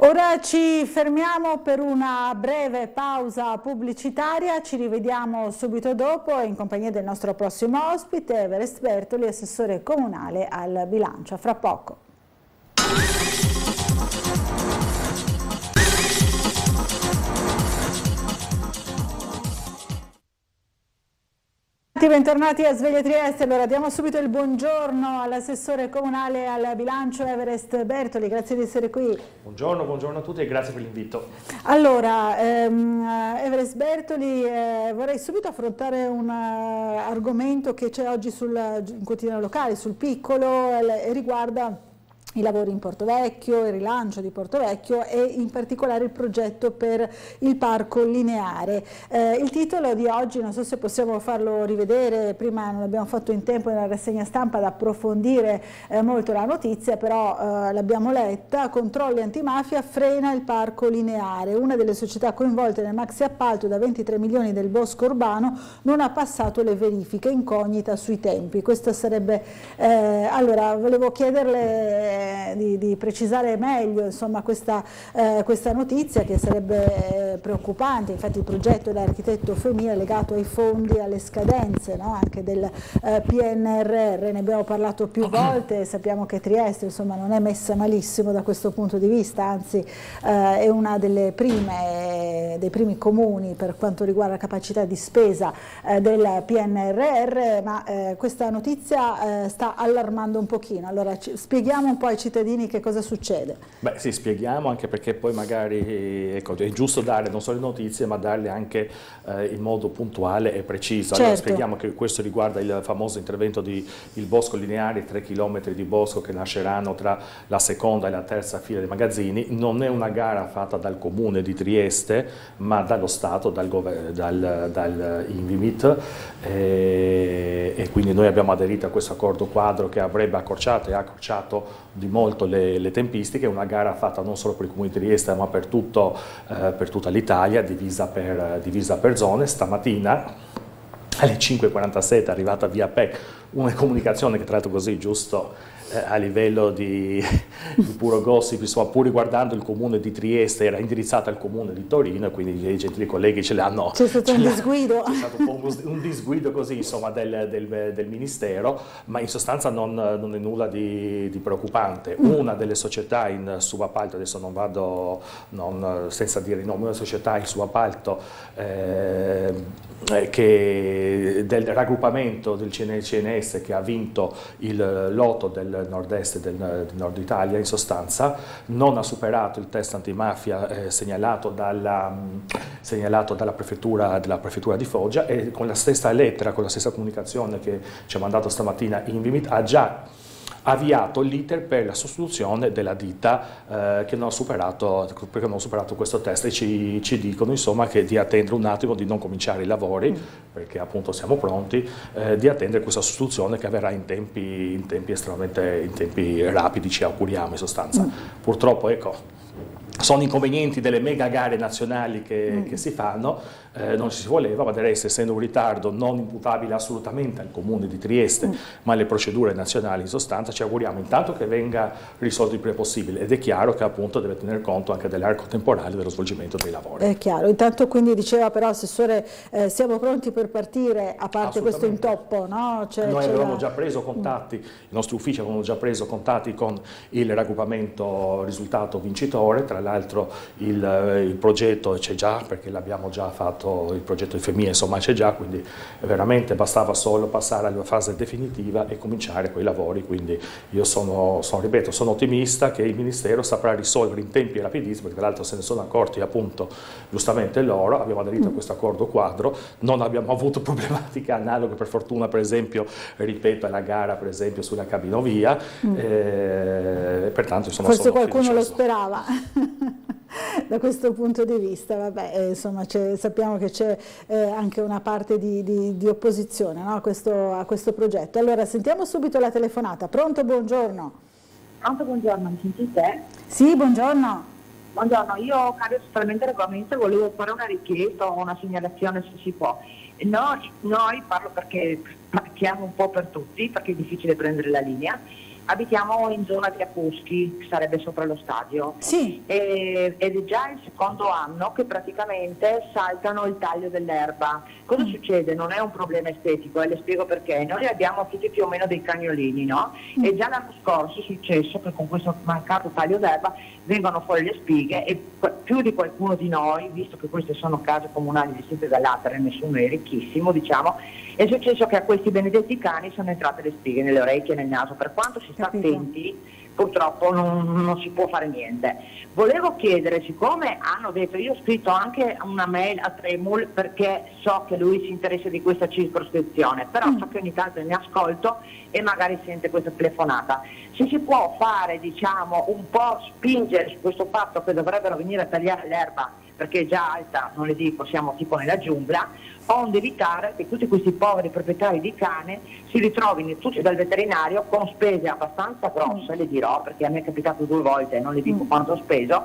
Speaker 1: Ora ci fermiamo per una breve pausa pubblicitaria, ci rivediamo subito dopo in compagnia del nostro prossimo ospite, Everest Bertoli, assessore comunale al bilancio. A fra poco. Bentornati a Sveglia Trieste. Allora diamo subito il buongiorno all'assessore comunale al bilancio Everest Bertoli, grazie di essere qui.
Speaker 2: Buongiorno a tutti e grazie per l'invito.
Speaker 1: Allora, Everest Bertoli, vorrei subito affrontare un argomento che c'è oggi in quotidiano locale, sul Piccolo, e riguarda i lavori in Portovecchio, il rilancio di Portovecchio e in particolare il progetto per il parco lineare. Il titolo di oggi, non so se possiamo farlo rivedere, prima non l'abbiamo fatto in tempo nella rassegna stampa ad approfondire molto la notizia, però l'abbiamo letta: controlli antimafia, frena il parco lineare. Una delle società coinvolte nel maxi appalto da 23 milioni del bosco urbano non ha passato le verifiche, incognita sui tempi. Questo sarebbe, allora volevo chiederle di precisare meglio, insomma, questa notizia, che sarebbe preoccupante. Infatti il progetto dell'architetto Femia è legato ai fondi, alle scadenze, no? Anche del PNRR, ne abbiamo parlato più volte, sappiamo che Trieste, insomma, non è messa malissimo da questo punto di vista, anzi è una dei primi comuni per quanto riguarda la capacità di spesa del PNRR, ma questa notizia sta allarmando un pochino. Allora spieghiamo un po' ai cittadini che cosa succede.
Speaker 2: Beh sì, spieghiamo, anche perché poi magari è giusto dare non solo le notizie, ma darle anche in modo puntuale e preciso. Allora spieghiamo che questo riguarda il famoso intervento di il bosco lineare, 3 km di bosco che nasceranno tra la seconda e la terza fila dei magazzini. Non è una gara fatta dal comune di Trieste, ma dallo Stato, dal Invimit, e quindi noi abbiamo aderito a questo accordo quadro che avrebbe accorciato e ha accorciato di molto le tempistiche. Una gara fatta non solo per il comune di Trieste, ma per tutta l'Italia, divisa per zone. Stamattina alle 5:47 è arrivata via PEC una comunicazione che, tra l'altro, così giusto a livello di puro gossip, insomma, pur riguardando il comune di Trieste, era indirizzata al comune di Torino, e quindi i gentili colleghi ce l'hanno.
Speaker 1: C'è stato un disguido.
Speaker 2: C'è stato un disguido così, insomma, del Ministero, ma in sostanza non è nulla di preoccupante. Una delle società in subappalto, adesso non vado senza dire il nome, una società in subappalto del raggruppamento del CNS che ha vinto il lotto del nord-est e del nord Italia, in sostanza non ha superato il test antimafia segnalato dalla prefettura di Foggia, e con la stessa lettera, con la stessa comunicazione che ci ha mandato stamattina Invimit, ha già avviato l'iter per la sostituzione della ditta che non ha superato questo test, e ci dicono, insomma, che di attendere un attimo, di non cominciare i lavori, perché appunto siamo pronti, di attendere questa sostituzione che avverrà in tempi rapidi, ci auguriamo, in sostanza. Purtroppo, ecco, sono inconvenienti delle mega gare nazionali che si fanno. Non ci si voleva, ma del resto, essendo un ritardo non imputabile assolutamente al comune di Trieste, ma alle procedure nazionali, in sostanza, ci auguriamo intanto che venga risolto il prima possibile, ed è chiaro che appunto deve tener conto anche dell'arco temporale dello svolgimento dei lavori.
Speaker 1: È chiaro. Intanto, quindi, diceva però Assessore, siamo pronti per partire, a parte questo intoppo, no?
Speaker 2: Noi avevamo già preso contatti, i nostri uffici avevano già preso contatti con il raggruppamento risultato vincitore. Tra l'altro il progetto c'è già, perché l'abbiamo già fatto, il progetto di Femia, insomma, c'è già, quindi veramente bastava solo passare alla fase definitiva e cominciare quei lavori. Quindi io sono ottimista che il Ministero saprà risolvere in tempi rapidissimi, perché tra l'altro se ne sono accorti, appunto, giustamente loro. Abbiamo aderito a questo accordo quadro, non abbiamo avuto problematiche analoghe, per fortuna, per esempio, ripeto, alla gara, per esempio, sulla cabinovia, pertanto insomma,
Speaker 1: forse qualcuno lo sperava. Da questo punto di vista, vabbè, insomma, sappiamo che c'è anche una parte di opposizione, no, a questo progetto. Allora sentiamo subito la telefonata. Pronto, buongiorno.
Speaker 6: Pronto, buongiorno, mi sentite?
Speaker 1: Sì, buongiorno.
Speaker 6: Buongiorno, io cambio totalmente il regolamento e volevo fare una richiesta o una segnalazione, se si può. Noi parlo perché parliamo un po' per tutti, perché è difficile prendere la linea. Abitiamo in zona di Apuschi, che sarebbe sopra lo stadio,
Speaker 1: sì.
Speaker 6: Ed è già il secondo anno che praticamente saltano il taglio dell'erba. Cosa succede? Non è un problema estetico, e le spiego perché. Noi abbiamo tutti più o meno dei cagnolini, no? E già l'anno scorso è successo che con questo mancato taglio d'erba vengono fuori le spighe, e più di qualcuno di noi, visto che queste sono case comunali gestite dall'Atere, nessuno è ricchissimo, diciamo, è successo che a questi benedetti cani sono entrate le spighe nelle orecchie e nel naso, per quanto si sta attenti, purtroppo non si può fare niente. Volevo chiedere, siccome hanno detto, io ho scritto anche una mail a Tremul perché so che lui si interessa di questa circoscrizione, però so che ogni tanto ne ascolto e magari sente questa telefonata. Se si può fare, diciamo, un po' spingere su questo fatto che dovrebbero venire a tagliare l'erba perché è già alta, non le dico, siamo tipo nella giungla, onde evitare che tutti questi poveri proprietari di cane si ritrovino tutti dal veterinario con spese abbastanza grosse, le dirò, perché a me è capitato 2 volte, non le dico quanto ho speso,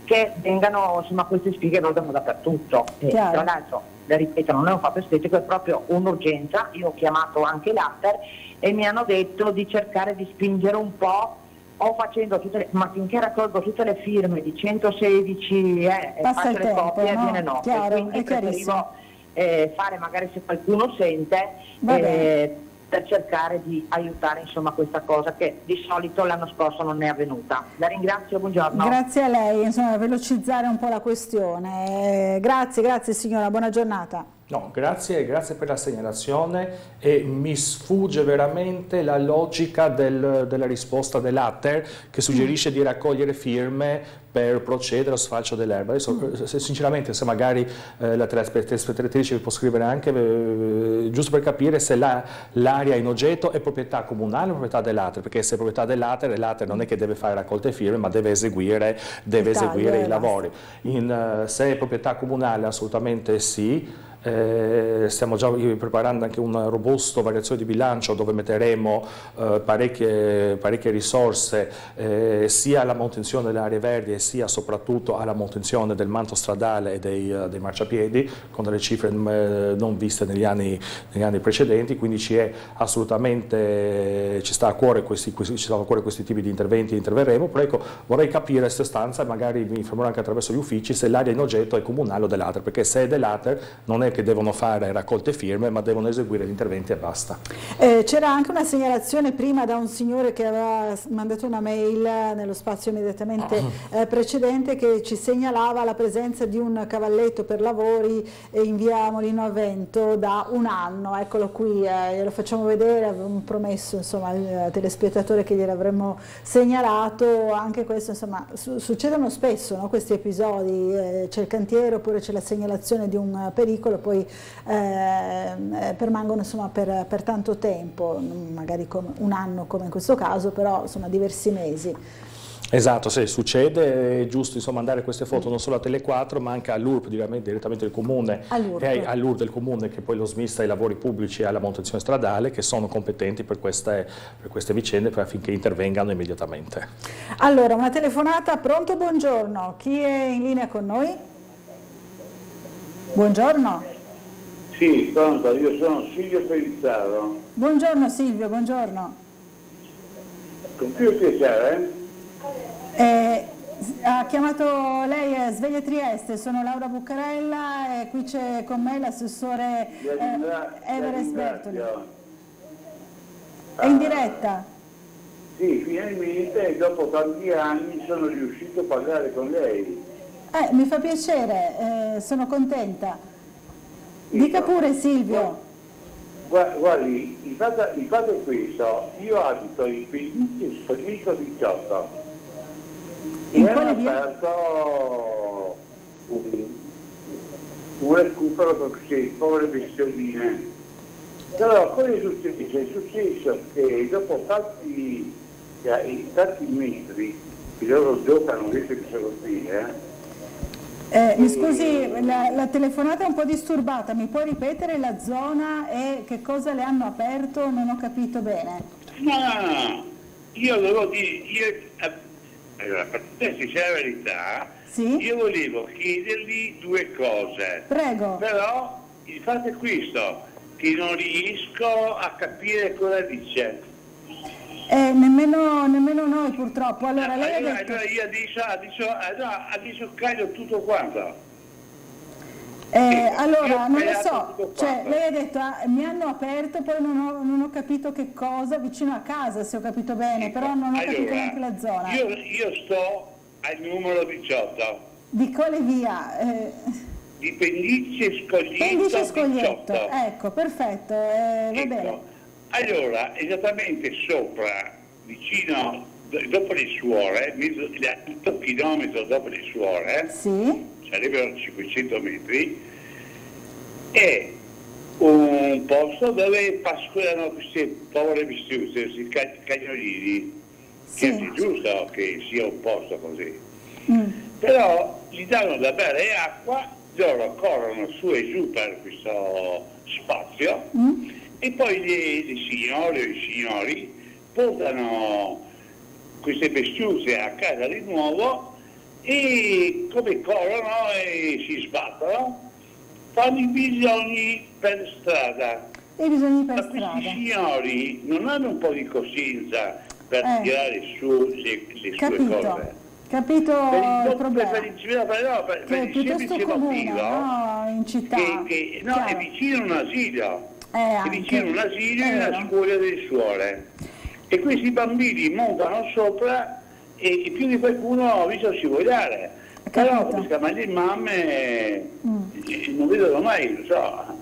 Speaker 6: che vengano, insomma, queste sfighe vadano dappertutto. E tra l'altro, le ripeto, non è un fatto estetico, è proprio un'urgenza. Io ho chiamato anche l'Aster e mi hanno detto di cercare di spingere un po', o facendo ma finché raccolgo tutte le firme di 116 e faccio le copie, viene notte.
Speaker 1: Chiaro,
Speaker 6: quindi preferivo fare, magari se qualcuno sente, per cercare di aiutare, insomma, questa cosa che di solito l'anno scorso non è avvenuta. La ringrazio, buongiorno.
Speaker 1: Grazie a lei, insomma, velocizzare un po' la questione. Grazie signora, buona giornata.
Speaker 2: No, grazie per la segnalazione e mi sfugge veramente la logica della risposta dell'Atter che suggerisce di raccogliere firme per procedere allo sfalcio dell'erba. Adesso, sinceramente, se magari la telespettatrice può scrivere anche, giusto per capire se l'area in oggetto è proprietà comunale o proprietà dell'Atter, perché se è proprietà dell'Atter, l'Atter non è che deve fare raccolte firme, ma deve eseguire i lavori. Se è proprietà comunale, assolutamente sì. Stiamo già preparando anche una robusta variazione di bilancio dove metteremo parecchie risorse sia alla manutenzione delle aree verdi e sia soprattutto alla manutenzione del manto stradale e dei marciapiedi, con delle cifre non viste negli anni precedenti, quindi ci sta a cuore questi tipi di interventi, interverremo, però ecco, vorrei capire in questa stanza, e magari mi informerò anche attraverso gli uffici, se l'area in oggetto è comunale o dell'Ater, perché se è dell'Ater non è che devono fare raccolte firme, ma devono eseguire gli interventi e basta.
Speaker 1: C'era anche una segnalazione prima da un signore che aveva mandato una mail nello spazio immediatamente precedente, che ci segnalava la presenza di un cavalletto per lavori in via Molino a Vento da 1 anno. Eccolo qui, glielo facciamo vedere, avevamo promesso, insomma, al telespettatore che gliel'avremmo segnalato. Anche questo, insomma, succedono spesso, no, questi episodi, c'è il cantiere oppure c'è la segnalazione di un pericolo, poi permangono, insomma, per tanto tempo, magari con 1 anno come in questo caso, però insomma diversi mesi.
Speaker 2: Esatto, sì, succede, è giusto, insomma, mandare queste foto non solo a Tele4 ma anche all'URP direttamente del comune, e all'URP del comune, che poi lo smista ai lavori pubblici e alla manutenzione stradale, che sono competenti per queste vicende affinché intervengano immediatamente.
Speaker 1: Allora, una telefonata, pronto, buongiorno, chi è in linea con noi? Buongiorno.
Speaker 9: Sì, pronto, io sono Silvio Pellizzaro.
Speaker 1: Buongiorno Silvio, buongiorno.
Speaker 9: Con più piacere.
Speaker 1: Ha chiamato lei Sveglia Trieste, sono Laura Buccarella e qui c'è con me l'assessore Everest Bertoli. È in diretta?
Speaker 9: Sì, finalmente dopo tanti anni sono riuscito a parlare con lei.
Speaker 1: Mi fa piacere, sono contenta. Dica pure Silvio.
Speaker 9: Guardi, il fatto è questo, io abito in Pellice Scoglietto 18 e hanno aperto un recupero per queste povere bestioline. Allora, cosa è successo? È successo che dopo tanti metri che loro giocano, invece che sono qui,
Speaker 1: mi scusi, la telefonata è un po' disturbata, mi può ripetere la zona e che cosa le hanno aperto? Non ho capito bene.
Speaker 9: No, io volevo dire, allora, per dirsi la verità, io volevo chiedergli 2 cose.
Speaker 1: Prego.
Speaker 9: Però il fatto è questo, che non riesco a capire cosa dice.
Speaker 1: Nemmeno noi purtroppo. Allora, lei ha detto...
Speaker 9: Allora io adesso caglio tutto quanto.
Speaker 1: Allora, non lo so, cioè, lei ha detto mi hanno aperto, poi non ho capito che cosa, vicino a casa, se ho capito bene, però non ho capito neanche la zona.
Speaker 9: Io sto al numero 18.
Speaker 1: Di quale via?
Speaker 9: Di Pellice Scoglietto.
Speaker 1: Pellice Scoglietto, ecco, perfetto, va bene.
Speaker 9: Allora, esattamente sopra vicino, dopo le Suore, 100 chilometri dopo le Suore, sarebbero 500 metri, è un posto dove pascolano queste povere bestiuste, questi cagnolini, che è giusto che sia un posto così. Però gli danno da bere acqua, loro corrono su e giù per questo spazio e poi le signore o i signori portano queste bestiuste a casa di nuovo e come corrono e si sbattono fanno i bisogni per strada. Ma questi signori non hanno un po' di coscienza per tirare su le sue cose.
Speaker 1: Capito il problema?
Speaker 9: Per il semplice motivo
Speaker 1: in città.
Speaker 9: È vicino a un asilo. È vicino a un asilo e una scuola delle suore. E questi bambini montano sopra e più di qualcuno ho visto scivolare. Però queste mamme non vedono mai, lo so.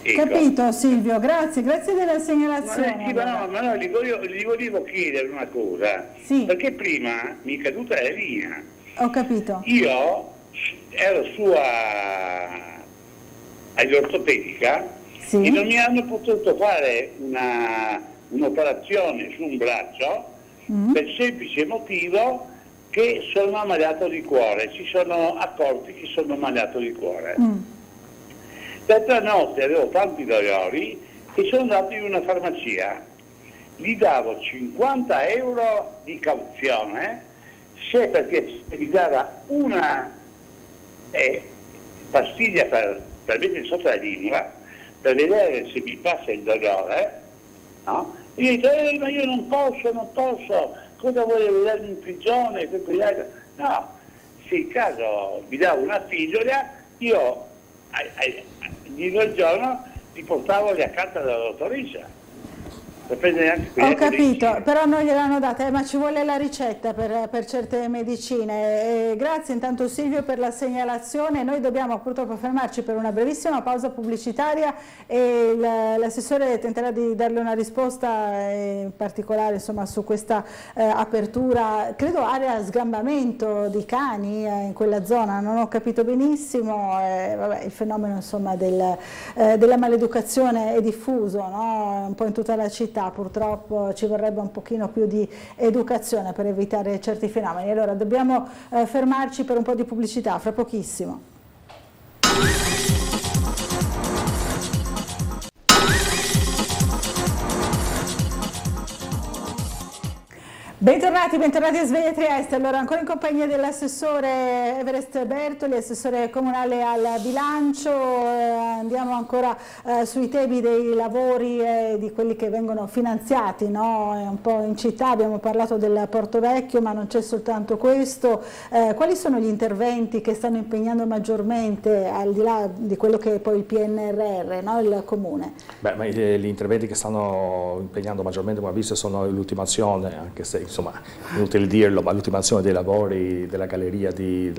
Speaker 9: Ecco.
Speaker 1: Capito Silvio, grazie della segnalazione.
Speaker 9: Ma gli volevo chiedere una cosa, perché prima mi è caduta la linea.
Speaker 1: Ho capito.
Speaker 9: Io ero su all'ortopedica e non mi hanno potuto fare un'operazione su un braccio per il semplice motivo che sono ammalato di cuore, si sono accorti che sono ammalato di cuore. L'altra notte avevo tanti dolori e sono andato in una farmacia, gli davo 50 euro di cauzione se perché mi dava una pastiglia per mettere sotto la lingua per vedere se mi passa il dolore, no? E io dico, ma io non posso, cosa vuole vedere in prigione? No, se in caso mi dava una pillola, io il giorno ti portavo le accanto dalla dottoressa.
Speaker 1: Ho capito, però non gliel'hanno data, ma ci vuole la ricetta per certe medicine. Grazie intanto Silvio per la segnalazione. Noi dobbiamo purtroppo fermarci per una brevissima pausa pubblicitaria e l'assessore tenterà di darle una risposta in particolare insomma, su questa apertura, credo area sgambamento di cani in quella zona, non ho capito benissimo, vabbè, il fenomeno insomma, della maleducazione è diffuso, no? Un po' in tutta la città. Purtroppo ci vorrebbe un pochino più di educazione per evitare certi fenomeni. Allora dobbiamo fermarci per un po' di pubblicità, fra pochissimo. Bentornati a Sveglia Trieste. Allora ancora in compagnia dell'assessore Everest Bertoli, assessore comunale al bilancio, andiamo ancora sui temi dei lavori di quelli che vengono finanziati, no? Un po' in città, abbiamo parlato del Porto Vecchio, ma non c'è soltanto questo. Quali sono gli interventi che stanno impegnando maggiormente, al di là di quello che è poi il PNRR, no? Il Comune?
Speaker 2: Ma gli interventi che stanno impegnando maggiormente, come visto, sono l'ultimazione, anche se insomma, inutile dirlo, ma l'ultimazione dei lavori della galleria di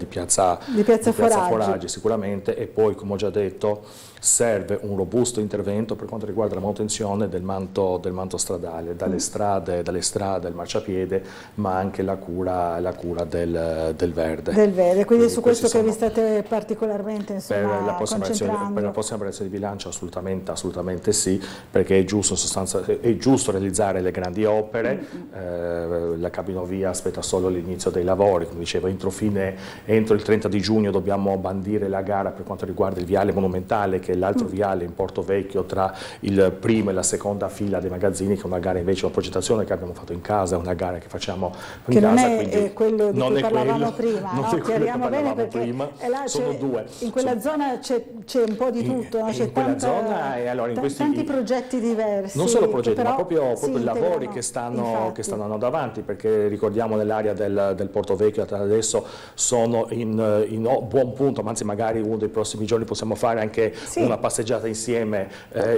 Speaker 2: Piazza Foraggi sicuramente, e poi, come ho già detto, serve un robusto intervento per quanto riguarda la manutenzione del manto stradale, dalle strade, il marciapiede, ma anche la cura del verde.
Speaker 1: Quindi su questo che vi state particolarmente concentrando?
Speaker 2: Per la prossima variazione di bilancio assolutamente sì, perché è giusto realizzare le grandi opere. La cabinovia aspetta solo l'inizio dei lavori, come dicevo, entro il 30 di giugno dobbiamo bandire la gara per quanto riguarda il viale monumentale, che è l'altro viale in Porto Vecchio tra il primo e la seconda fila dei magazzini, che è una gara invece, una progettazione che abbiamo fatto in casa, è una gara che facciamo in casa.
Speaker 1: Non è quello di cui parlavamo prima, no? Chiariamo bene perché
Speaker 2: sono due.
Speaker 1: In quella zona c'è un po' di tutto, no? C'è tanti progetti diversi.
Speaker 2: Non solo progetti, ma proprio lavori che stanno stanno andando avanti, perché ricordiamo nell'area del Porto Vecchio adesso sono in buon punto, ma anzi magari uno dei prossimi giorni possiamo fare anche una passeggiata insieme,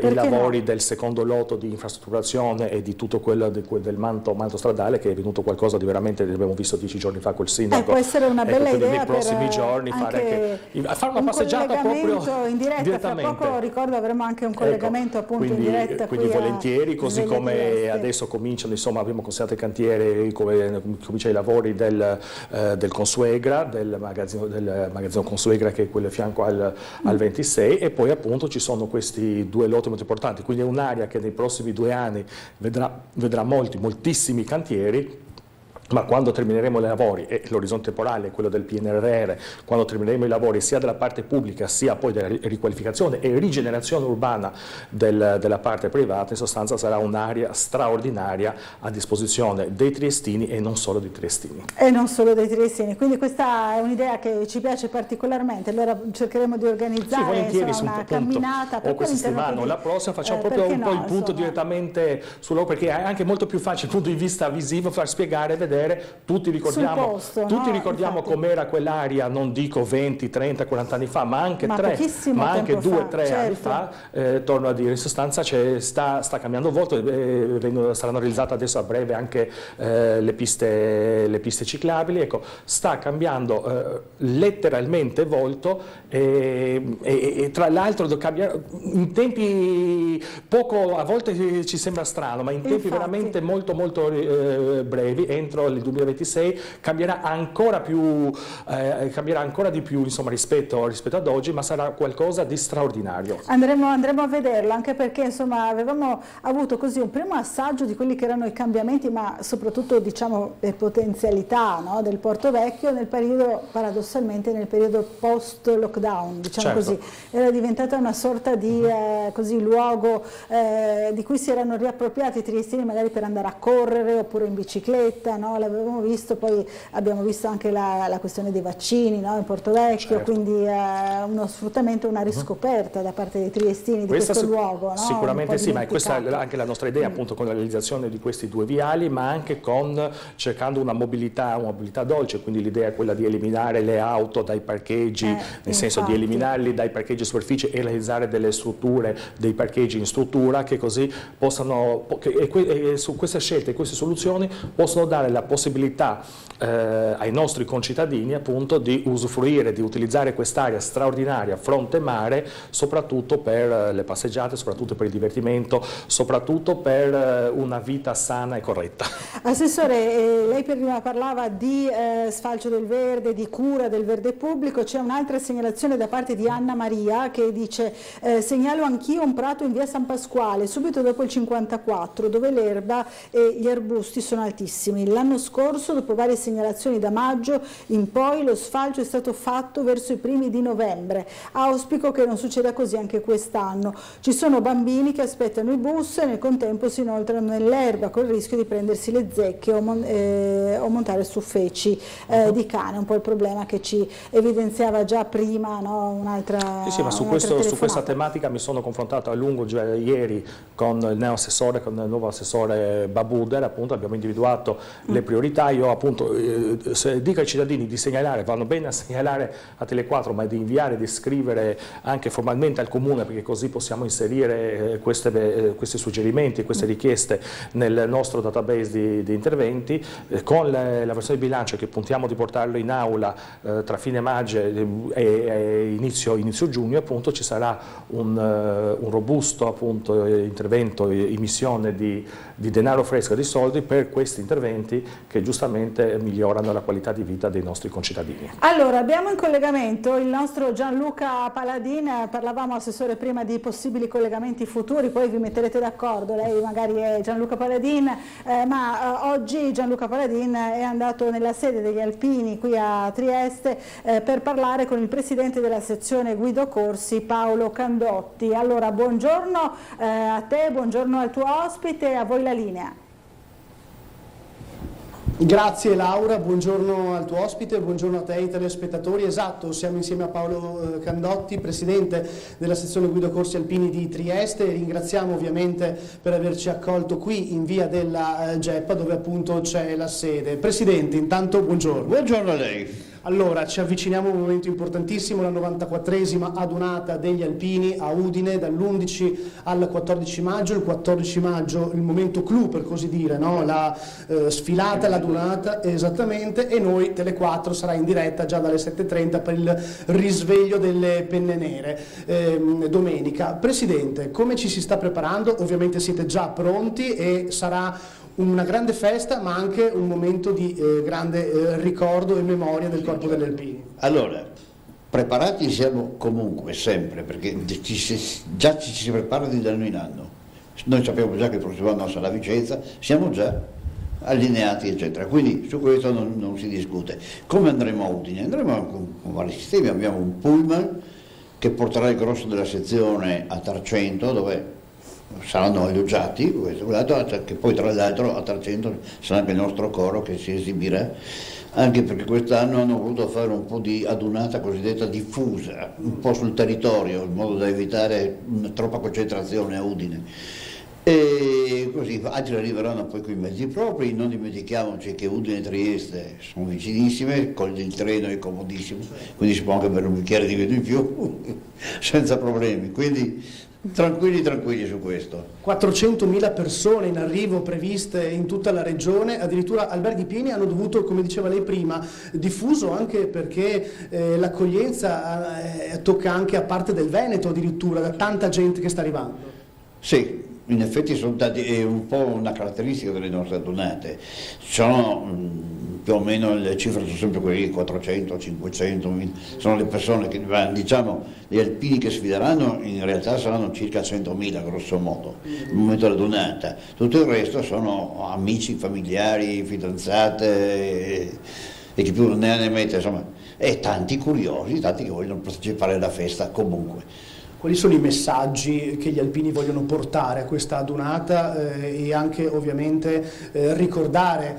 Speaker 2: i lavori del secondo lotto di infrastrutturazione e di tutto quello del manto stradale, che è venuto qualcosa di veramente, abbiamo visto 10 giorni fa col sindaco.
Speaker 1: Può essere una bella idea
Speaker 2: nei prossimi giorni fare una passeggiata proprio
Speaker 1: in diretta. Fra poco ricordo avremo anche un collegamento appunto in diretta.
Speaker 2: Quindi volentieri, così come adesso cominciano, insomma abbiamo consegnato i cantieri, cominciano i lavori del Consuegra, del magazzino Consuegra, che è quello a fianco al 26, e poi appunto ci sono questi 2 lotti molto importanti, quindi è un'area che nei prossimi 2 anni vedrà moltissimi cantieri. Ma quando termineremo i lavori, e l'orizzonte temporale è quello del PNRR, quando termineremo i lavori sia della parte pubblica sia poi della riqualificazione e rigenerazione urbana della parte privata, in sostanza sarà un'area straordinaria a disposizione dei triestini e non solo dei triestini.
Speaker 1: E non solo dei triestini, quindi questa è un'idea che ci piace particolarmente, allora cercheremo di organizzare una camminata
Speaker 2: o questa settimana o la prossima, facciamo proprio un po' il punto direttamente sull'uomo, perché è anche molto più facile dal punto di vista visivo far spiegare e vedere. Tutti ricordiamo com'era quell'area, non dico 20, 30, 40 anni fa, ma anche 2 o 3 anni fa, torno a dire, in sostanza sta cambiando volto, saranno realizzate adesso a breve anche le piste ciclabili, ecco, sta cambiando letteralmente volto e tra l'altro in tempi a volte ci sembra strano, ma in tempi veramente molto brevi, entro il 2026 cambierà ancora di più, insomma, rispetto ad oggi, ma sarà qualcosa di straordinario.
Speaker 1: Andremo a vederlo, anche perché insomma avevamo avuto così un primo assaggio di quelli che erano i cambiamenti, ma soprattutto diciamo le potenzialità, no, del Porto Vecchio nel periodo, paradossalmente nel periodo post lockdown, diciamo così. Era diventata una sorta di luogo di cui si erano riappropriati i triestini magari per andare a correre oppure in bicicletta, no? L'avevamo visto, poi abbiamo visto anche la questione dei vaccini, no? In Porto Vecchio, quindi uno sfruttamento, una riscoperta da parte dei triestini di questo luogo. No?
Speaker 2: Sicuramente sì, ma questa è anche la nostra idea, appunto, con la realizzazione di questi 2 viali, ma anche cercando una mobilità dolce, quindi l'idea è quella di eliminare le auto dai parcheggi, nel senso di eliminarli dai parcheggi a superficie e realizzare delle strutture, dei parcheggi in struttura, che così possano, e su queste scelte e queste soluzioni possono dare la possibilità ai nostri concittadini appunto di usufruire, di utilizzare quest'area straordinaria fronte-mare, soprattutto per le passeggiate, soprattutto per il divertimento, soprattutto per una vita sana e corretta.
Speaker 1: Assessore, lei prima parlava di sfalcio del verde, di cura del verde pubblico, c'è un'altra segnalazione da parte di Anna Maria che dice segnalo anch'io un prato in via San Pasquale, subito dopo il 54, dove l'erba e gli arbusti sono altissimi. L'anno scorso, dopo varie segnalazioni da maggio in poi, lo sfalcio è stato fatto verso i primi di novembre. Auspico che non succeda così anche quest'anno. Ci sono bambini che aspettano i bus e nel contempo si inoltrano nell'erba col rischio di prendersi le zecche o montare su feci di cane, un po' il problema che ci evidenziava già prima, no? Un'altra
Speaker 2: ma su questa tematica mi sono confrontato a lungo ieri con il neoassessore, con il nuovo assessore Babuder, appunto abbiamo individuato le priorità. Io appunto dico ai cittadini di segnalare, vanno bene a segnalare a Tele4, ma di inviare, di scrivere anche formalmente al Comune, perché così possiamo inserire questi suggerimenti, queste richieste nel nostro database di interventi. Con la versione di bilancio che puntiamo di portarlo in aula tra fine maggio e inizio giugno, appunto ci sarà un robusto appunto intervento, emissione di denaro fresco e di soldi per questi interventi che giustamente migliorano la qualità di vita dei nostri concittadini.
Speaker 1: Allora, abbiamo in collegamento il nostro Gianluca Paladin, parlavamo assessore prima di possibili collegamenti futuri, poi vi metterete d'accordo, lei magari è Gianluca Paladin, ma oggi Gianluca Paladin è andato nella sede degli Alpini qui a Trieste per parlare con il presidente della sezione Guido Corsi, Paolo Candotti. Allora, buongiorno a te, buongiorno al tuo ospite, a voi la linea.
Speaker 4: Grazie Laura, buongiorno al tuo ospite, buongiorno a te ai telespettatori. Esatto, siamo insieme a Paolo Candotti, presidente della sezione Guido Corsi Alpini di Trieste. Ringraziamo ovviamente per averci accolto qui in via della Geppa, dove appunto c'è la sede. Presidente, intanto buongiorno.
Speaker 8: Buongiorno a lei.
Speaker 4: Allora, ci avviciniamo a un momento importantissimo, la 94esima adunata degli Alpini a Udine dall'11 al 14 maggio. Il 14 maggio il momento clou, per così dire, no? La sfilata, l'adunata, esattamente, e noi Tele4 sarà in diretta già dalle 7:30 per il risveglio delle penne nere domenica. Presidente, come ci si sta preparando? Ovviamente siete già pronti e sarà una grande festa, ma anche un momento di grande ricordo e memoria del Corpo degli Alpini.
Speaker 8: Allora, preparati siamo comunque, sempre, perché già ci si prepara di anno in anno. Noi sappiamo già che il prossimo anno sarà Vicenza, siamo già allineati, eccetera. Quindi su questo non si discute. Come andremo a Udine? Andremo con vari sistemi, abbiamo un pullman che porterà il grosso della sezione a Tarcento, dove saranno alloggiati, che poi tra l'altro a Tarcento sarà anche il nostro coro che si esibirà, anche perché quest'anno hanno voluto fare un po' di adunata cosiddetta diffusa, un po' sul territorio, in modo da evitare troppa concentrazione a Udine. E così altri arriveranno poi con i mezzi propri. Non dimentichiamoci che Udine e Trieste sono vicinissime, con il treno è comodissimo, quindi si può anche bere un bicchiere di vino in più senza problemi, quindi tranquilli su questo. 400.000 persone in arrivo previste in tutta la regione, addirittura alberghi pieni hanno dovuto, come diceva lei prima, diffuso anche perché l'accoglienza tocca anche a parte del Veneto addirittura, da tanta gente che sta arrivando. Sì, in effetti è un po' una caratteristica delle nostre adunate. Più o meno le cifre sono sempre quelle 400, 500, sono le persone che diciamo, gli alpini che sfideranno in realtà saranno circa 100.000 grosso modo, al momento dell'adunata. Tutto il resto sono amici, familiari, fidanzate e chi più ne ha ne mette, insomma, e tanti curiosi, tanti che vogliono partecipare alla festa comunque.
Speaker 4: Quali sono i messaggi che gli alpini vogliono portare a questa adunata e anche ovviamente ricordare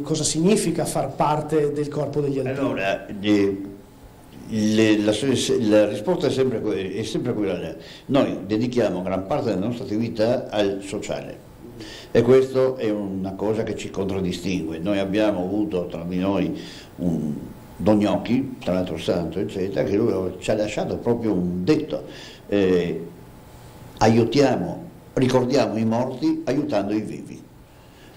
Speaker 4: cosa significa far parte del Corpo degli Alpini?
Speaker 8: Allora, la risposta è sempre quella. Noi dedichiamo gran parte della nostra attività al sociale e questo è una cosa che ci contraddistingue. Noi abbiamo avuto tra di noi un Don Gnocchi, tra l'altro santo, eccetera, che lui ci ha lasciato proprio un detto: ricordiamo i morti aiutando i vivi.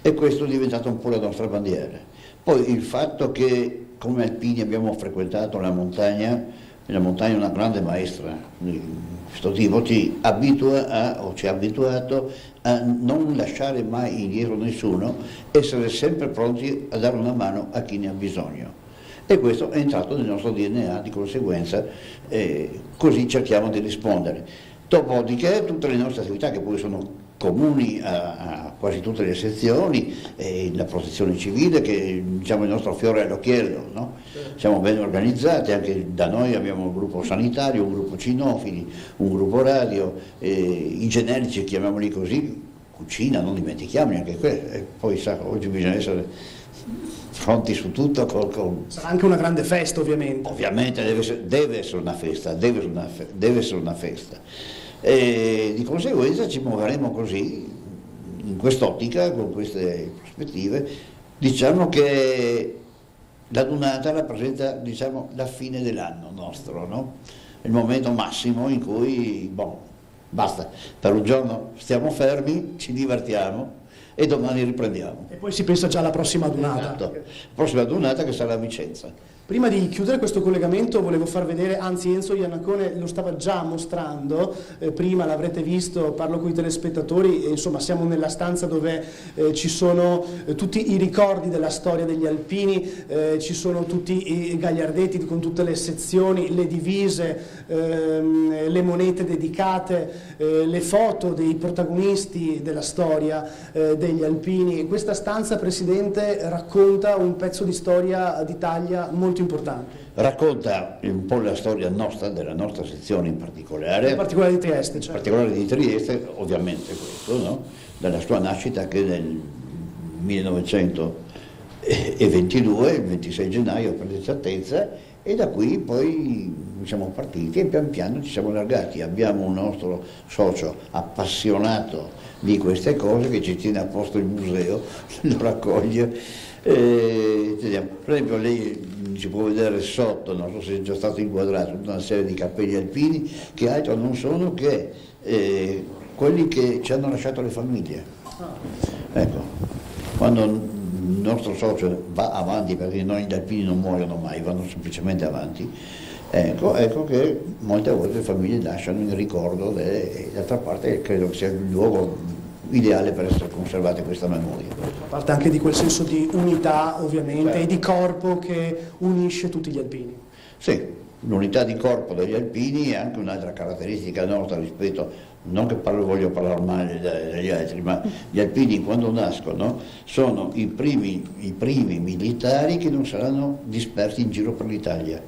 Speaker 8: E questo è diventato un po' la nostra bandiera. Poi il fatto che come alpini abbiamo frequentato la montagna è una grande maestra di questo tipo, ci ha abituato a non lasciare mai indietro nessuno, essere sempre pronti a dare una mano a chi ne ha bisogno. E questo è entrato nel nostro DNA, di conseguenza così cerchiamo di rispondere. Dopodiché tutte le nostre attività, che poi sono comuni a quasi tutte le sezioni, la protezione civile, che diciamo il nostro fiore all'occhiello, no? Siamo ben organizzati, anche da noi abbiamo un gruppo sanitario, un gruppo cinofili, un gruppo radio, i generici, chiamiamoli così, cucina, non dimentichiamoli anche quello, e poi oggi bisogna essere pronti su tutto.
Speaker 4: Sarà anche una grande festa, ovviamente.
Speaker 8: Ovviamente deve essere una festa, deve essere una festa. E di conseguenza ci muoveremo così, in quest'ottica, con queste prospettive. Diciamo che l'adunata rappresenta, diciamo, la fine dell'anno nostro, no? Il momento massimo in cui, basta, per un giorno stiamo fermi, ci divertiamo e domani riprendiamo.
Speaker 4: E poi si pensa già alla prossima adunata.
Speaker 8: Esatto. La prossima adunata che sarà a Vicenza.
Speaker 4: Prima di chiudere questo collegamento volevo far vedere, anzi Enzo Iannacone lo stava già mostrando, prima l'avrete visto, parlo con i telespettatori, insomma siamo nella stanza dove ci sono tutti i ricordi della storia degli alpini, ci sono tutti i gagliardetti con tutte le sezioni, le divise, le monete dedicate, le foto dei protagonisti della storia degli alpini. E questa stanza, Presidente, racconta un pezzo di storia d'Italia molto importante.
Speaker 8: Racconta un po' la storia nostra, della nostra sezione in particolare.
Speaker 4: In particolare di Trieste, certo.
Speaker 8: In particolare di Trieste, ovviamente questo, no? Dalla sua nascita che nel 1900 e 22, il 26 gennaio per l'esattezza, e da qui poi siamo partiti e pian piano ci siamo allargati. Abbiamo un nostro socio appassionato di queste cose che ci tiene a posto il museo, lo raccoglie. Per esempio lei si può vedere sotto, non so se è già stato inquadrato, tutta una serie di cappelli alpini che altro non sono che quelli che ci hanno lasciato le famiglie. Ecco, quando il nostro socio va avanti, perché noi gli alpini non muoiono mai, vanno semplicemente avanti, ecco che molte volte le famiglie lasciano in ricordo, e d'altra parte credo che sia il luogo ideale per essere conservate questa memoria.
Speaker 10: A parte anche di quel senso di unità ovviamente, certo, e di corpo che unisce tutti gli alpini.
Speaker 8: Sì, l'unità di corpo degli alpini è anche un'altra caratteristica nostra rispetto, non che voglio parlare male degli altri, ma gli alpini quando nascono sono i primi militari che non saranno dispersi in giro per l'Italia.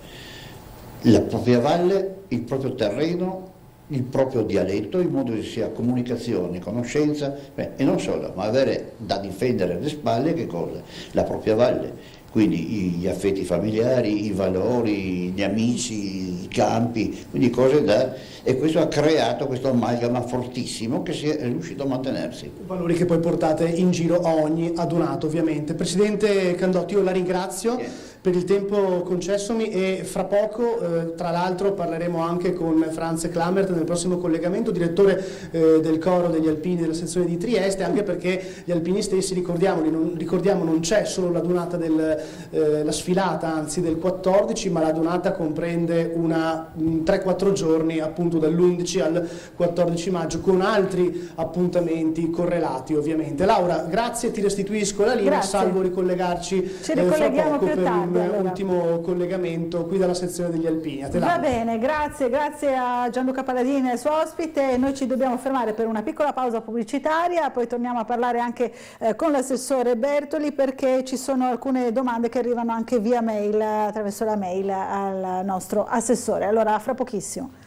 Speaker 8: La propria valle, il proprio terreno, il proprio dialetto, in modo che sia comunicazione, conoscenza, e non solo, ma avere da difendere alle spalle che cosa? La propria valle. Quindi gli affetti familiari, i valori, gli amici, i campi, quindi cose da... E questo ha creato questo amalgama fortissimo che è riuscito a mantenersi.
Speaker 10: Valori che poi portate in giro a ogni adunato, ovviamente. Presidente Candotti, io la ringrazio per il tempo concessomi e fra poco, tra l'altro, parleremo anche con Franz Klammert nel prossimo collegamento, direttore del coro degli alpini della sezione di Trieste, anche perché gli alpini stessi, ricordiamo, non c'è solo l'adunata la sfilata anzi del 14, ma l'adunata comprende 3-4 giorni appunto dall'11 al 14 maggio con altri appuntamenti correlati ovviamente. Laura, grazie, ti restituisco la linea, salvo ricollegarci fra poco per un ultimo collegamento qui dalla sezione degli alpini.
Speaker 1: Va bene, grazie a Gianluca Paladini e il suo ospite. Noi ci dobbiamo fermare per una piccola pausa pubblicitaria, poi torniamo a parlare anche con l'assessore Bertoli, perché ci sono alcune domande che arrivano anche via mail, attraverso la mail al nostro assessore. Allora, fra pochissimo.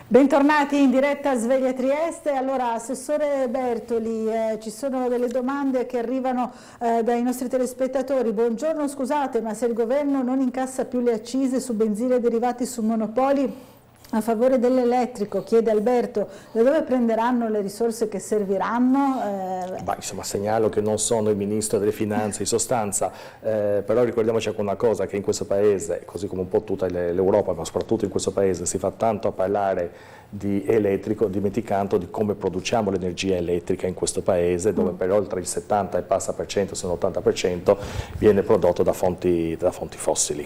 Speaker 1: Bentornati in diretta a Sveglia Trieste. Allora, assessore Bertoli, ci sono delle domande che arrivano dai nostri telespettatori. Buongiorno, scusate, ma se il governo non incassa più le accise su benzina e derivati su monopoli a favore dell'elettrico, chiede Alberto, da dove prenderanno le risorse che serviranno?
Speaker 2: Insomma, segnalo che non sono il ministro delle finanze in sostanza, però ricordiamoci anche una cosa, che in questo paese, così come un po' tutta l'Europa, ma soprattutto in questo paese, si fa tanto a parlare di elettrico, dimenticando di come produciamo l'energia elettrica in questo paese, dove per oltre il 70 e passa per cento, se non 80%, viene prodotto da fonti fossili.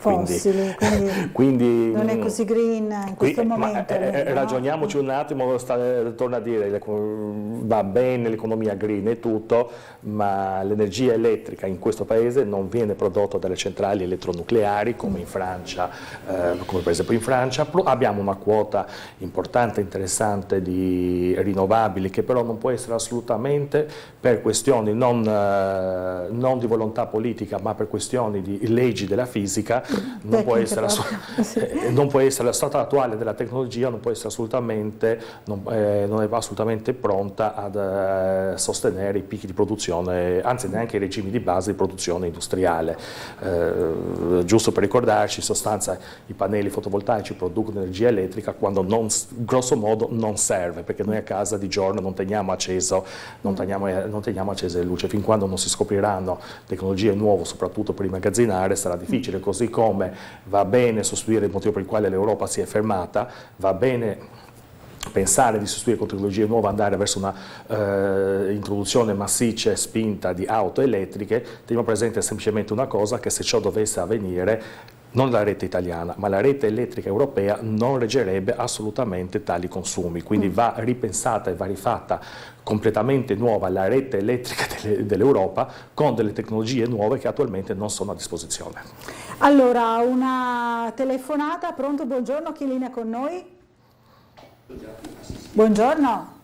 Speaker 2: Quindi
Speaker 1: non è così green in questo momento.
Speaker 2: Ragioniamoci un attimo, torno a dire, va bene l'economia green e tutto, ma l'energia elettrica in questo paese non viene prodotta dalle centrali elettronucleari come in Francia, come per esempio in Francia. Abbiamo una quota importante, interessante di rinnovabili, che però non può essere assolutamente, per questioni non di volontà politica, ma per questioni di leggi della fisica, non può essere lo stato attuale della tecnologia non può essere assolutamente, non è assolutamente pronta ad sostenere i picchi di produzione, anzi neanche i regimi di base di produzione industriale. Giusto per ricordarci, in sostanza i pannelli fotovoltaici producono energia elettrica quando grosso modo non serve, perché noi a casa di giorno non teniamo accese le luci. Fin quando non si scopriranno tecnologie nuove, soprattutto per immagazzinare, sarà difficile. Così come va bene sostituire, il motivo per il quale l'Europa si è fermata, va bene pensare di sostituire con tecnologie nuove, andare verso una introduzione massiccia e spinta di auto elettriche. Teniamo presente semplicemente una cosa, che se ciò dovesse avvenire, non la rete italiana, ma la rete elettrica europea non reggerebbe assolutamente tali consumi, quindi va ripensata e va rifatta completamente nuova la rete elettrica dell'Europa, con delle tecnologie nuove che attualmente non sono a disposizione.
Speaker 1: Allora, una telefonata, pronto, buongiorno, chi è in linea con noi? Buongiorno.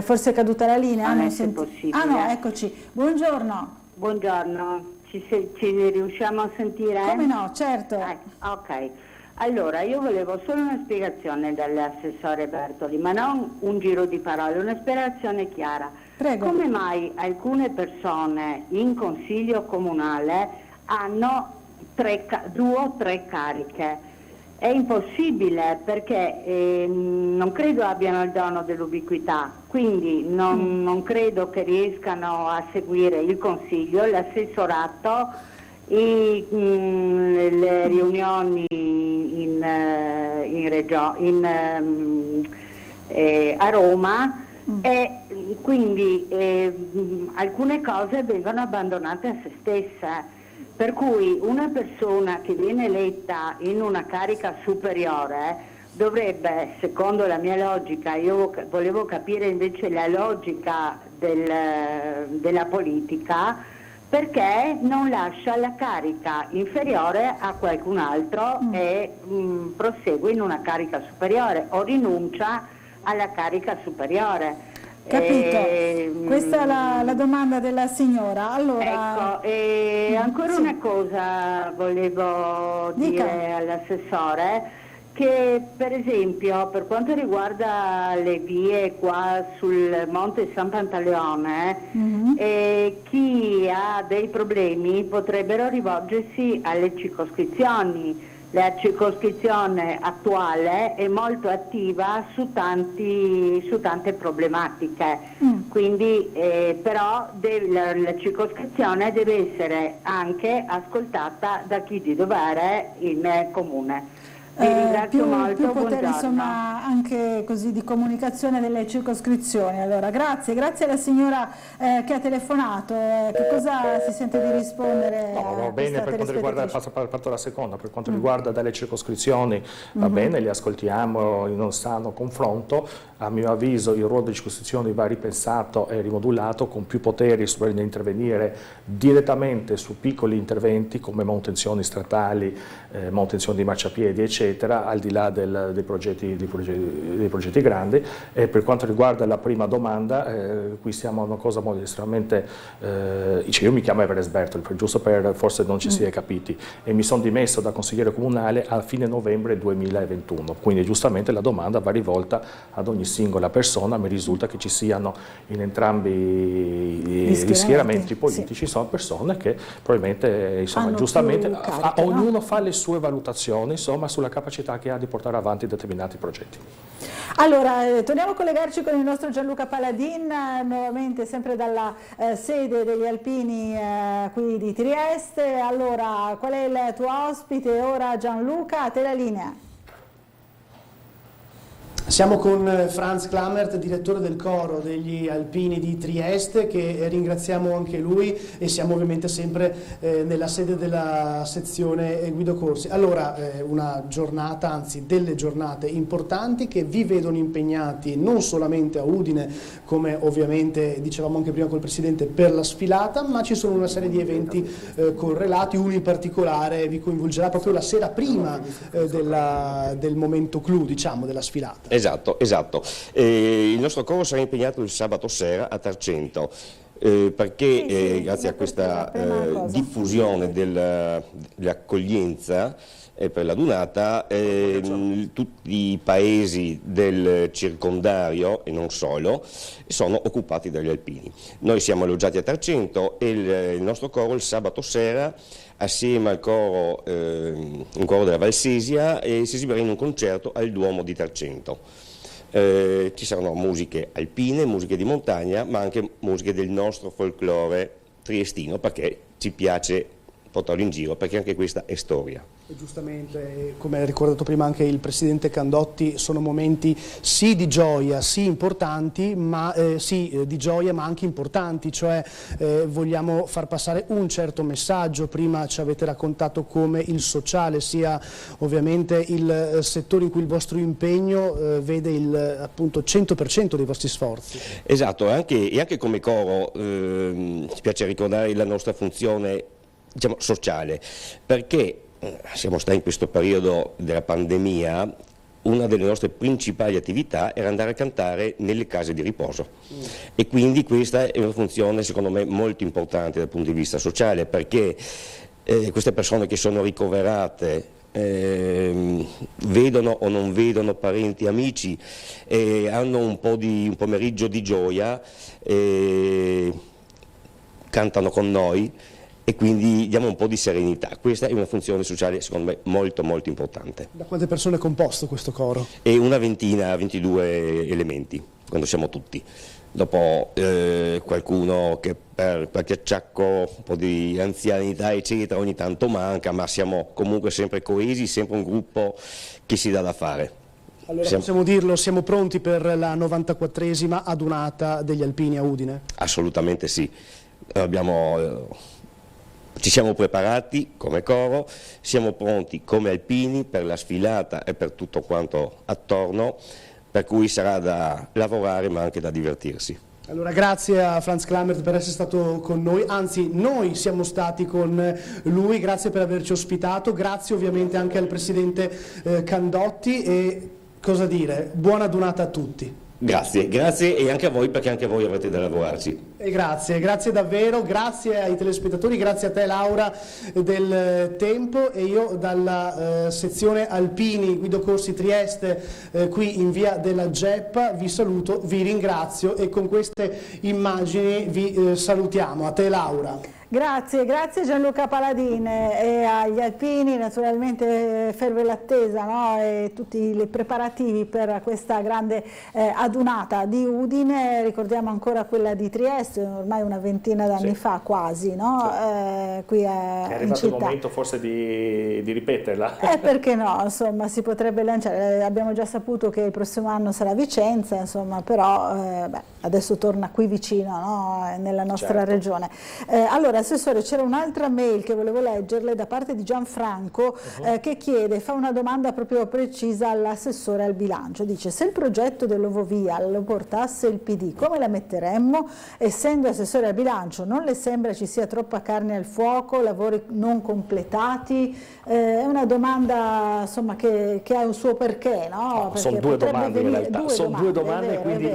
Speaker 1: Forse è caduta la linea?
Speaker 22: Non è possibile.
Speaker 1: Ah no, eccoci, buongiorno.
Speaker 22: Buongiorno, ci riusciamo a sentire?
Speaker 1: Come no, certo.
Speaker 22: Ok,
Speaker 12: Allora, io volevo solo una spiegazione dall'assessore Bertoli, ma non un giro di parole, una spiegazione chiara.
Speaker 1: Prego.
Speaker 12: Come mai alcune persone in consiglio comunale hanno 2 o 3 cariche? È impossibile perché non credo abbiano il dono dell'ubiquità, quindi non credo che riescano a seguire il consiglio, l'assessorato, le riunioni a Roma e quindi alcune cose vengono abbandonate a se stesse. Per cui una persona che viene eletta in una carica superiore dovrebbe, secondo la mia logica, io volevo capire invece la logica della politica, perché non lascia la carica inferiore a qualcun altro e prosegue in una carica superiore o rinuncia alla carica superiore.
Speaker 1: Capito, questa è la domanda della signora. Allora,
Speaker 12: ecco, ancora una cosa volevo dire all'assessore, che per esempio per quanto riguarda le vie qua sul Monte San Pantaleone, chi ha dei problemi potrebbero rivolgersi alle circoscrizioni. La circoscrizione attuale è molto attiva su tante problematiche, quindi però la circoscrizione deve essere anche ascoltata da chi di dovere in comune. Vi ringrazio molto,
Speaker 1: più potere,
Speaker 12: buongiorno.
Speaker 1: insomma, anche così di comunicazione delle circoscrizioni. Allora, grazie alla signora che ha telefonato. Che cosa si sente di rispondere?
Speaker 2: No, va bene per quanto riguarda, parto la seconda, per quanto riguarda dalle circoscrizioni, va bene, li ascoltiamo in uno sano confronto. A mio avviso il ruolo delle circoscrizioni va ripensato e rimodulato con più poteri per intervenire direttamente su piccoli interventi come manutenzioni stradali, manutenzioni di marciapiedi, eccetera, al di là dei progetti grandi. E per quanto riguarda la prima domanda, qui siamo a una cosa molto estremamente, io mi chiamo Everest Bertoli, giusto per forse non ci si è capiti, e mi sono dimesso da consigliere comunale a fine novembre 2021, quindi giustamente la domanda va rivolta ad ogni singola persona. Mi risulta che ci siano in entrambi gli schieramenti politici, sono persone che probabilmente, insomma, giustamente carica, ognuno fa le sue valutazioni, insomma, sulla capacità che ha di portare avanti determinati progetti.
Speaker 1: Allora, torniamo a collegarci con il nostro Gianluca Paladin, nuovamente sempre dalla sede degli Alpini qui di Trieste. Allora, qual è il tuo ospite ora, Gianluca? A te la linea.
Speaker 10: Siamo con Franz Klammert, direttore del coro degli Alpini di Trieste, che ringraziamo anche lui, e siamo ovviamente sempre nella sede della sezione Guido Corsi. Allora, una giornata, anzi delle giornate importanti che vi vedono impegnati non solamente a Udine, come ovviamente dicevamo anche prima col Presidente, per la sfilata, ma ci sono una serie di eventi correlati. Uno in particolare vi coinvolgerà proprio la sera prima del momento clou, diciamo, della sfilata.
Speaker 22: Esatto. Il nostro coro sarà impegnato il sabato sera a Tarcento, perché grazie a questa diffusione dell'accoglienza per la Dunata, tutti i paesi del circondario e non solo sono occupati dagli alpini. Noi siamo alloggiati a Tarcento e il nostro coro il sabato sera, assieme al coro, un coro della Valsesia, si esibirà in un concerto al Duomo di Tarcento. Ci saranno musiche alpine, musiche di montagna, ma anche musiche del nostro folklore triestino, perché ci piace portarlo in giro, perché anche questa è storia.
Speaker 10: E giustamente, come ha ricordato prima anche il Presidente Candotti, sono momenti sì di gioia, sì importanti, ma di gioia ma anche importanti, cioè vogliamo far passare un certo messaggio. Prima ci avete raccontato come il sociale sia ovviamente il settore in cui il vostro impegno vede appunto 100% dei vostri sforzi.
Speaker 22: Esatto, e anche come coro ci piace ricordare la nostra funzione, diciamo, sociale, perché siamo stati in questo periodo della pandemia, una delle nostre principali attività era andare a cantare nelle case di riposo e quindi questa è una funzione secondo me molto importante dal punto di vista sociale, perché queste persone che sono ricoverate vedono o non vedono parenti, amici, hanno un pomeriggio di gioia, cantano con noi e quindi diamo un po' di serenità. Questa è una funzione sociale secondo me molto molto importante.
Speaker 10: Da quante persone è composto questo coro?
Speaker 22: E una ventina, 22 elementi, quando siamo tutti. Dopo qualcuno che per qualche acciacco, un po' di anzianità eccetera ogni tanto manca, ma siamo comunque sempre coesi, sempre un gruppo che si dà da fare.
Speaker 10: Allora possiamo dirlo, siamo pronti per la 94esima adunata degli Alpini a Udine?
Speaker 22: Assolutamente sì. Ci siamo preparati come coro, siamo pronti come alpini per la sfilata e per tutto quanto attorno, per cui sarà da lavorare ma anche da divertirsi.
Speaker 10: Allora grazie a Franz Klammert per essere stato con noi, anzi noi siamo stati con lui, grazie per averci ospitato, grazie ovviamente anche al Presidente Candotti e cosa dire, buona adunata a tutti.
Speaker 22: Grazie, grazie e anche a voi perché anche voi avrete da lavorarci.
Speaker 10: E grazie davvero, grazie ai telespettatori, grazie a te Laura del Tempo e io dalla sezione Alpini Guido Corsi Trieste qui in via della Geppa vi saluto, vi ringrazio e con queste immagini vi salutiamo. A te Laura.
Speaker 1: Grazie Gianluca Paladin e agli alpini naturalmente ferve l'attesa, no? E tutti i preparativi per questa grande adunata di Udine, ricordiamo ancora quella di Trieste, ormai una ventina d'anni fa quasi, no? Qui è
Speaker 2: arrivato il momento forse di ripeterla.
Speaker 1: Perché no, insomma si potrebbe lanciare, abbiamo già saputo che il prossimo anno sarà Vicenza, insomma, però adesso torna qui vicino, no? Nella nostra regione. Allora, Assessore, c'era un'altra mail che volevo leggerle da parte di Gianfranco che fa una domanda proprio precisa all'assessore al bilancio. Dice: se il progetto dell'Ovovia lo portasse il PD, come la metteremmo? Essendo assessore al bilancio, non le sembra ci sia troppa carne al fuoco, lavori non completati? È una domanda insomma che ha un suo perché, no?
Speaker 2: Sono due domande in realtà, sono due domande, quindi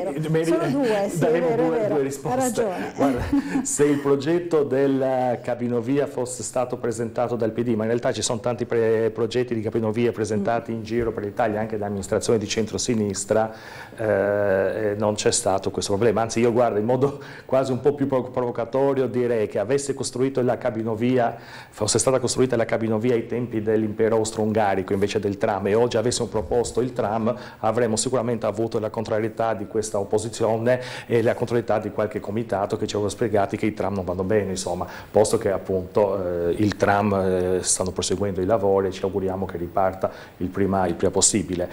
Speaker 2: daremo due risposte.
Speaker 1: Ha ragione.
Speaker 2: Guarda, se il progetto del cabinovia fosse stato presentato dal PD, ma in realtà ci sono tanti progetti di cabinovie presentati in giro per l'Italia anche da amministrazioni di centrosinistra, non c'è stato questo problema, anzi io guardo in modo quasi un po' più provocatorio direi che avesse costruito la cabinovia, fosse stata costruita la cabinovia ai tempi dell'impero austro-ungarico invece del tram e oggi avessimo proposto il tram, avremmo sicuramente avuto la contrarietà di questa opposizione e la contrarietà di qualche comitato che ci aveva spiegati che i tram non vanno bene, insomma, posto che appunto il tram stanno proseguendo i lavori e ci auguriamo che riparta il prima possibile.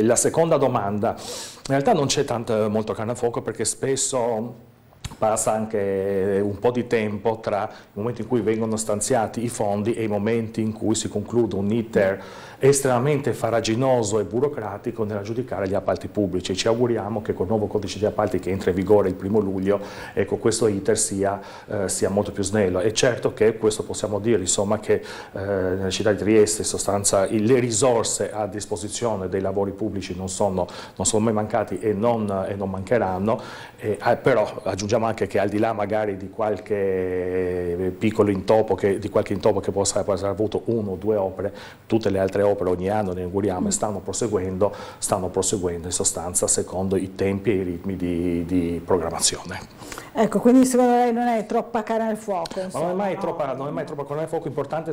Speaker 2: La seconda domanda, in realtà non c'è molto carne a fuoco perché spesso passa anche un po' di tempo tra il momento in cui vengono stanziati i fondi e i momenti in cui si conclude un iter estremamente farraginoso e burocratico nell'aggiudicare gli appalti pubblici. Ci auguriamo che col nuovo codice di appalti che entra in vigore il 1° luglio, ecco, questo iter sia molto più snello. È certo che questo possiamo dire, insomma, che nella città di Trieste in sostanza le risorse a disposizione dei lavori pubblici non sono mai mancati e non mancheranno, però aggiungiamo anche che al di là magari di qualche piccolo intoppo che possa aver avuto 1 o 2 opere, tutte le altre opere ogni anno ne auguriamo e stanno proseguendo in sostanza secondo i tempi e i ritmi di programmazione.
Speaker 1: Ecco, quindi secondo lei non è troppa carne al fuoco? Insomma,
Speaker 2: non è mai troppa carne al fuoco, importante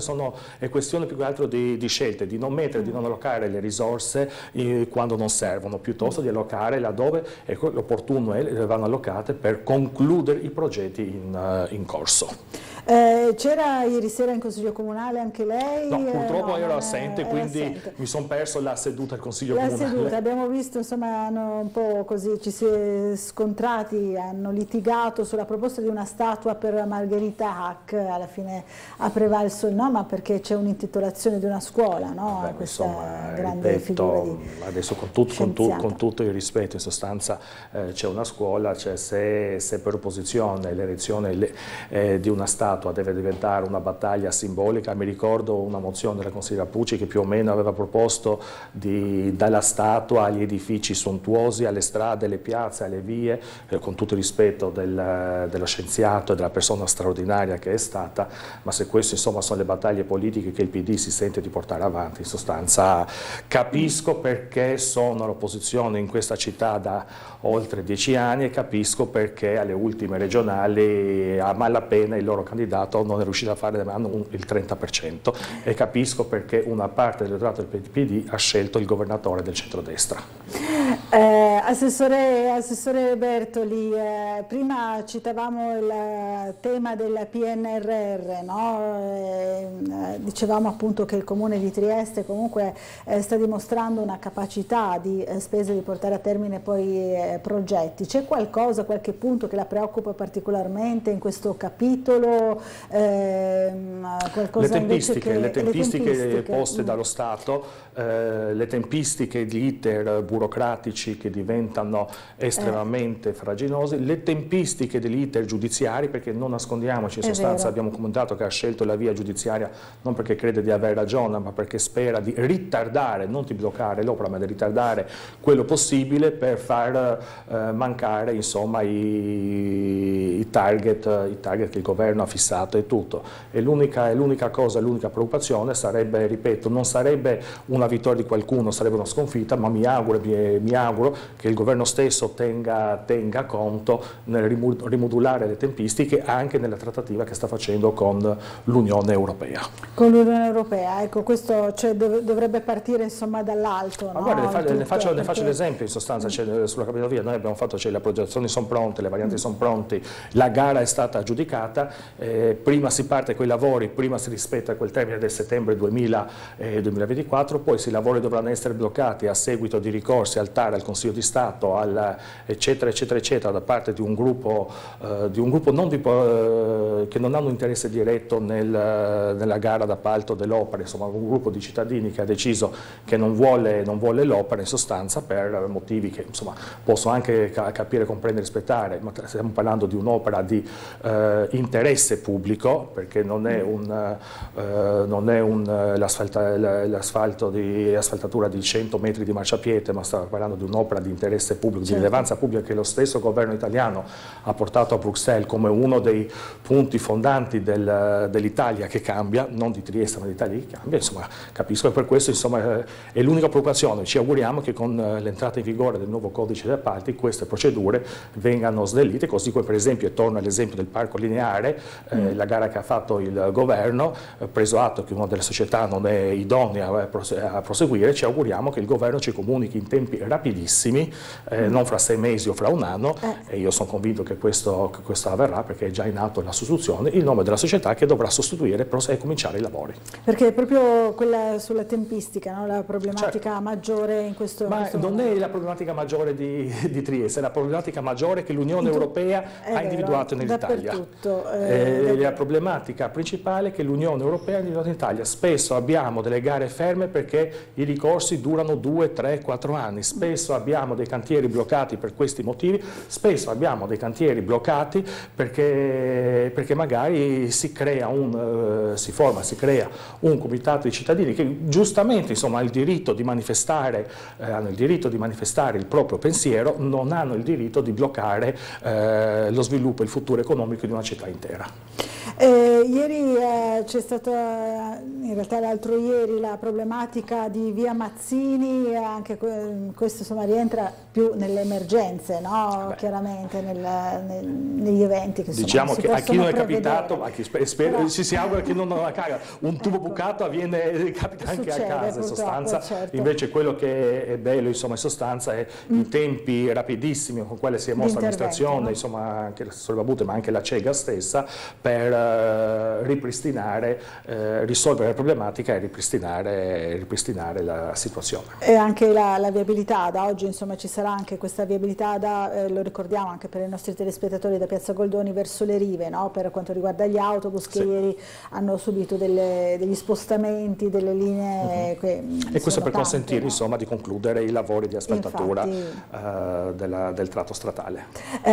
Speaker 2: è questione più che altro di scelte, di non allocare le risorse quando non servono, piuttosto di allocare laddove l'opportuno vanno allocate per concludere i progetti in corso.
Speaker 1: C'era ieri sera in Consiglio Comunale anche lei?
Speaker 2: No, purtroppo ero assente, quindi mi sono perso la seduta al Consiglio Comunale.
Speaker 1: Abbiamo visto, insomma, hanno un po' così, ci si è scontrati, hanno litigato sulla proposta di una statua per Margherita Hack, alla fine ha prevalso il no, ma perché c'è un'intitolazione di una scuola, no?
Speaker 2: Vabbè,
Speaker 1: questa
Speaker 2: insomma,
Speaker 1: grande figura di
Speaker 2: adesso con tutto il rispetto, in sostanza c'è una scuola, se per opposizione l'elezione di una statua statua deve diventare una battaglia simbolica. Mi ricordo una mozione della consigliera Pucci che più o meno aveva proposto dalla statua agli edifici sontuosi, alle strade, alle piazze, alle vie, con tutto il rispetto dello scienziato e della persona straordinaria che è stata, ma se queste insomma sono le battaglie politiche che il PD si sente di portare avanti, in sostanza capisco perché sono all'opposizione in questa città da oltre 10 anni e capisco perché alle ultime regionali a malapena il loro candidato non è riuscito a fare nemmeno il 30% e capisco perché una parte dell'elettorato del PD ha scelto il governatore del centrodestra.
Speaker 1: Assessore Bertoli, prima citavamo il tema del PNRR, no? Dicevamo appunto che il Comune di Trieste comunque sta dimostrando una capacità di spesa di portare a termine poi progetti. C'è qualcosa, qualche punto che la preoccupa particolarmente in questo capitolo?
Speaker 2: Le tempistiche poste dallo Stato, le tempistiche di iter burocratici che diventano estremamente fraginosi, le tempistiche degli iter giudiziari, perché non nascondiamoci, in sostanza abbiamo commentato che ha scelto la via giudiziaria non perché crede di avere ragione, ma perché spera di ritardare, non di bloccare l'opera, ma di ritardare quello possibile per far mancare insomma i target che il governo ha fissato e tutto. E l'unica l'unica preoccupazione sarebbe, ripeto, non sarebbe una vittoria di qualcuno, sarebbe una sconfitta, ma mi auguro che il governo stesso tenga conto nel rimodulare le tempistiche anche nella trattativa che sta facendo con l'Unione Europea.
Speaker 1: Con l'Unione Europea, ecco, questo dovrebbe partire insomma dall'alto.
Speaker 2: Ma guarda, ne faccio l'esempio, in sostanza sulla capitovia noi abbiamo fatto, le progettazioni sono pronte, le varianti sono pronte, la gara è stata aggiudicata, prima si parte con i lavori, prima si rispetta quel termine del settembre 2024, poi se i lavori dovranno essere bloccati a seguito di ricorsi al TAR, al Consiglio di Stato, eccetera eccetera eccetera, da parte di un gruppo che non hanno interesse diretto nella gara d'appalto dell'opera, insomma un gruppo di cittadini che ha deciso che non vuole l'opera in sostanza per motivi che insomma posso anche capire, comprendere e rispettare, ma stiamo parlando di un'opera di interesse pubblico, perché non è l'asfaltatura di 100 metri di marciapiede, ma stiamo parlando di un'opera di interesse pubblico, di rilevanza pubblica, che lo stesso governo italiano ha portato a Bruxelles come uno dei punti fondanti dell'Italia che cambia, non di Trieste ma dell'Italia che cambia. Insomma, capisco che per questo insomma, è l'unica preoccupazione. Ci auguriamo che con l'entrata in vigore del nuovo codice dei appalti queste procedure vengano snellite, così come per esempio, e torno all'esempio del parco lineare, la gara che ha fatto il governo, preso atto che una delle società non è idonea a proseguire, ci auguriamo che il governo ci comunichi in tempi rapidissimi, non fra 6 mesi o fra un anno, e io sono convinto che questo avverrà perché è già in atto la sostituzione, il nome della società che dovrà sostituire e cominciare i lavori.
Speaker 1: Perché è proprio quella sulla tempistica, no? La problematica maggiore in questo
Speaker 2: non
Speaker 1: momento.
Speaker 2: è la problematica maggiore di Trieste, è la problematica maggiore che l'Unione Europea ha individuato nell'Italia. La problematica principale che l'Unione Europea ha individuato in Italia. Spesso abbiamo delle gare ferme perché i ricorsi durano 2, 3, 4 anni, spesso abbiamo dei cantieri bloccati per questi motivi, spesso abbiamo dei cantieri bloccati perché magari si crea un comitato di cittadini che giustamente insomma, hanno il diritto di manifestare il proprio pensiero, non hanno il diritto di bloccare lo sviluppo e il futuro economico di una città intera.
Speaker 1: Ieri c'è stata, in realtà l'altro ieri, la problematica di via Mazzini, anche questo insomma, rientra più nelle emergenze, no? Chiaramente negli eventi che
Speaker 2: diciamo che a chi non è capitato, si augura che non accada, un tubo bucato capita anche a casa in sostanza, certo. Invece quello che è bello insomma, in sostanza è i tempi rapidissimi con quali si è mossa l'amministrazione, insomma anche la Sollevabute ma anche la CEGA stessa, per risolvere la problematica e ripristinare la situazione.
Speaker 1: E anche la viabilità, da oggi insomma ci sarà anche questa viabilità, lo ricordiamo anche per i nostri telespettatori, da Piazza Goldoni verso le rive, no? Per quanto riguarda gli autobus che ieri hanno subito degli spostamenti, delle linee
Speaker 2: e questo per consentire insomma, di concludere i lavori di asfaltatura del tratto stradale.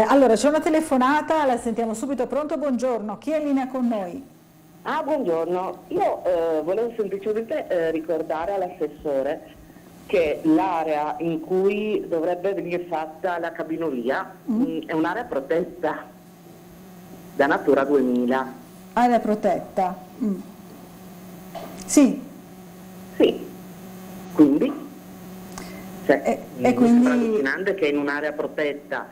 Speaker 1: Allora c'è una telefonata, la sentiamo subito. Pronto, buongiorno, chi è in linea linea con noi.
Speaker 6: Buongiorno. Io volevo semplicemente ricordare all'assessore che l'area in cui dovrebbe venire fatta la cabinovia è un'area protetta da Natura 2000.
Speaker 1: Area protetta. Sì.
Speaker 6: Sì. Quindi?
Speaker 1: E
Speaker 6: mi
Speaker 1: quindi...
Speaker 6: sembra allucinante che in un'area protetta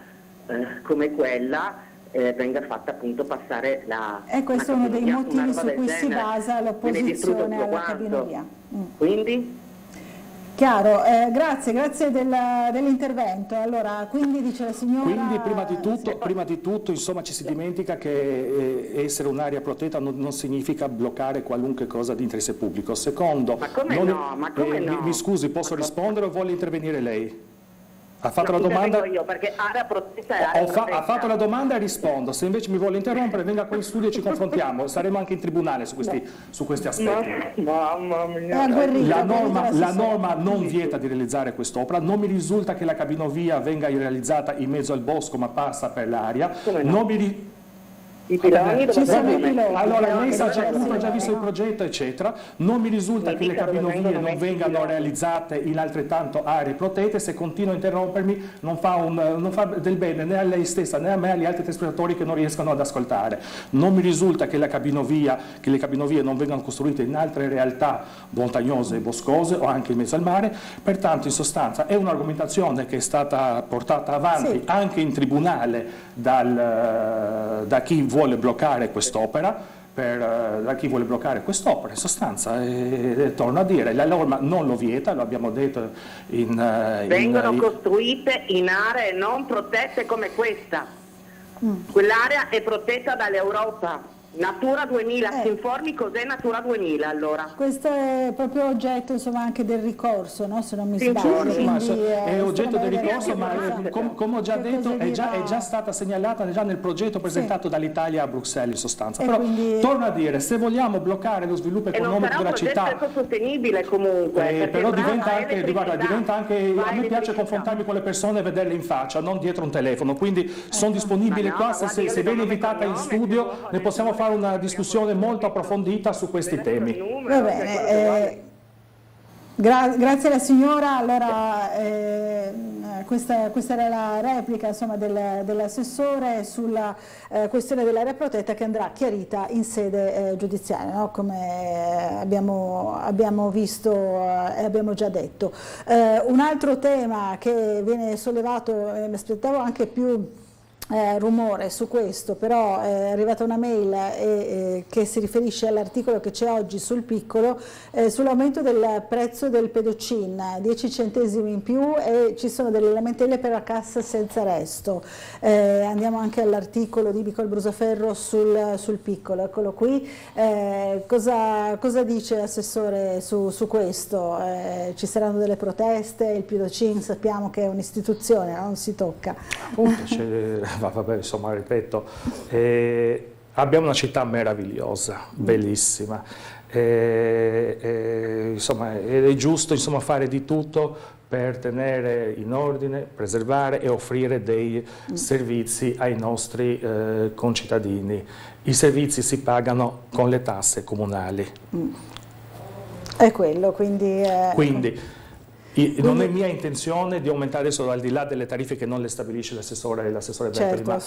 Speaker 6: come quella venga fatta appunto passare la...
Speaker 1: E questo è uno dei motivi su cui si basa l'opposizione alla
Speaker 6: quanto.
Speaker 1: cabinovia.
Speaker 6: Quindi?
Speaker 1: Chiaro, grazie dell'intervento. Allora, quindi dice la signora...
Speaker 2: Quindi prima di tutto insomma, ci si dimentica che essere un'area protetta non significa bloccare qualunque cosa di interesse pubblico. Secondo,
Speaker 6: ma come no?
Speaker 2: Mi scusi, posso rispondere o vuole intervenire lei? Ha fatto la
Speaker 6: domanda? Io, perché area protetta è area protetta.
Speaker 2: Ha fatto la domanda e rispondo. Se invece mi vuole interrompere, venga qua in studio e ci confrontiamo. Saremo anche in tribunale su questi aspetti.
Speaker 6: Mamma mia.
Speaker 2: La norma non vieta di realizzare quest'opera. Non mi risulta che la cabinovia venga realizzata in mezzo al bosco, ma passa per l'aria. Non mi
Speaker 6: I piloni dove sono?
Speaker 2: Allora lei ha già visto il progetto eccetera, non mi risulta che le cabinovie non vengano realizzate in altrettanto aree protette. Se continua a interrompermi non fa del bene né a lei stessa né a me, agli altri telespettatori che non riescono ad ascoltare. Non mi risulta che le cabinovie non vengano costruite in altre realtà montagnose e boscose o anche in mezzo al mare. Pertanto in sostanza è un'argomentazione che è stata portata avanti anche in tribunale da chi vuole bloccare quest'opera, in sostanza, torno a dire, la norma non lo vieta, lo abbiamo detto
Speaker 6: vengono costruite in aree non protette come questa. Quell'area è protetta dall'Europa. Natura 2000, si informi cos'è Natura 2000 allora?
Speaker 1: Questo è proprio oggetto insomma anche del ricorso, no? Se non mi sbaglio.
Speaker 2: È oggetto del ricorso, ma come ho già detto è già stata segnalata già nel progetto presentato dall'Italia a Bruxelles in sostanza. Però torno a dire, se vogliamo bloccare lo sviluppo economico della città...
Speaker 6: è un progetto sostenibile comunque.
Speaker 2: Però diventa anche a me piace confrontarmi con le persone e vederle in faccia, non dietro un telefono, quindi sono disponibile qua, se viene invitata in studio ne possiamo fare una discussione molto approfondita su questi temi.
Speaker 1: Va bene, grazie alla signora. Allora, questa era la replica insomma, dell'assessore sulla questione dell'area protetta che andrà chiarita in sede giudiziaria, no? Come abbiamo visto e abbiamo già detto. Un altro tema che viene sollevato, mi aspettavo anche più rumore su questo, però è arrivata una mail che si riferisce all'articolo che c'è oggi sul Piccolo sull'aumento del prezzo del pedocin, 10 centesimi in più, e ci sono delle lamentele per la cassa senza resto. Andiamo anche all'articolo di Piccolo Brusaferro sul Piccolo, eccolo qui. Cosa dice l'assessore su questo? Ci saranno delle proteste? Il pedocin sappiamo che è un'istituzione, non si tocca.
Speaker 2: Vabbè, insomma, ripeto, abbiamo una città meravigliosa, bellissima, insomma, è giusto insomma, fare di tutto per tenere in ordine, preservare e offrire dei servizi ai nostri concittadini. I servizi si pagano con le tasse comunali.
Speaker 1: È quello, quindi
Speaker 2: non è mia intenzione di aumentare adesso, al di là delle tariffe che non le stabilisce l'assessore Bertoli, ma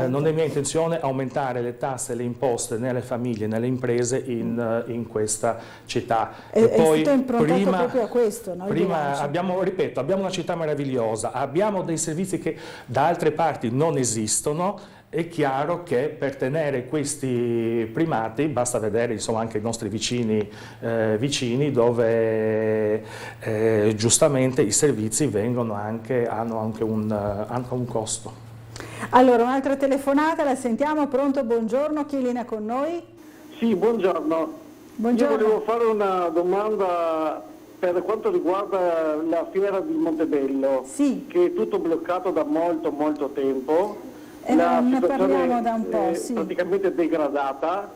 Speaker 2: non è mia intenzione aumentare le tasse e le imposte nelle famiglie, nelle imprese in questa città.
Speaker 1: È tutto improntato proprio a questo.
Speaker 2: Abbiamo una città meravigliosa, abbiamo dei servizi che da altre parti non esistono. È chiaro che per tenere questi primati basta vedere insomma, anche i nostri vicini dove giustamente i servizi hanno anche un costo.
Speaker 1: Allora, un'altra telefonata, la sentiamo. Pronto, buongiorno, chi è in linea con noi?
Speaker 18: Sì, buongiorno. Io volevo fare una domanda per quanto riguarda la fiera di Montebello, che è tutto bloccato da molto tempo.
Speaker 1: Ne parliamo da un po',
Speaker 18: praticamente degradata,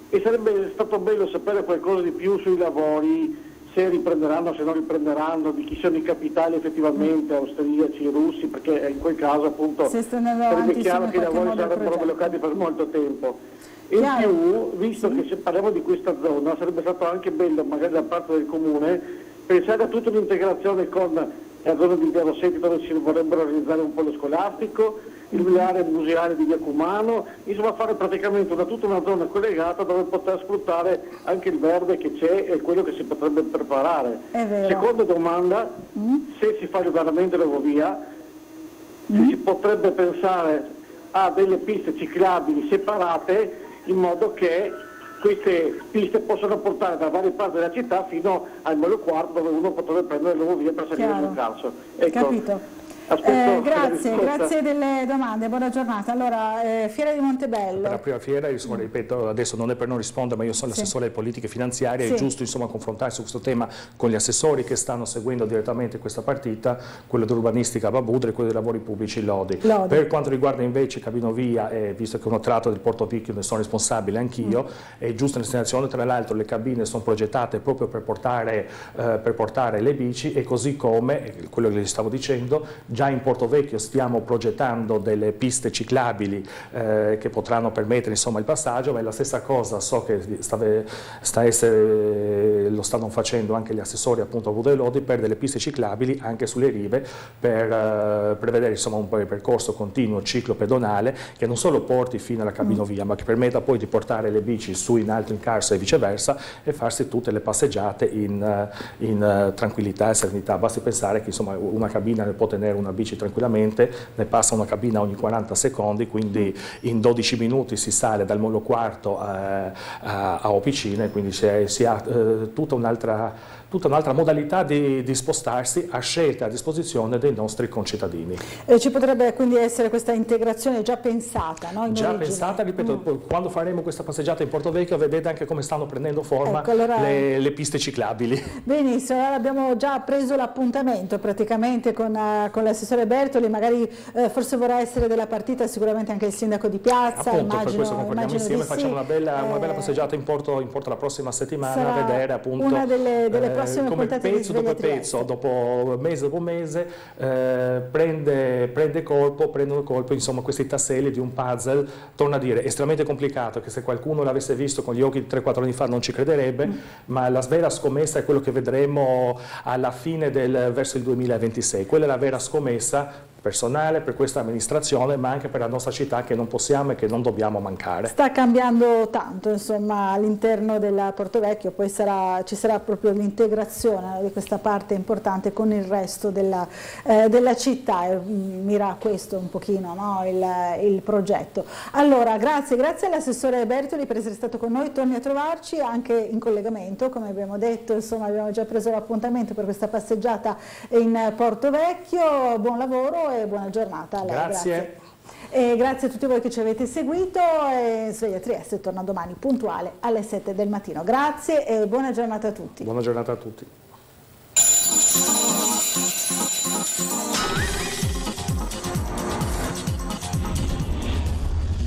Speaker 18: e sarebbe stato bello sapere qualcosa di più sui lavori se riprenderanno, se non riprenderanno, di chi sono i capitali effettivamente, austriaci, russi, perché in quel caso appunto sarebbe chiaro che i lavori sarebbero bloccati per molto tempo. E in più, visto che se parliamo di questa zona, sarebbe stato anche bello, magari da parte del comune, pensare a tutta l'integrazione con la zona di Via Rossetti, dove si vorrebbero realizzare un polo scolastico, l'area museale di Via Cumano, insomma fare praticamente tutta una zona collegata dove poter sfruttare anche il verde che c'è e quello che si potrebbe preparare. Seconda domanda, se si fa veramente l'Eurovia, se si potrebbe pensare a delle piste ciclabili separate, in modo che queste piste possano portare da varie parti della città fino al Molo Quarto, dove uno potrebbe prendere l'Eurovia per salire sul Carso. Ecco.
Speaker 1: Capito. Grazie delle domande, buona giornata. Allora, Fiera di Montebello.
Speaker 2: Per la prima fiera, insomma, ripeto, adesso non è per non rispondere, ma io sono l'assessore alle politiche finanziarie, è giusto insomma confrontarsi su questo tema con gli assessori che stanno seguendo direttamente questa partita, quello dell'urbanistica a Babudre e quello dei lavori pubblici Lodi. Per quanto riguarda invece Cabinovia, visto che è uno tratto del Porto Vecchio ne sono responsabile anch'io, è giusta destinazione, tra l'altro le cabine sono progettate proprio per portare le bici, e così come, quello che vi stavo dicendo, già in Porto Vecchio stiamo progettando delle piste ciclabili che potranno permettere insomma il passaggio, ma è la stessa cosa, so che lo stanno facendo anche gli assessori appunto a Budre Lodi, per delle piste ciclabili anche sulle rive, per prevedere insomma un percorso continuo ciclopedonale che non solo porti fino alla Cabinovia, ma che permetta poi di portare le bici su in alto in Carso e viceversa, e farsi tutte le passeggiate in tranquillità e serenità. Basti pensare che insomma una cabina ne può tenere una bici tranquillamente, ne passa una cabina ogni 40 secondi, quindi in 12 minuti si sale dal Molo Quarto a Opicine, quindi si ha tutta un'altra modalità di spostarsi a scelta, a disposizione dei nostri concittadini.
Speaker 1: Ci potrebbe quindi essere questa integrazione già pensata, no?
Speaker 2: Già pensata, ripeto, quando faremo questa passeggiata in Porto Vecchio vedete anche come stanno prendendo forma le piste ciclabili.
Speaker 1: Benissimo, allora abbiamo già preso l'appuntamento praticamente con l'assessore Bertoli, magari forse vorrà essere della partita sicuramente anche il sindaco di piazza.
Speaker 2: Appunto, per questo concordiamo insieme, facciamo una bella passeggiata in Porto la prossima settimana, a vedere appunto
Speaker 1: una delle prossime
Speaker 2: come pezzo dopo pezzo, dopo mese, prendono colpo insomma questi tasselli di un puzzle, torno a dire, estremamente complicato, che se qualcuno l'avesse visto con gli occhi di 3-4 anni fa non ci crederebbe, ma la vera scommessa è quello che vedremo alla fine verso il 2026, quella è la vera scommessa personale per questa amministrazione, ma anche per la nostra città, che non possiamo e che non dobbiamo mancare.
Speaker 1: Sta cambiando tanto insomma all'interno della Porto Vecchio, poi ci sarà proprio l'integrazione di questa parte importante con il resto della città, e mira a questo un pochino, no? il progetto. Allora grazie all'assessore Bertoli per essere stato con noi, torni a trovarci anche in collegamento, come abbiamo detto, insomma abbiamo già preso l'appuntamento per questa passeggiata in Porto Vecchio, buon lavoro e buona giornata a lei.
Speaker 2: Grazie.
Speaker 1: E grazie a tutti voi che ci avete seguito, e Sveglia Trieste torna domani puntuale alle 7 del mattino. Grazie e buona giornata a tutti.
Speaker 2: Buona giornata a tutti.